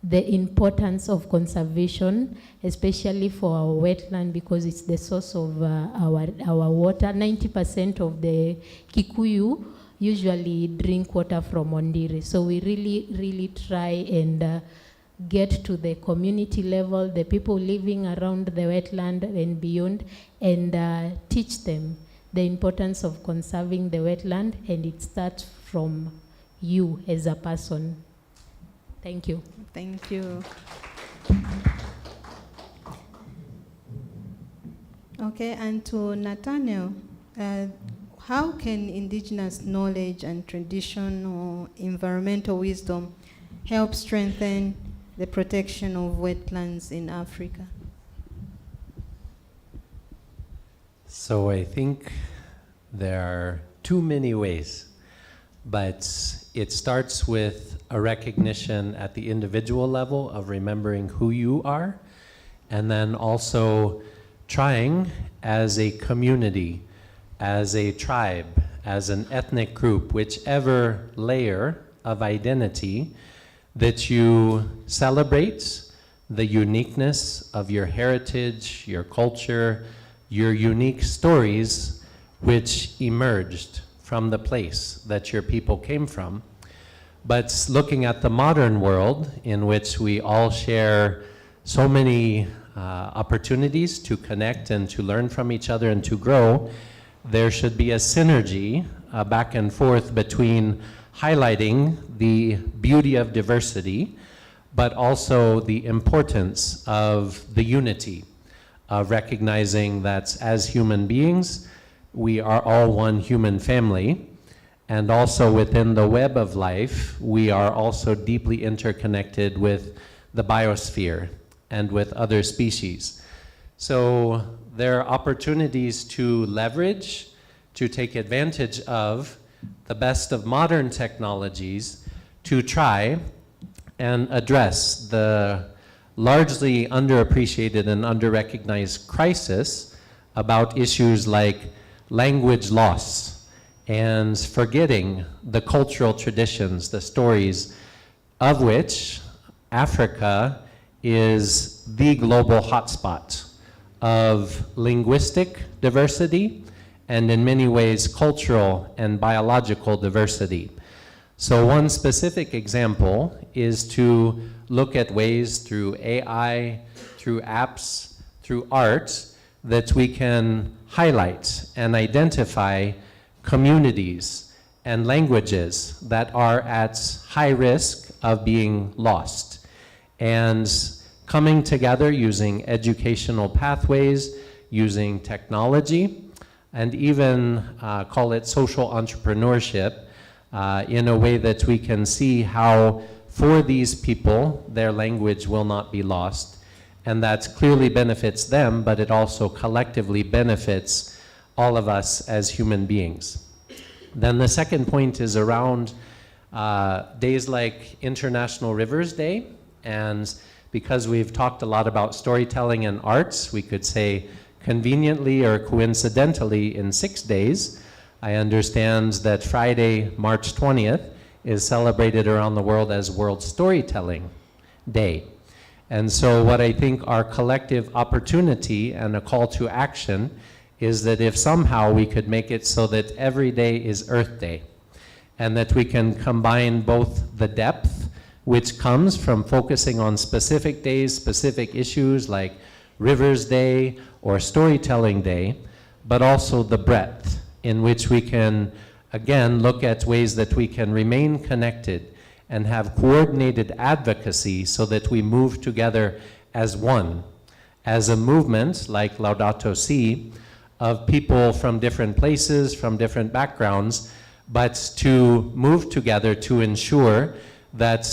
the importance of conservation, especially for our wetland, because it's the source of our water. 90% of the Kikuyu usually drink water from Ondiri. So we really try and get to the community level, the people living around the wetland and beyond, and teach them the importance of conserving the wetland, and it starts from you as a person. Thank you. Thank you. Okay, and to Nathaniel, how can indigenous knowledge and tradition or environmental wisdom help strengthen the protection of wetlands in Africa? So I think there are too many ways, but it starts with a recognition at the individual level of remembering who you are, and then also trying as a community, as a tribe, as an ethnic group, whichever layer of identity, that you celebrate the uniqueness of your heritage, your culture, your unique stories which emerged from the place that your people came from. But looking at the modern world, in which we all share so many opportunities to connect and to learn from each other and to grow, there should be a synergy back and forth between highlighting the beauty of diversity, but also the importance of the unity of recognizing that as human beings, we are all one human family, and also within the web of life, we are also deeply interconnected with the biosphere and with other species. So there are opportunities to leverage, to take advantage of the best of modern technologies to try and address the largely underappreciated and underrecognized crisis about issues like language loss and forgetting the cultural traditions, the stories of which Africa is the global hotspot of linguistic diversity and in many ways cultural and biological diversity. So one specific example is to look at ways through AI, through apps, through art, that we can highlight and identify communities and languages that are at high risk of being lost. And coming together using educational pathways, using technology, and even call it social entrepreneurship, in a way that we can see how for these people, their language will not be lost. And that clearly benefits them, but it also collectively benefits all of us as human beings. Then the second point is around days like International Rivers Day. And because we've talked a lot about storytelling and arts, we could say conveniently or coincidentally in 6 days, I understand that Friday, March 20th, is celebrated around the world as World Storytelling Day. And so what I think our collective opportunity and a call to action is that if somehow we could make it so that every day is Earth Day, and that we can combine both the depth, which comes from focusing on specific days, specific issues like Rivers Day or Storytelling Day, but also the breadth in which we can, again, look at ways that we can remain connected and have coordinated advocacy so that we move together as one, as a movement like Laudato Si, of people from different places, from different backgrounds, but to move together to ensure that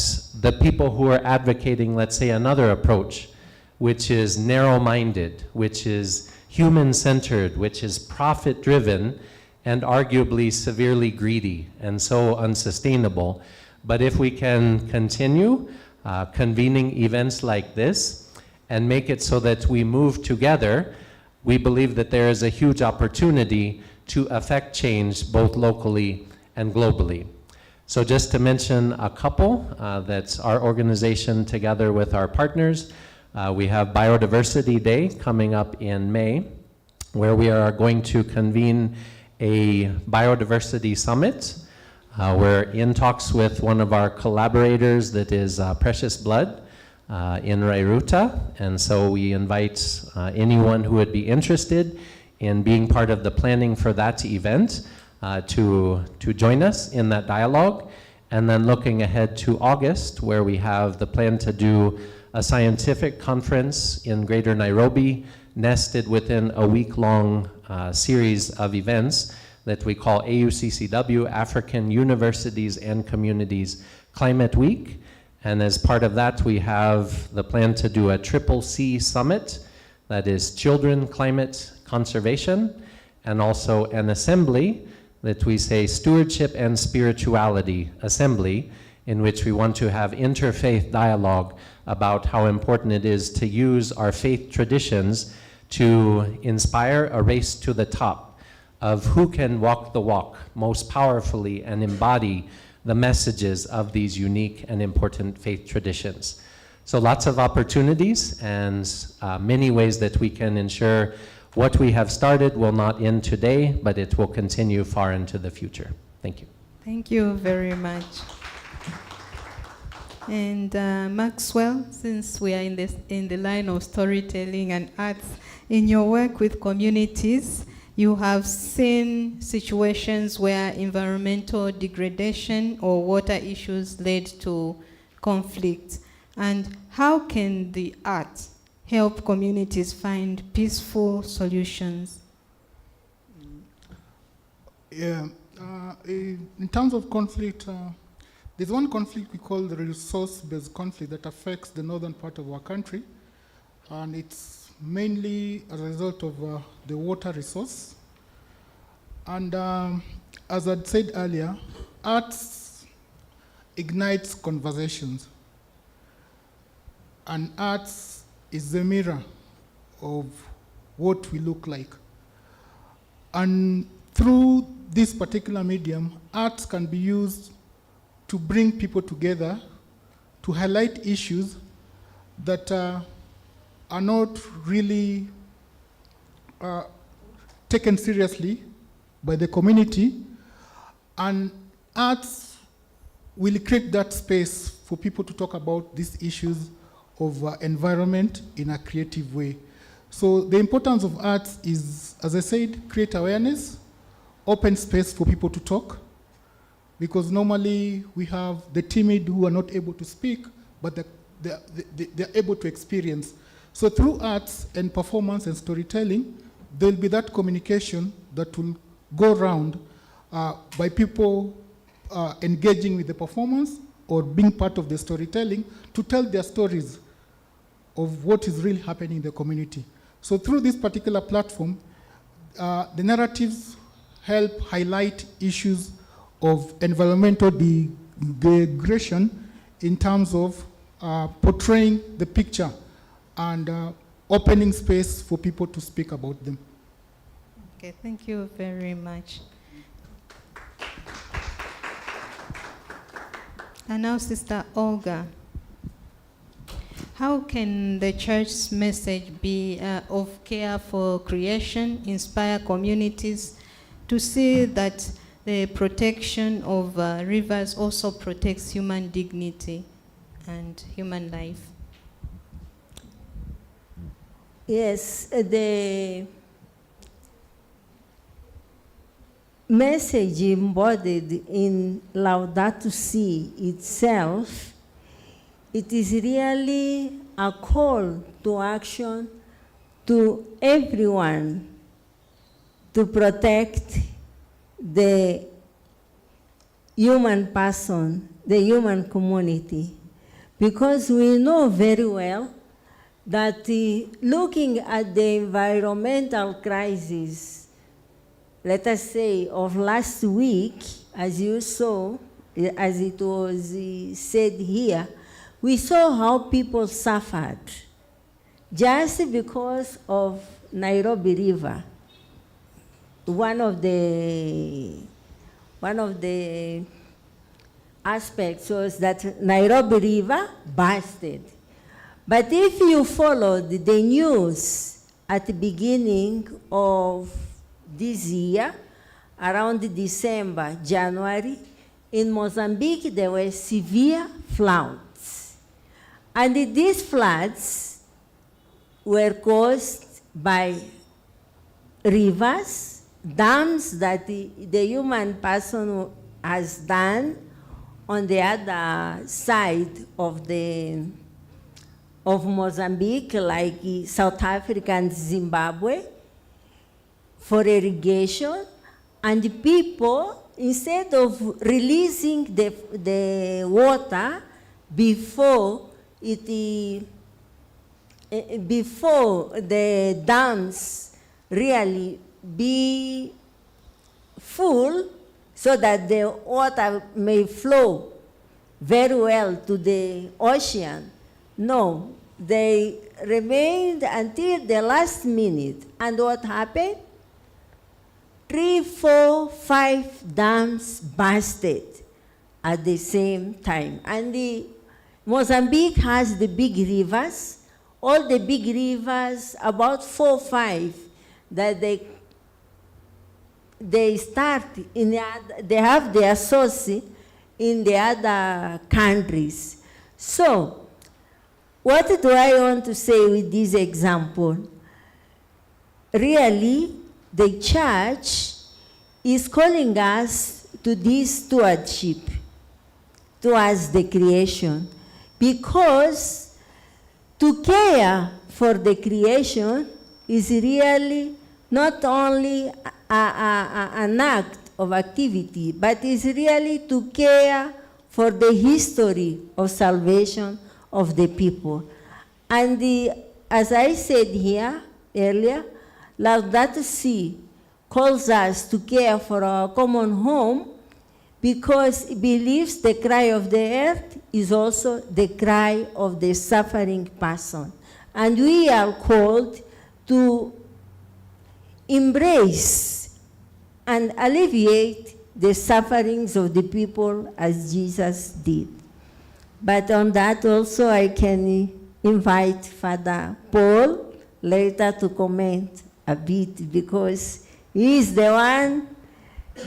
the people who are advocating, let's say, another approach, which is narrow-minded, which is human-centered, which is profit-driven, and arguably severely greedy and so unsustainable. But if we can continue convening events like this and make it so that we move together, we believe that there is a huge opportunity to affect change both locally and globally. So just to mention a couple, that's our organization together with our partners. We have Biodiversity Day coming up in May, where we are going to convene a biodiversity summit. We're in talks with one of our collaborators that is Precious Blood in Rairuta, and so we invite anyone who would be interested in being part of the planning for that event to join us in that dialogue. And then looking ahead to August, where we have the plan to do a scientific conference in Greater Nairobi, nested within a week-long series of events that we call AUCCW, African Universities and Communities Climate Week. And as part of that, we have the plan to do a CCC summit, that is Children, Climate, Conservation, and also an assembly that we say Stewardship and Spirituality Assembly, in which we want to have interfaith dialogue about how important it is to use our faith traditions to inspire a race to the top of who can walk the walk most powerfully and embody the messages of these unique and important faith traditions. So lots of opportunities and many ways that we can ensure what we have started will not end today, but it will continue far into the future. Thank you. Thank you very much. And Maxwell, since we are in the line of storytelling and arts, in your work with communities, you have seen situations where environmental degradation or water issues led to conflict. And how can the art help communities find peaceful solutions? Yeah, in terms of conflict, there's one conflict we call the resource-based conflict that affects the northern part of our country, and it's mainly as a result of the water resource. And as I'd said earlier, arts ignites conversations, and arts is the mirror of what we look like. And through this particular medium, arts can be used to bring people together, to highlight issues that are not really taken seriously by the community, and arts will create that space for people to talk about these issues of environment in a creative way. So the importance of arts is, as I said, create awareness, open space for people to talk, because normally we have the timid who are not able to speak, but they're able to experience. So through arts and performance and storytelling, there'll be that communication that will go around by people engaging with the performance or being part of the storytelling to tell their stories of what is really happening in the community. So through this particular platform, the narratives help highlight issues of environmental degradation in terms of portraying the picture and opening space for people to speak about them. Okay, thank you very much. And now, Sister Olga, how can the church's message be of care for creation inspire communities to see that the protection of rivers also protects human dignity and human life? Yes, the message embodied in Laudato Si itself, it is really a call to action to everyone to protect the human person, the human community, because we know very well that looking at the environmental crisis, let us say, of last week, as you saw, as it was said here, we saw how people suffered just because of Nairobi River. One of the aspects was that Nairobi River bursted. But if you followed the news at the beginning of this year, around December, January, in Mozambique there were severe floods. And these floods were caused by rivers, dams that the human person has done on the other side of Mozambique, like South Africa and Zimbabwe, for irrigation. And the people, instead of releasing the water before the dams really be full, so that the water may flow very well to the ocean, no, they remained until the last minute. And what happened? 3, 4, 5 dams bursted at the same time. And Mozambique has the big rivers, all the big rivers, about 4 or 5, that they start in they have their source in the other countries. So, what do I want to say with this example? Really, the church is calling us to this stewardship towards the creation, because to care for the creation is really not only an act of activity, but is really to care for the history of salvation of the people. And as I said here earlier, Laudato Si calls us to care for our common home because it believes the cry of the earth is also the cry of the suffering person. And we are called to embrace and alleviate the sufferings of the people as Jesus did. But on that also I can invite Father Paul later to comment a bit, because he is the one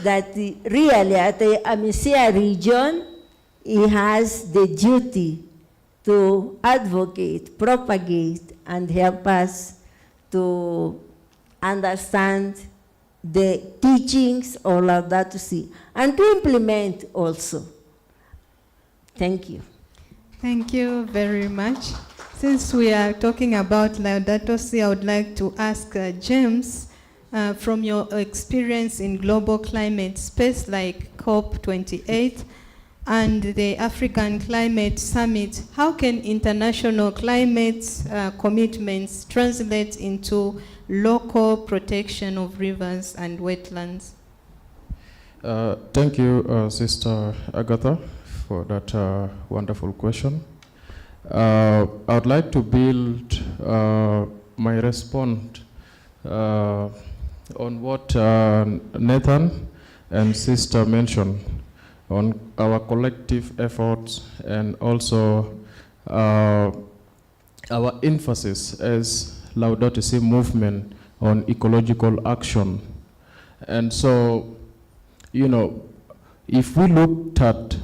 that really at the Amisia region, he has the duty to advocate, propagate, and help us to understand the teachings of Laudato Si, and to implement also. Thank you. Thank you very much. Since we are talking about Laudato Si, I would like to ask James, from your experience in global climate space like COP28 and the African Climate Summit, how can international climate commitments translate into local protection of rivers and wetlands? Thank you, Sister Agatha, for that wonderful question. I would like to build my response on what Nathan and Sister mentioned on our collective efforts, and also our emphasis as Laudato Si movement on ecological action. And so, you know, if we looked at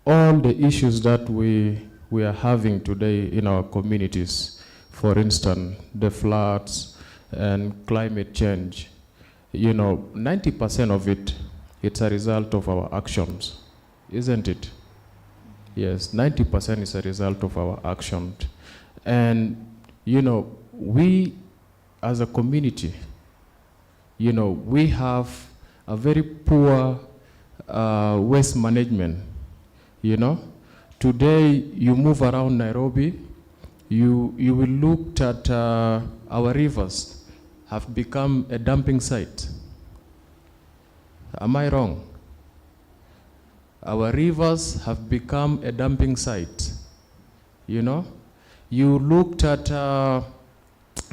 all the issues that we are having today in our communities, for instance, the floods and climate change, you know, 90% of it, it's a result of our actions, isn't it? Yes, 90% is a result of our actions. And, you know, we as a community, you know, we have a very poor waste management, you know. Today, you move around Nairobi, you will look at our rivers have become a dumping site. Am I wrong? Our rivers have become a dumping site, you know. You looked at,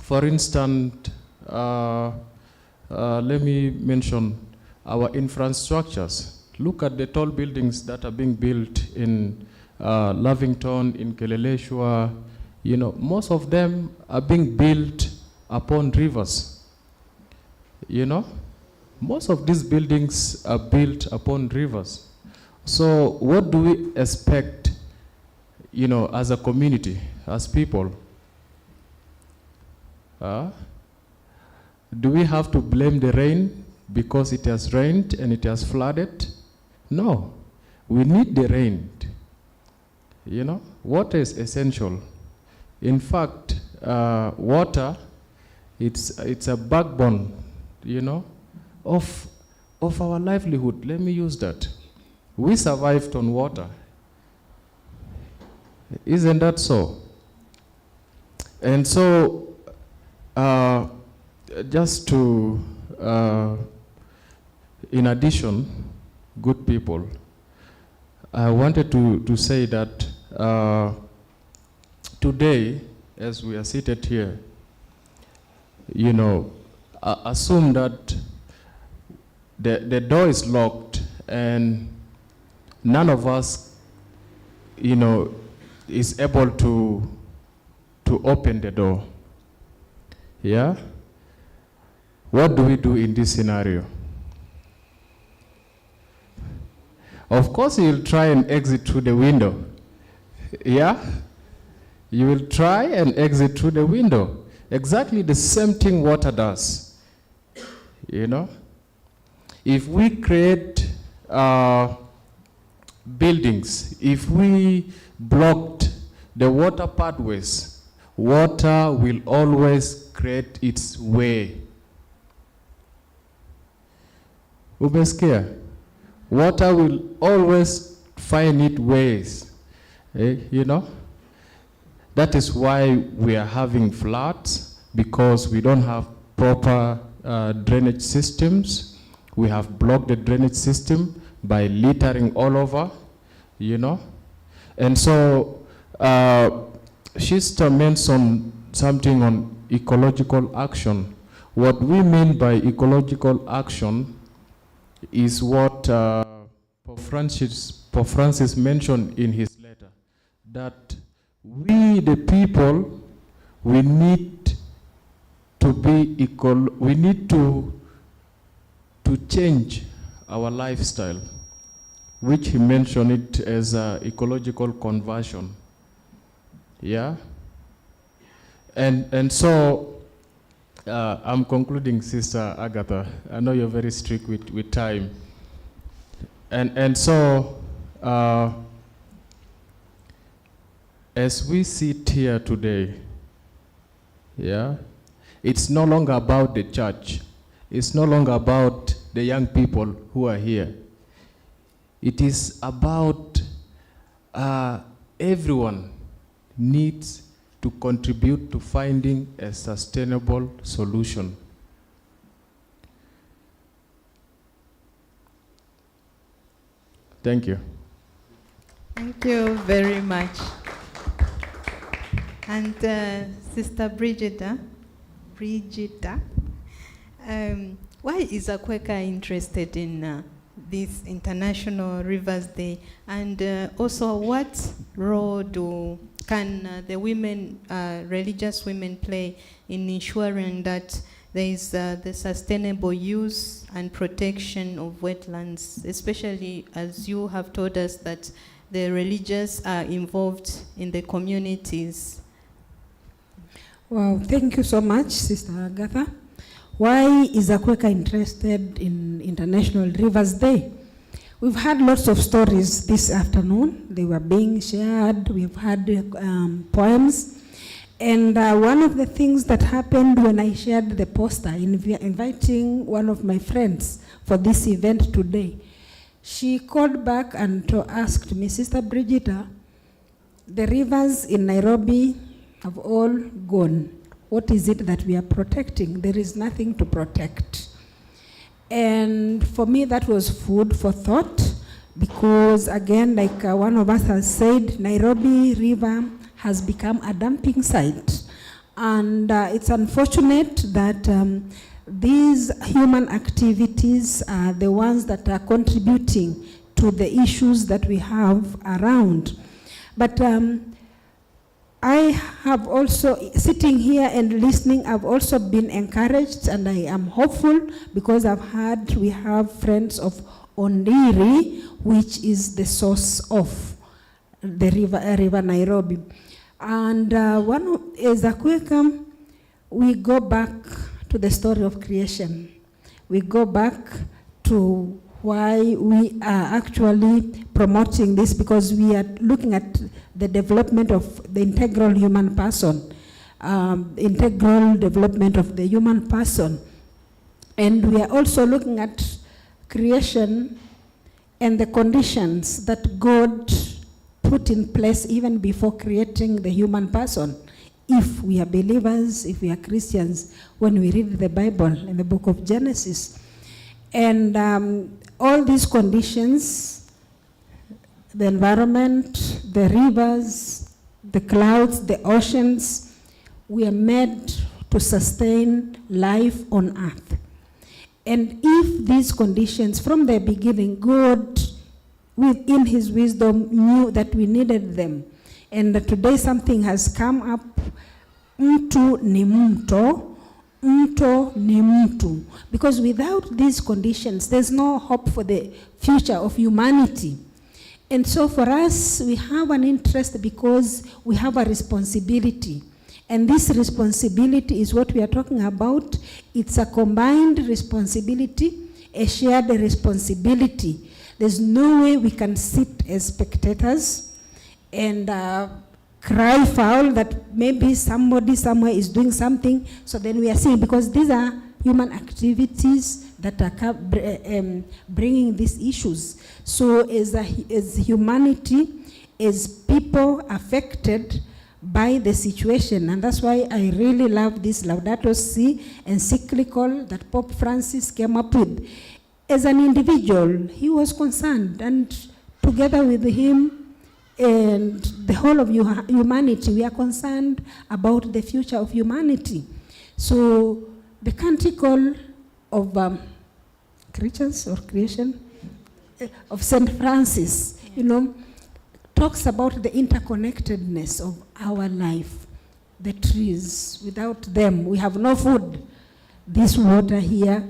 for instance, let me mention our infrastructures. Look at the tall buildings that are being built in Lavington, in Kileleshwa. You know, most of them are being built upon rivers. You know, most of these buildings are built upon rivers. So what do we expect, you know, as a community, as people? Do we have to blame the rain because it has rained and it has flooded? No, we need the rain. You know, water is essential. In fact, water, it's a backbone, you know, of our livelihood. Let me use that. We survived on water. Isn't that so? And so, just to, in addition, good people, I wanted to say that today, as we are seated here, you know, assume that the door is locked and none of us, you know, is able to open the door. Yeah? What do we do in this scenario? Of course, you'll try and exit through the window. Yeah? You will try and exit through the window. Exactly the same thing water does. You know? If we create buildings, if we blocked the water pathways, water will always create its way. Umesikia? Water will always find its ways. You know? That is why we are having floods, because we don't have proper drainage systems. We have blocked the drainage system by littering all over, you know. And so, Sister mentioned something on ecological action. What we mean by ecological action is what Pope Francis mentioned in his letter, that we, the people, we need to be we need to change our lifestyle, which he mentioned it as ecological conversion. Yeah? And so, I'm concluding, Sister Agatha. I know you're very strict with time. And so, as we sit here today, yeah, it's no longer about the church. It's no longer about the young people who are here. It is about everyone needs to contribute to finding a sustainable solution. Thank you. Thank you very much. And Sister Brigida, why is a Quaker interested in this International Rivers Day? And also, what role can the women, religious women, play in ensuring that there is the sustainable use and protection of wetlands, especially as you have told us that the religious are involved in the communities? Well, thank you so much, Sister Agatha. Why is a Quaker interested in International Rivers Day? We've had lots of stories this afternoon. They were being shared. We've had poems. And one of the things that happened when I shared the poster inviting one of my friends for this event today, she called back and asked me, Sister Brigida, the rivers in Nairobi have all gone. What is it that we are protecting? There is nothing to protect. And for me, that was food for thought, because again, like one of us has said, Nairobi River has become a dumping site. And it's unfortunate that these human activities are the ones that are contributing to the issues that we have around. But I have also, sitting here and listening, I've also been encouraged, and I am hopeful because we have friends of Ondiri, which is the source of the river Nairobi. And as a Quaker, we go back to the story of creation. We go back to why we are actually promoting this, because we are looking at the development of the integral human person, integral development of the human person. And we are also looking at creation and the conditions that God put in place even before creating the human person. If we are believers, if we are Christians, when we read the Bible in the book of Genesis. And all these conditions, the environment, the rivers, the clouds, the oceans, we are made to sustain life on earth. And if these conditions, from the beginning, God, within his wisdom, knew that we needed them. And today something has come up, mtu ni mto, mto ni mtu. Because without these conditions, there's no hope for the future of humanity. And so for us, we have an interest because we have a responsibility. And this responsibility is what we are talking about. It's a combined responsibility, a shared responsibility. There's no way we can sit as spectators and cry foul that maybe somebody somewhere is doing something, so then we are seeing, because these are human activities that are bringing these issues. So as humanity, as people affected by the situation, and that's why I really love this Laudato Si encyclical that Pope Francis came up with. As an individual, he was concerned, and together with him and the whole of humanity, we are concerned about the future of humanity. So the canticle of creatures or creation of St. Francis, talks about the interconnectedness of our life. The trees, without them, we have no food. This water here,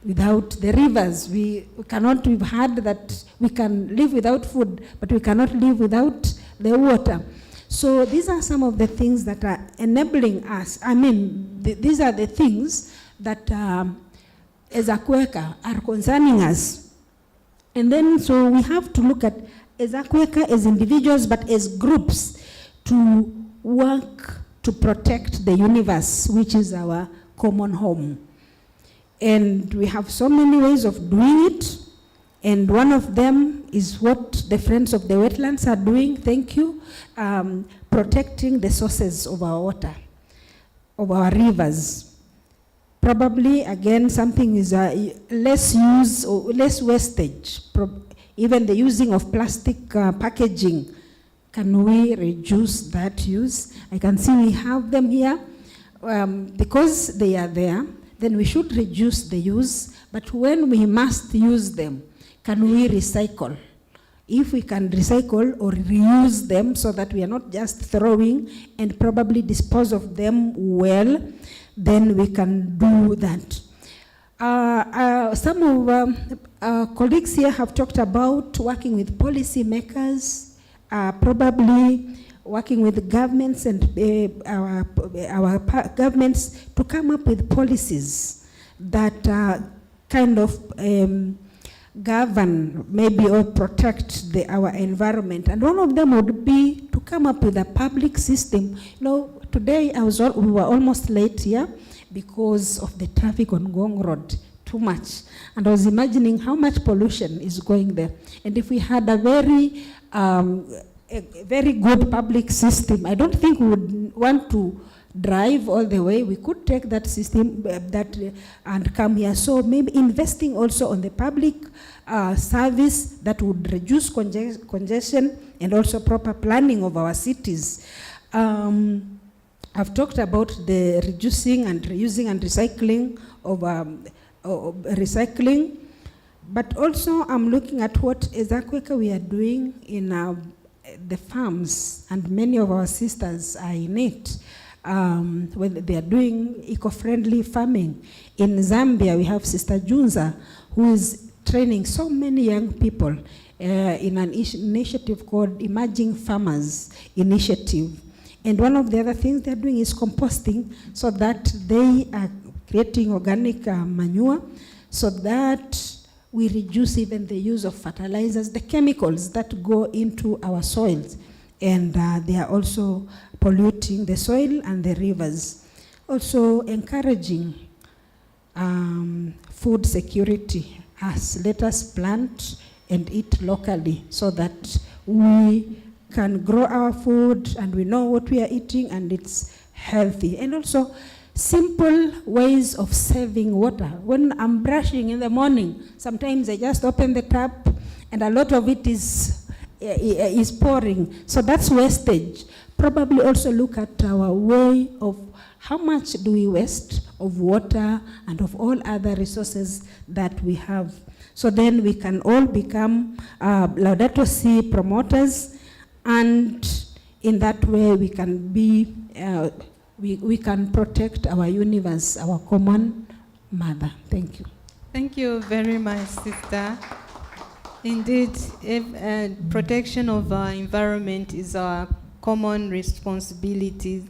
without the rivers, we cannot. We've heard that we can live without food, but we cannot live without the water. So these are some of the things that are enabling us. I mean, these are the things that, as a Quaker, are concerning us. And then, so we have to look at, as a Quaker, as individuals, but as groups, to work to protect the universe, which is our common home. And we have so many ways of doing it, and one of them is what the Friends of the Wetlands are doing, thank you, protecting the sources of our water, of our rivers. Probably, again, something is less use or less wastage. Even the using of plastic packaging, can we reduce that use? I can see we have them here. Because they are there, then we should reduce the use, but when we must use them, can we recycle? If we can recycle or reuse them so that we are not just throwing and probably dispose of them well, then we can do that. Some of our colleagues here have talked about working with policy makers, probably working with governments and our governments to come up with policies that kind of govern maybe or protect our environment. And one of them would be to come up with a public system. Today we were almost late here because of the traffic on Gong Road, too much. And I was imagining how much pollution is going there. And if we had a very good public system, I don't think we would want to drive all the way. We could take that system and come here. So maybe investing also on the public service that would reduce congestion and also proper planning of our cities. I've talked about the reducing and reusing and recycling of recycling, but also I'm looking at what as a Quaker we are doing in the farms, and many of our sisters are in it. When they are doing eco-friendly farming. In Zambia, we have Sister Junza, who is training so many young people in an initiative called Emerging Farmers Initiative. And one of the other things they're doing is composting, so that they are creating organic manure, so that we reduce even the use of fertilizers, the chemicals that go into our soils. And they are also polluting the soil and the rivers. Also encouraging food security. Let us plant and eat locally so that we can grow our food and we know what we are eating and it's healthy. And also simple ways of saving water. When I'm brushing in the morning, sometimes I just open the tap and a lot of it is pouring. So that's wastage. Probably also look at our way of how much do we waste of water and of all other resources that we have. So then we can all become Laudato Si promoters, and in that way we can be, we can protect our universe, our common mother. Thank you. Thank you very much, sister. Indeed, protection of our environment is our common responsibility,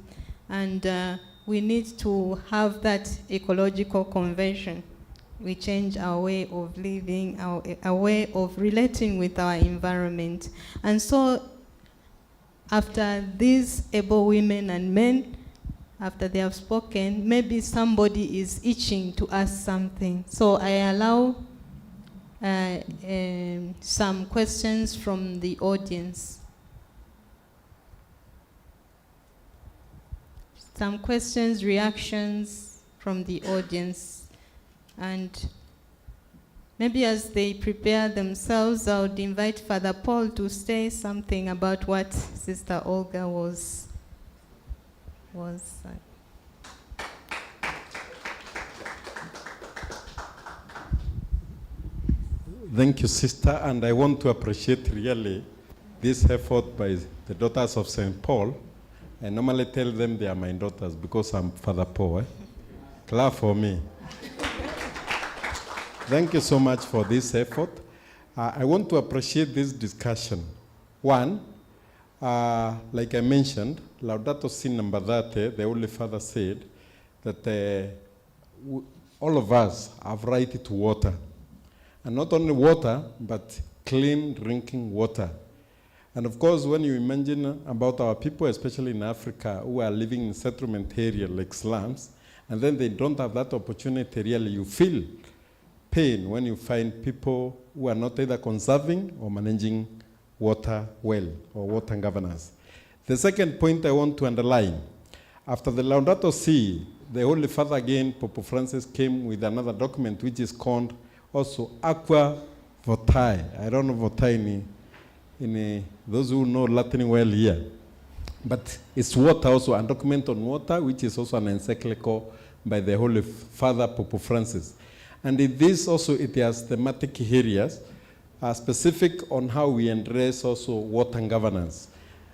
and we need to have that ecological convention. We change our way of living, our way of relating with our environment. And so after these able women and men, after they have spoken, maybe somebody is itching to ask something. So I allow some questions from the audience. Some questions, reactions from the audience. And maybe as they prepare themselves, I would invite Father Paul to say something about what Sister Olga was. Thank you, sister, and I want to appreciate really this effort by the daughters of St. Paul. I normally tell them they are my daughters because I'm Father Paul. Clap for me. Thank you so much for this effort. I want to appreciate this discussion. One, like I mentioned, Laudato Si number 30, the Holy Father said that all of us have right to water. And not only water, but clean drinking water. And of course, when you imagine about our people, especially in Africa, who are living in settlement area like slums, and then they don't have that opportunity, really, you feel pain when you find people who are not either conserving or managing water well, or water governance. The second point I want to underline, after the Laudato Si, the Holy Father again, Pope Francis, came with another document which is called also Aqua Vitae. I don't know Vitae in those who know Latin well here. But it's water also, a document on water, which is also an encyclical by the Holy Father, Pope Francis. And in this also, it has thematic areas specific on how we address also water governance.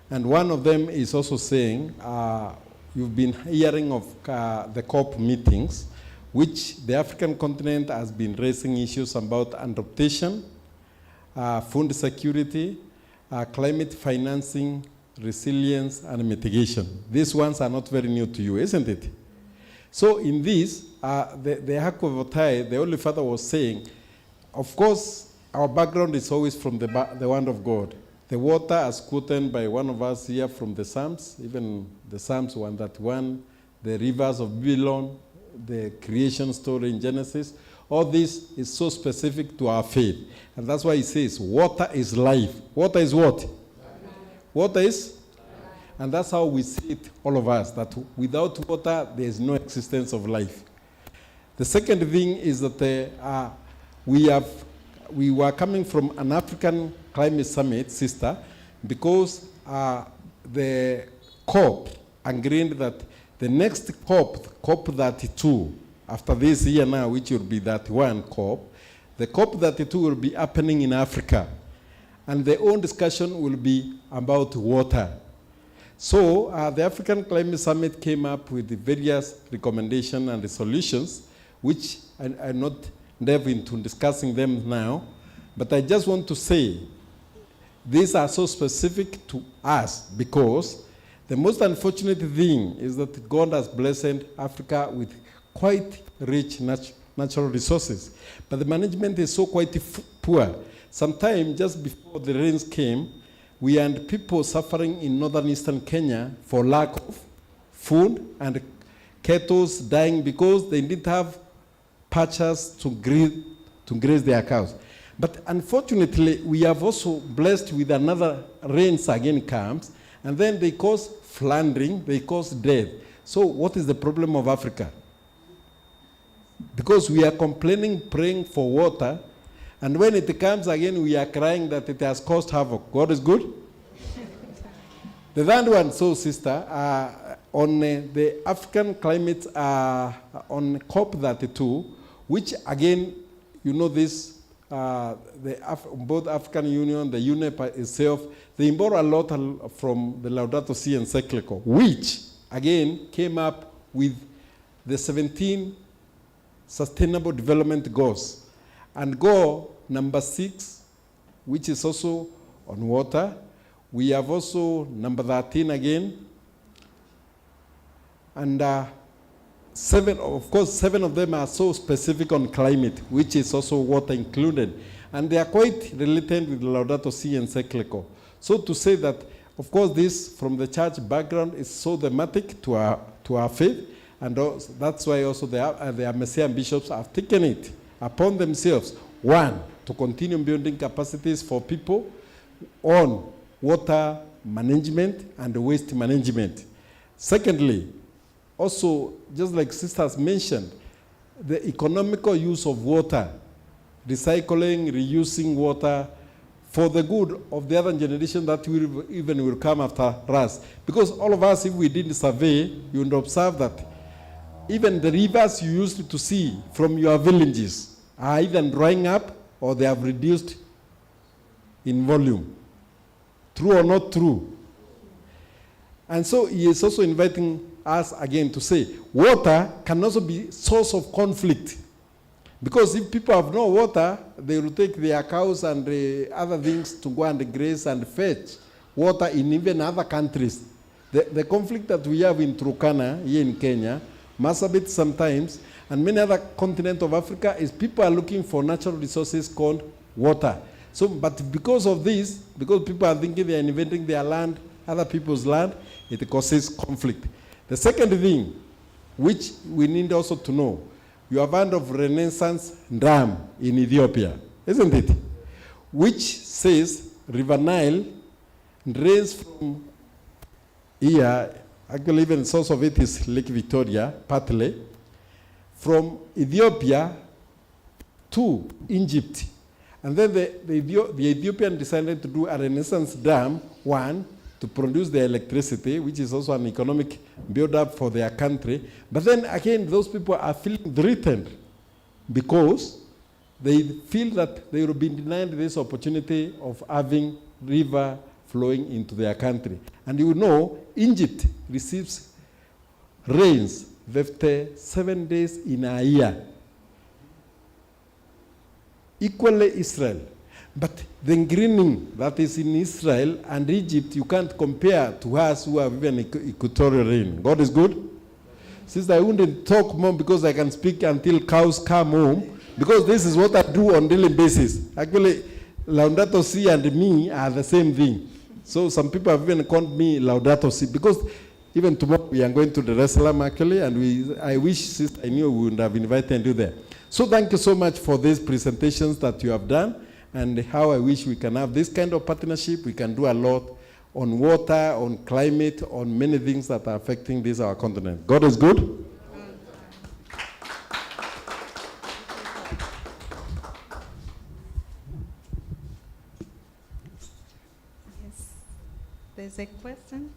And one of them is also saying, you've been hearing of the COP meetings, which the African continent has been raising issues about adaptation, food security, climate financing, resilience, and mitigation. These ones are not very new to you, isn't it? So in this, the Aqua Vitae, the Holy Father was saying, of course, our background is always from the Word of God. The water, as quoted by one of us here from the Psalms, even the Psalms 131, the rivers of Babylon, the creation story in Genesis, all this is so specific to our faith. And that's why he says, water is life. Water is what? Life. Water is? Life. And that's how we see it, all of us, that without water, there is no existence of life. The second thing is that we were coming from an African climate summit, sister, because the COP agreed that the next COP, COP32, after this year now, which will be that one COP, the COP32 will be happening in Africa. And the own discussion will be about water. So the African Climate Summit came up with the various recommendations and resolutions, which I'm not delve into discussing them now, but I just want to say these are so specific to us because the most unfortunate thing is that God has blessed Africa with quite rich natural resources, but the management is so quite poor. Sometimes just before the rains came, we had people suffering in northern eastern Kenya for lack of food and cattle dying because they didn't have pastures to graze their cows. But unfortunately, we have also blessed with another rains again comes, and then they cause flooding, they cause death. So what is the problem of Africa? Because we are complaining, praying for water, and when it comes again, we are crying that it has caused havoc. God is good? The third one, so sister, on the African climate, on COP32, which again, you know this, both African Union, the UNEP itself, they borrow a lot from the Laudato Si encyclical, which again came up with the 17 Sustainable Development Goals. And goal number 6, which is also on water. We have also number 13 again. And 7 of them are so specific on climate, which is also water included. And they are quite related with the Laudato Si encyclical. So to say that Of course, this from the church background is so thematic to our faith, and also, that's why also the Messiah bishops have taken it upon themselves. One, to continue building capacities for people on water management and waste management. Secondly, also, just like sisters mentioned, the economical use of water, recycling, reusing water for the good of the other generation that will come after us. Because all of us, if we did a survey, you would observe that even the rivers you used to see from your villages are either drying up or they have reduced in volume. True or not true? And so he is also inviting us again to say, water can also be source of conflict. Because if people have no water, they will take their cows and other things to go and graze and fetch water in even other countries. The conflict that we have in Turkana, here in Kenya, Marsabit sometimes, and many other continents of Africa, is people are looking for natural resources called water. So, but because of this, because people are thinking they are inventing their land, other people's land, it causes conflict. The second thing, which we need also to know, you have heard of Renaissance Dam in Ethiopia, isn't it? Which says River Nile drains from here, actually even the source of it is Lake Victoria, partly, from Ethiopia to Egypt. And then the Ethiopian decided to do a Renaissance Dam, one, to produce the electricity, which is also an economic build-up for their country. But then again, those people are feeling threatened because they feel that they will be denied this opportunity of having river flowing into their country. And you know, Egypt receives rains 57 days in a year. Equally Israel. But the greening that is in Israel and Egypt, you can't compare to us who have even equatorial rain. God is good. Sister, I wouldn't talk more because I can speak until cows come home, because this is what I do on daily basis. Actually, Laudato Si and me are the same thing. So some people have even called me Laudato Si, because even tomorrow we are going to Jerusalem actually, and I wish, sister, I knew we would have invited you there. So thank you so much for these presentations that you have done. And how I wish we can have this kind of partnership. We can do a lot on water, on climate, on many things that are affecting this our continent. God is good. Yes. There's a question.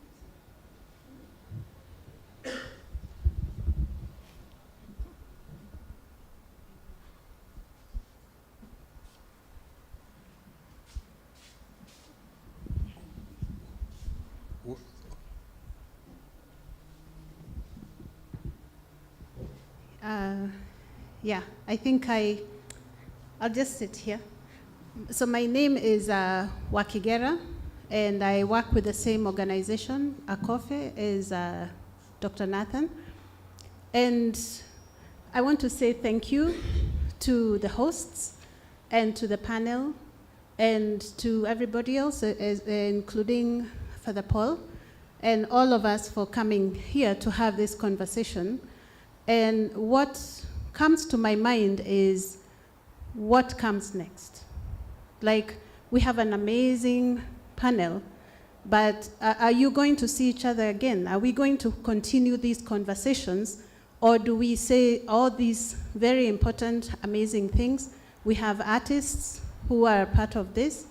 Yeah, I think I'll just sit here. So my name is Wakigera, and I work with the same organization, ACOFE, as Dr. Nathan. And I want to say thank you to the hosts and to the panel and to everybody else, including Father Paul, and all of us for coming here to have this conversation. And what comes to my mind is what comes next. Like, we have an amazing panel, but are you going to see each other again? Are we going to continue these conversations, or do we say all these very important, amazing things? We have artists who are part of this.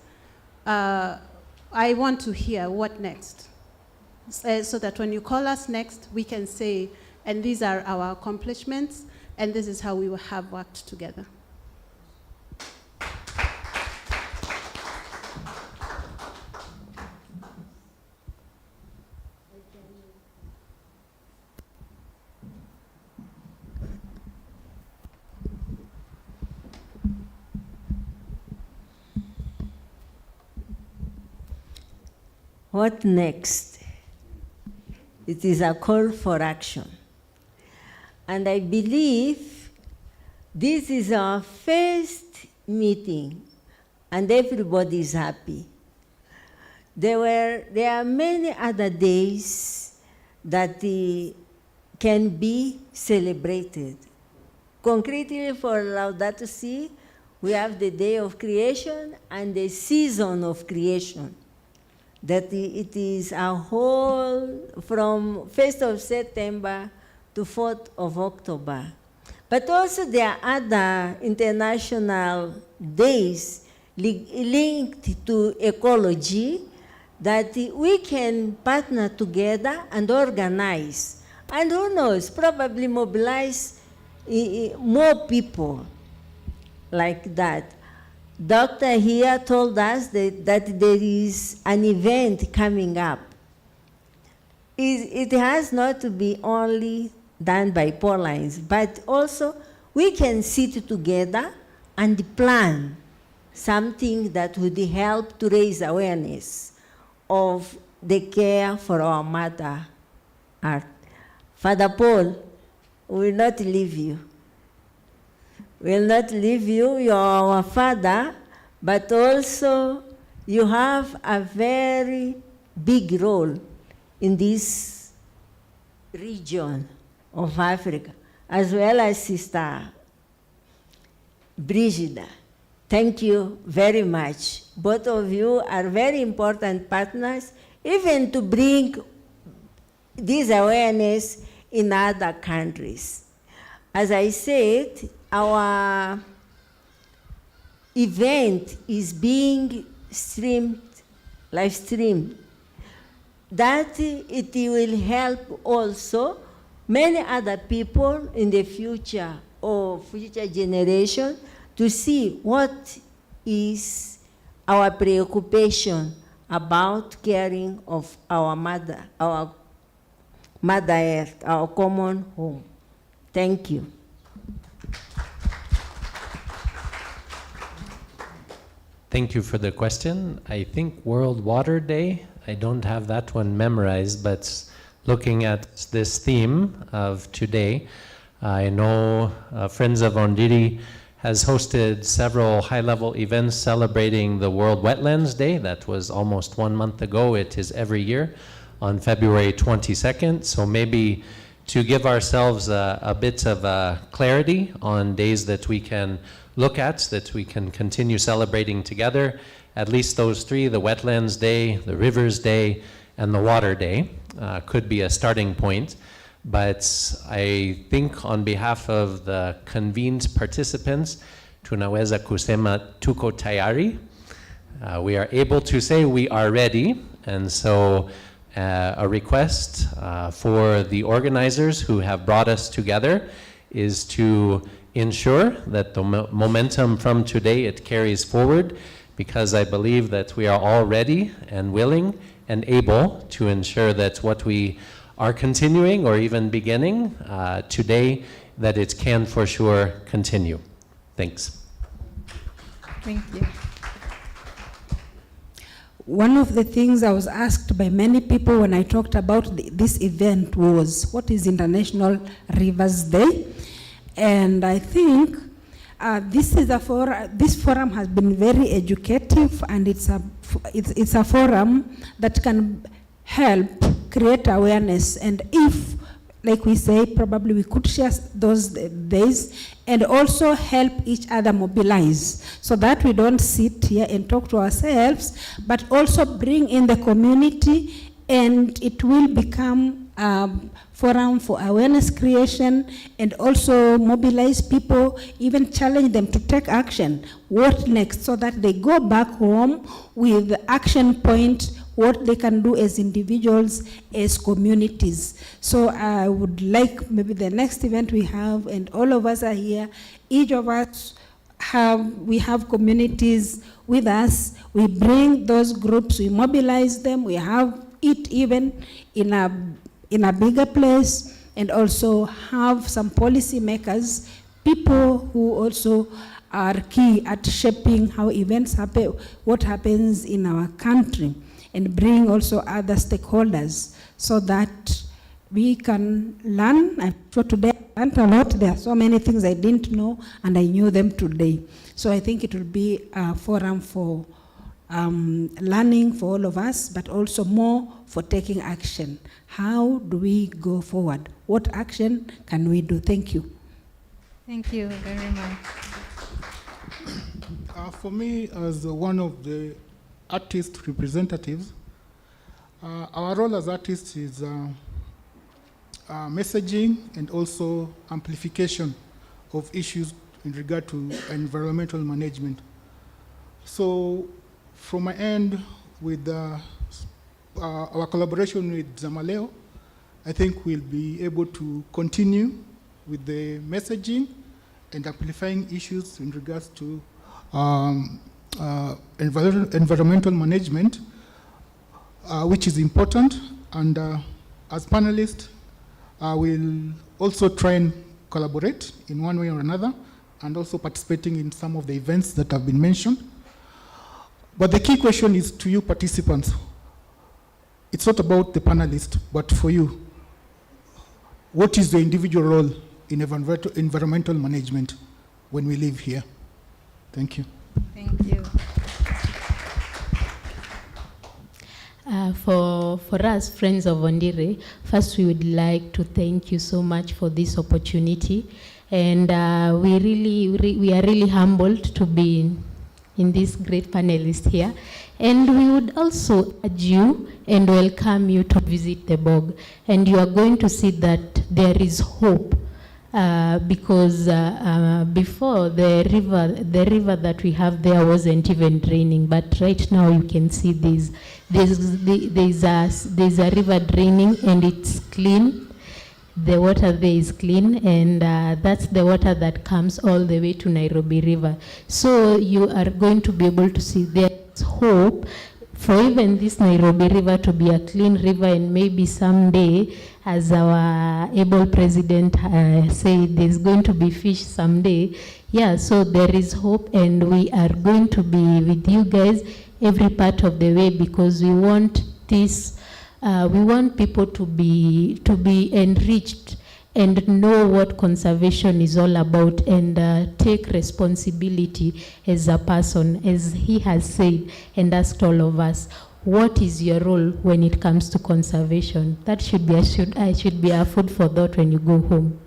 I want to hear what next, so that when you call us next, we can say, and these are our accomplishments, and this is how we will have worked together. What next? It is a call for action. And I believe this is our first meeting, and everybody is happy. there are many other days that can be celebrated. Concretely for Laudato Si, we have the day of creation and the season of creation. That it is a whole, from 1st of September to 4th of October. But also there are other international days linked to ecology that we can partner together and organize. And who knows, probably mobilize more people like that. Doctor here told us that there is an event coming up. It has not to be only done by Paulines, but also we can sit together and plan something that would help to raise awareness of the care for our Mother Earth. Father Paul will not leave you. Will not leave you, you are our father, but also you have a very big role in this region of Africa, as well as Sister Brigida. Thank you very much. Both of you are very important partners, even to bring this awareness in other countries. As I said, our event is being live streamed. That it will help also many other people in the future or future generation to see what is our preoccupation about caring of our Mother Earth, our common home. Thank you. Thank you for the question. I think World Water Day, I don't have that one memorized, but looking at this theme of today, I know Friends of Ondiri has hosted several high-level events celebrating the World Wetlands Day. That was almost 1 month ago. It is every year on February 22nd. So maybe to give ourselves a bit of clarity on days that we can look at, that we can continue celebrating together, at least those three, the Wetlands Day, the Rivers Day, and the Water Day, could be a starting point. But I think on behalf of the convened participants, tunaweza kusema tuko tayari. We are able to say we are ready, and so a request for the organizers who have brought us together is to ensure that the momentum from today, it carries forward, because I believe that we are all ready and willing and able to ensure that what we are continuing or even beginning today, that it can for sure continue. Thanks. Thank you. One of the things I was asked by many people when I talked about this event was, what is International Rivers Day? And I think this forum has been very educative, and it's a forum that can help create awareness. And if, like we say, probably we could share those days and also help each other mobilize, so that we don't sit here and talk to ourselves, but also bring in the community, and it will become forum for awareness creation, and also mobilize people, even challenge them to take action. What next? So that they go back home with the action point, what they can do as individuals, as communities. So I would like maybe the next event we have, and all of us are here, each of us we have communities with us, we bring those groups, we mobilize them, we have it even in a bigger place, and also have some policy makers, people who also are key at shaping how events happen, what happens in our country, and bring also other stakeholders, so that we can learn. I'm sure today I learned a lot. There are so many things I didn't know, and I knew them today. So I think it will be a forum for learning for all of us, but also more for taking action. How do we go forward? What action can we do? Thank you. Thank you very much. For me, as one of the artist representatives, our role as artists is messaging and also amplification of issues in regard to environmental management. So from my end, with our collaboration with Zamaleo, I think we'll be able to continue with the messaging and amplifying issues in regards to environmental management, which is important. And as panelists, we'll also try and collaborate in one way or another, and also participating in some of the events that have been mentioned. But the key question is to you participants. It's not about the panelists, but for you. What is the individual role in environmental management when we live here? Thank you. Thank you. For us, Friends of Ondire, first we would like to thank you so much for this opportunity. And we are really humbled to be in this great panelist here. And we would also urge you and welcome you to visit the bog. And you are going to see that there is hope. Because before the river that we have there wasn't even draining, but right now you can see there's a river draining and it's clean. The water there is clean, and that's the water that comes all the way to Nairobi River. So you are going to be able to see there's hope for even this Nairobi River to be a clean river, and maybe someday, as our able president said, there's going to be fish someday. Yeah, so there is hope, and we are going to be with you guys every part of the way, because we want this. We want people to be enriched and know what conservation is all about, and take responsibility as a person, as he has said and asked all of us. What is your role when it comes to conservation? That should be a food for thought when you go home.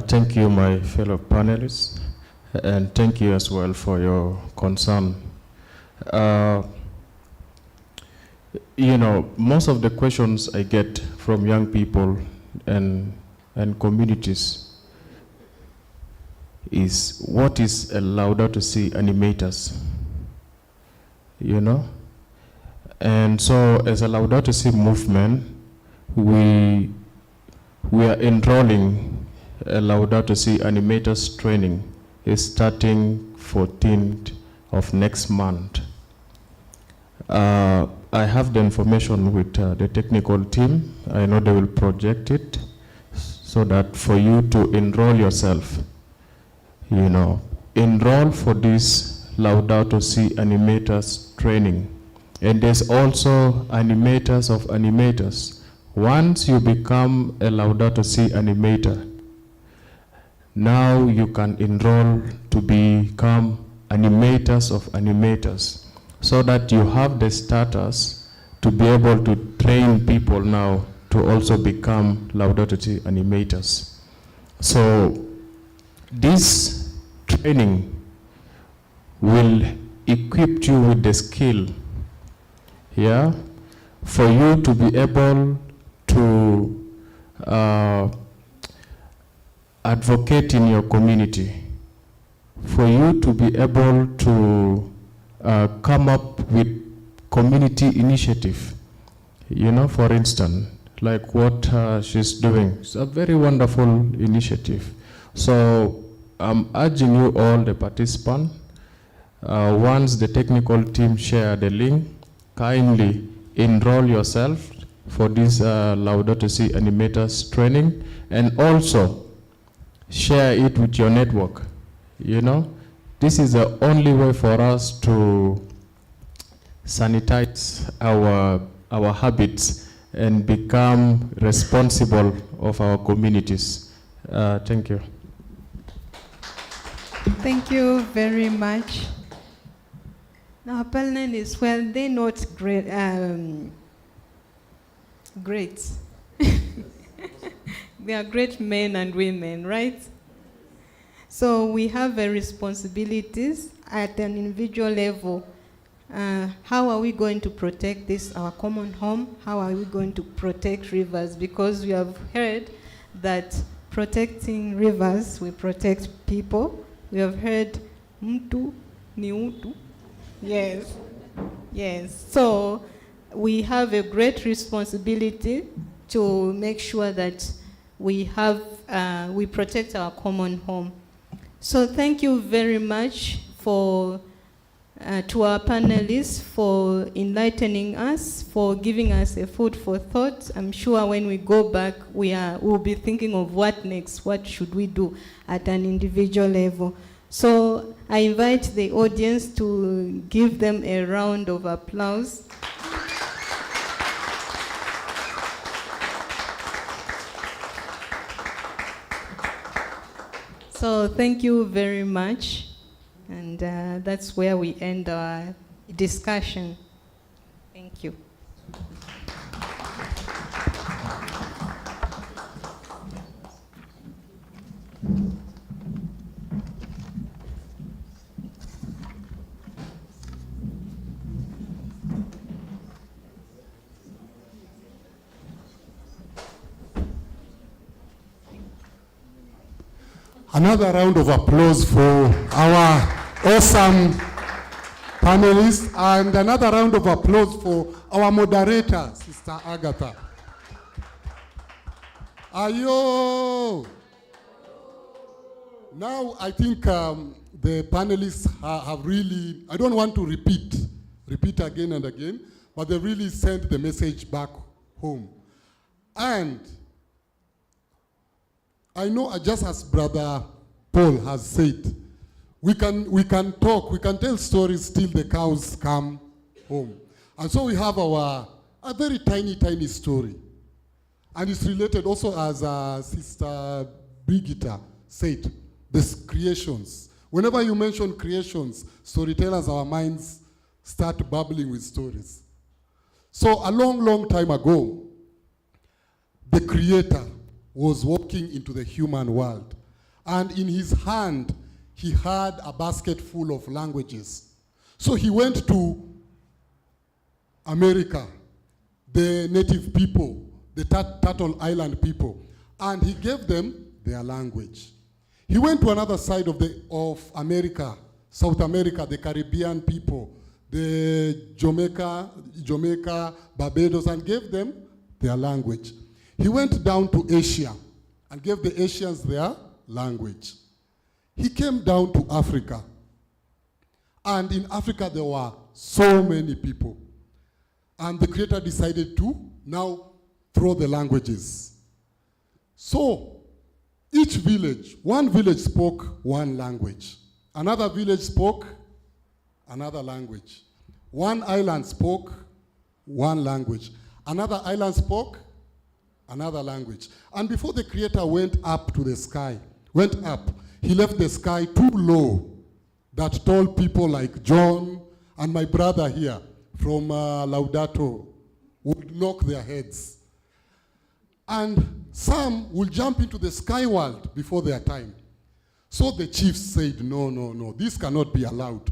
Thank you, my fellow panelists, and thank you as well for your concern. You know, most of the questions I get from young people and communities is, what is a Laudato Si animators? You know? And so as a Laudato Si movement, we are enrolling a Laudato Si animators training. It's starting 14th of next month. I have the information with the technical team. I know they will project it so that for you to enroll yourself, you know, enroll for this Laudato Si animators training. And there's also animators of animators. Once you become a Laudato Si animator, now you can enroll to become animators of animators, so that you have the status to be able to train people now to also become Laudato Si animators. So this training will equip you with the skill, yeah, for you to be able to advocate in your community, for you to be able to come up with community initiative. You know, for instance, like what she's doing. It's a very wonderful initiative. So I'm urging you all, the participants, once the technical team share the link, kindly enroll yourself for this Laudato Si animators training, and also share it with your network. You know, this is the only way for us to sanitize our habits and become responsible of our communities. Thank you. Thank you very much. Now, Paulines, well, they're not great. Great. They are great men and women, right? So we have responsibilities at an individual level. How are we going to protect this, our common home? How are we going to protect rivers? Because we have heard that protecting rivers will protect people. We have heard mtu ni utu. Yes. Yes. So we have a great responsibility to make sure that we protect our common home. So thank you very much to our panelists for enlightening us, for giving us a food for thought. I'm sure when we go back, we'll be thinking of what next, what should we do at an individual level. So I invite the audience to give them a round of applause. So thank you very much. And that's where we end our discussion. Thank you. Another round of applause for our awesome panelists, and another round of applause for our moderator, Sister Agatha. Ayo! Now I think the panelists have really, I don't want to repeat again and again, but they really sent the message back home. And I know, just as Brother Paul has said, we can talk, we can tell stories till the cows come home. And so we have a very tiny story. And it's related also, as Sister Brigitta said, the creations. Whenever you mention creations, storytellers, our minds start bubbling with stories. So a long time ago, the Creator was walking into the human world. And in his hand, he had a basket full of languages. So he went to America, the native people, the Turtle Island people, and he gave them their language. He went to another side of America, South America, the Caribbean people, the Jamaica, Barbados, and gave them their language. He went down to Asia and gave the Asians their language. He came down to Africa. And in Africa, there were so many people. And the Creator decided to now throw the languages. So each village, one village spoke one language. Another village spoke another language. One island spoke one language. Another island spoke another language. And before the Creator went up to the sky, he left the sky too low that tall people like John and my brother here from Laudato would knock their heads. And some will jump into the sky world before their time. So the chiefs said, no, this cannot be allowed.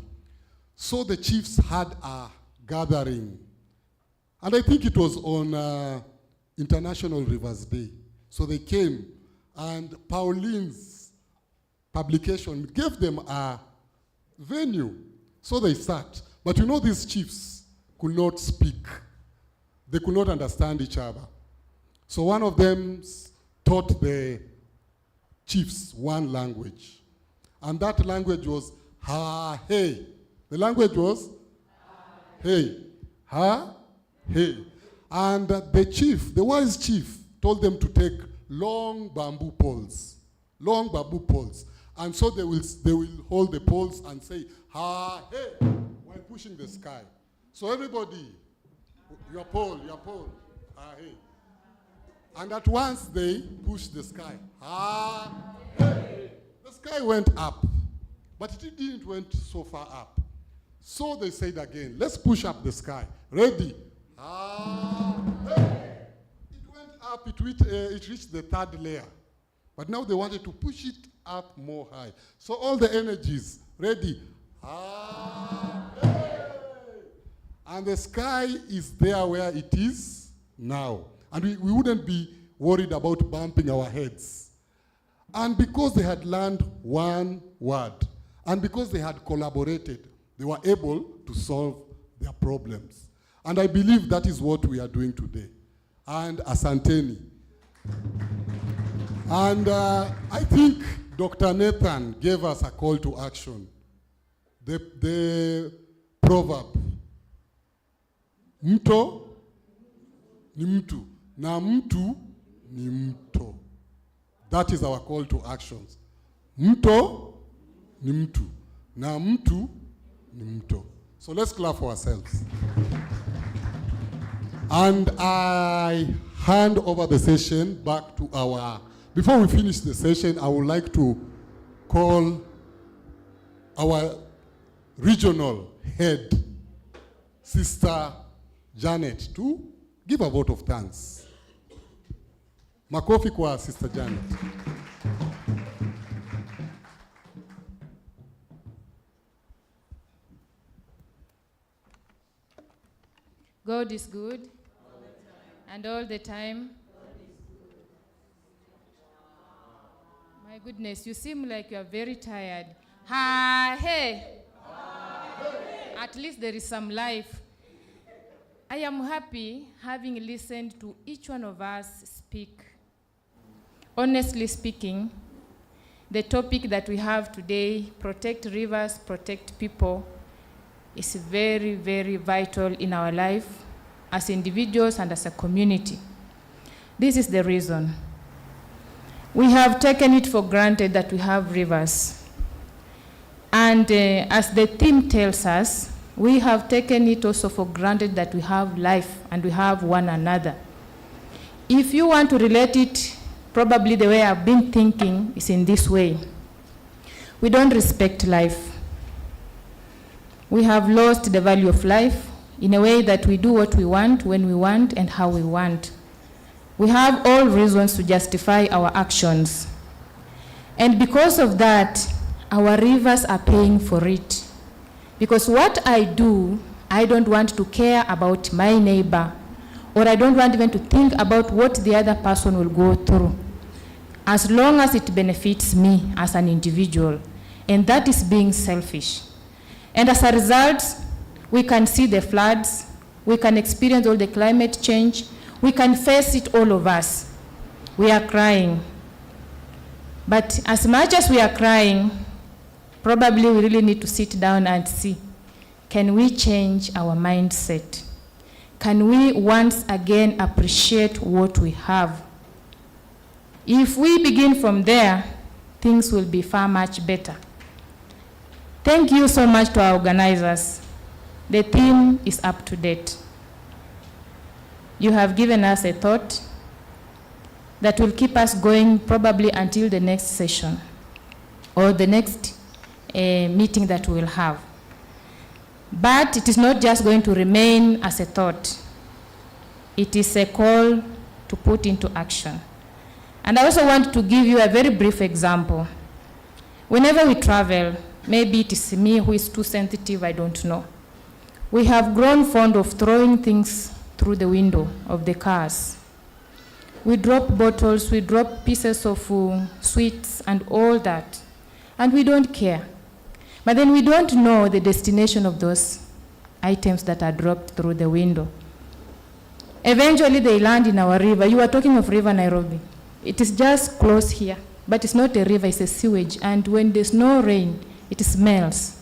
So the chiefs had a gathering. And I think it was on International Rivers Day. So they came, and Paulines Publications gave them a venue. So they sat. But you know, these chiefs could not speak. They could not understand each other. So one of them taught the chiefs one language. And that language was ha-hey. The language was hey. Ha-hey. And the wise chief, told them to take long bamboo poles. And so they will hold the poles and say, ha-hey, while pushing the sky. So everybody, your pole, ha-hey. And at once they pushed the sky. Ha-hey. The sky went up. But it didn't went so far up. So they said again, let's push up the sky. Ready? Hey. It went up, it reached the third layer. But now they wanted to push it up more high. So all the energies, ready? Hey. And the sky is there where it is now. And we wouldn't be worried about bumping our heads. And because they had learned one word, and because they had collaborated, they were able to solve their problems. And I believe that is what we are doing today. And asanteni. And I think Dr. Nathan gave us a call to action. The proverb, mto ni mtu, na mtu ni mto. That is our call to actions. Mto ni mtu, na mtu ni mto. So let's clap for ourselves. And I hand over the session back to our, before we finish the session, I would like to call our regional head, Sister Janet, to give a vote of thanks. Makofi kwa Sister Janet. God is good, and all the time. My goodness, you seem like you are very tired. Hey. At least there is some life. I am happy having listened to each one of us speak. Honestly speaking, the topic that we have today, protect rivers, protect people, is very, very vital in our life as individuals and as a community. This is the reason. We have taken it for granted that we have rivers. And as the theme tells us, we have taken it also for granted that we have life and we have one another. If you want to relate it, probably the way I've been thinking is in this way. We don't respect life. We have lost the value of life in a way that we do what we want, when we want, and how we want. We have all reasons to justify our actions. And because of that, our rivers are paying for it. Because what I do, I don't want to care about my neighbor, or I don't want even to think about what the other person will go through, as long as it benefits me as an individual. And that is being selfish. And as a result, we can see the floods, we can experience all the climate change, we can face it, all of us. We are crying. But as much as we are crying, probably we really need to sit down and see, can we change our mindset? Can we once again appreciate what we have? If we begin from there, things will be far much better. Thank you so much to our organizers. The theme is up to date. You have given us a thought that will keep us going probably until the next session or the next meeting that we will have. But it is not just going to remain as a thought. It is a call to put into action. And I also want to give you a very brief example. Whenever we travel, maybe it is me who is too sensitive, I don't know. We have grown fond of throwing things through the window of the cars. We drop bottles, we drop pieces of sweets and all that. And we don't care. But then we don't know the destination of those items that are dropped through the window. Eventually they land in our river. You are talking of River Nairobi. It is just close here, but it's not a river, it's a sewage. And when there's no rain, it smells.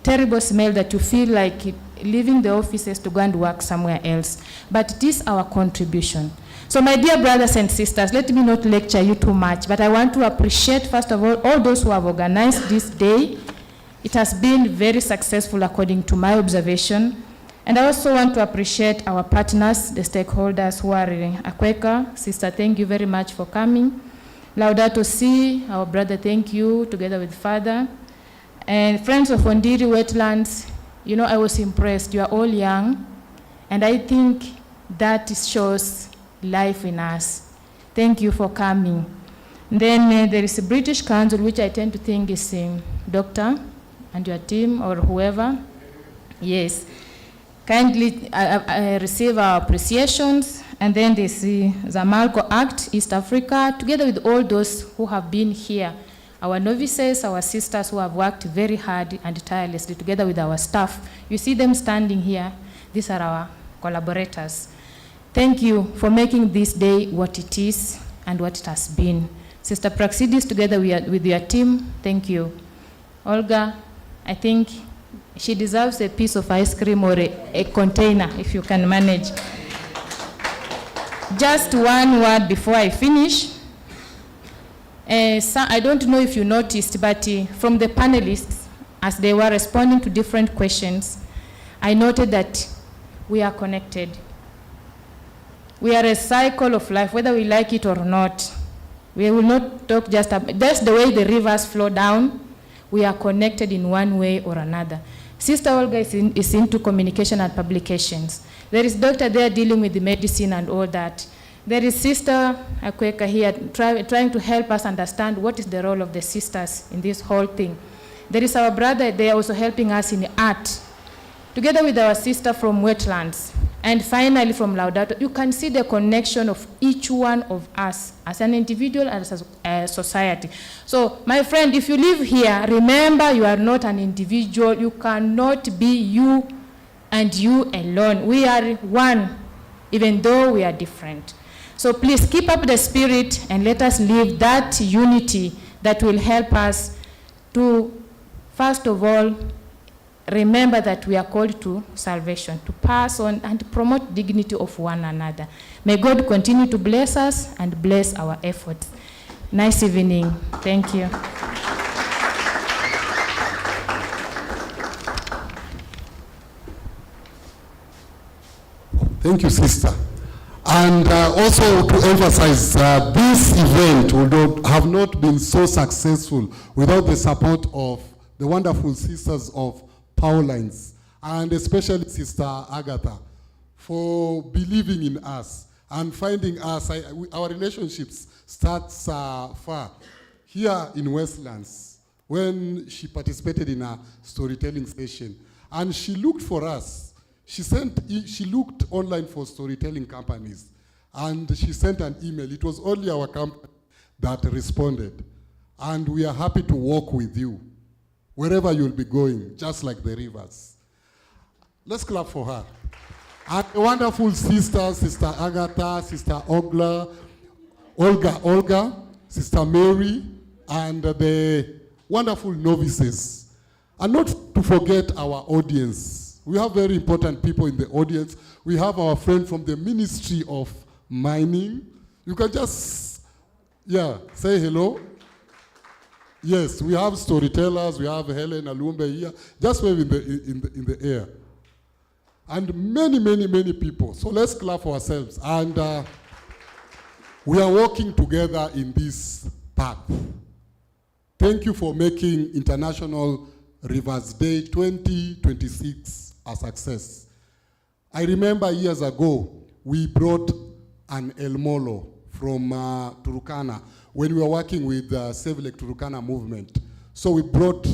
Terrible smell that you feel like leaving the offices to go and work somewhere else. But it is our contribution. So my dear brothers and sisters, let me not lecture you too much, but I want to appreciate, first of all those who have organized this day. It has been very successful according to my observation. And I also want to appreciate our partners, the stakeholders who are in Akweka. Sister, thank you very much for coming. Laudato Si, our brother, thank you, together with Father. And friends of Wandiri Wetlands, you know, I was impressed. You are all young, and I think that shows life in us. Thank you for coming. Then there is a British Council, which I tend to think is Doctor and your team or whoever. Yes. Kindly receive our appreciations. And then there's the Zamaleo Act, East Africa, together with all those who have been here. Our novices, our sisters who have worked very hard and tirelessly together with our staff. You see them standing here. These are our collaborators. Thank you for making this day what it is and what it has been. Sister Praxidis, together with your team, thank you. Olga, I think she deserves a piece of ice cream or a container if you can manage. Just one word before I finish. So I don't know if you noticed, but from the panelists, as they were responding to different questions, I noted that we are connected. We are a cycle of life, whether we like it or not. We will not talk just about, that's the way the rivers flow down. We are connected in one way or another. Sister Olga is into communication and publications. There is doctor there dealing with the medicine and all that. There is Sister Akweka here trying to help us understand what is the role of the sisters in this whole thing. There is our brother there also helping us in art, together with our sister from Wetlands. And finally from Laudato, you can see the connection of each one of us as an individual and as a society. So my friend, if you live here, remember you are not an individual. You cannot be you and you alone. We are one, even though we are different. So please keep up the spirit and let us live that unity that will help us to, first of all, remember that we are called to salvation, to pass on and promote dignity of one another. May God continue to bless us and bless our efforts. Nice evening. Thank you. Thank you, sister. And also to emphasize, this event would have not been so successful without the support of the wonderful sisters of Paulines, and especially Sister Agatha, for believing in us and finding us. Our relationships starts far. Here in Westlands, when she participated in a storytelling session, and she looked for us. She looked online for storytelling companies, and she sent an email. It was only our company that responded. And we are happy to work with you wherever you'll be going, just like the rivers. Let's clap for her. And the wonderful sisters, Sister Agatha, Sister Olga, Sister Mary, and the wonderful novices. And not to forget our audience. We have very important people in the audience. We have our friend from the Ministry of Mining. You can just, say hello. Yes, we have storytellers. We have Helen Alumbe here. Just wave in the air. And many, many, many people. So let's clap for ourselves. And we are working together in this path. Thank you for making International Rivers Day 2026 a success. I remember years ago, we brought an El Molo from Turkana when we were working with the Save Lake Turkana movement. So we brought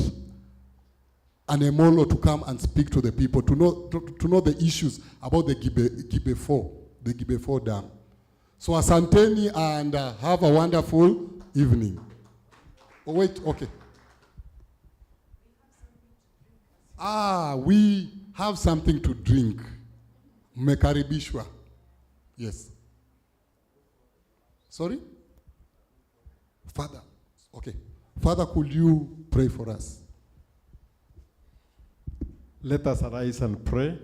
an El Molo to come and speak to the people, to know the issues about the Gibe 4 Dam. So asanteni and have a wonderful evening. Oh wait, okay. We have something to drink. Mekaribishwa. Yes. Sorry? Father. Okay. Father, could you pray for us? Let us arise and pray.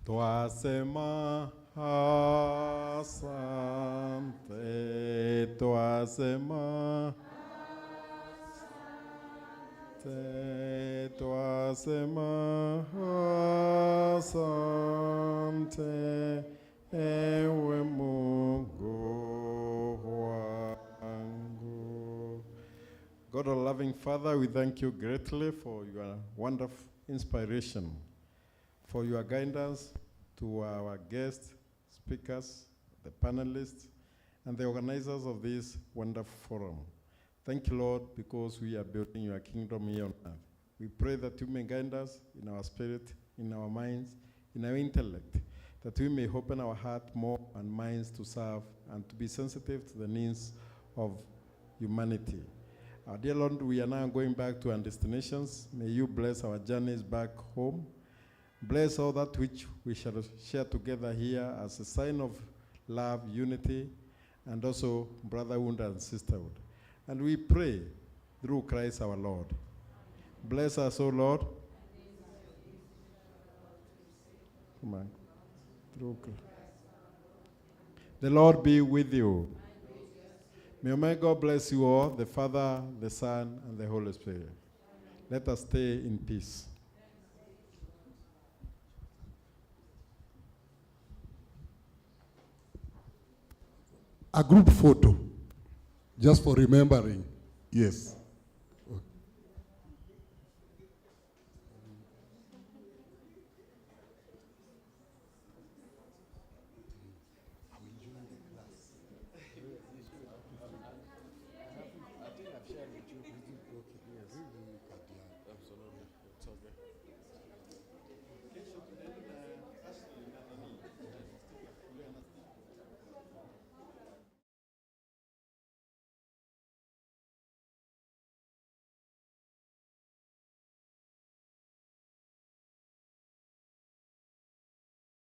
Twasema asante, twasema twasema asante, ewe Mungu wangu. God, our loving Father, we thank you greatly for your wonderful inspiration, for your guidance to our guests, speakers, the panelists, and the organizers of this wonderful forum. Thank you, Lord, because we are building your kingdom here on earth. We pray that you may guide us in our spirit, in our minds, in our intellect, that we may open our heart more and minds to serve and to be sensitive to the needs of humanity. Our dear Lord, we are now going back to our destinations. May you bless our journeys back home. Bless all that which we shall share together here as a sign of love, unity, and also brotherhood and sisterhood. And we pray through Christ our Lord. Bless us, O Lord. Come on. Through Christ. The Lord be with you. May Almighty God bless you all, the Father, the Son, and the Holy Spirit. Let us stay in peace. A group photo, just for remembering. Yes. Absolutely. It's okay.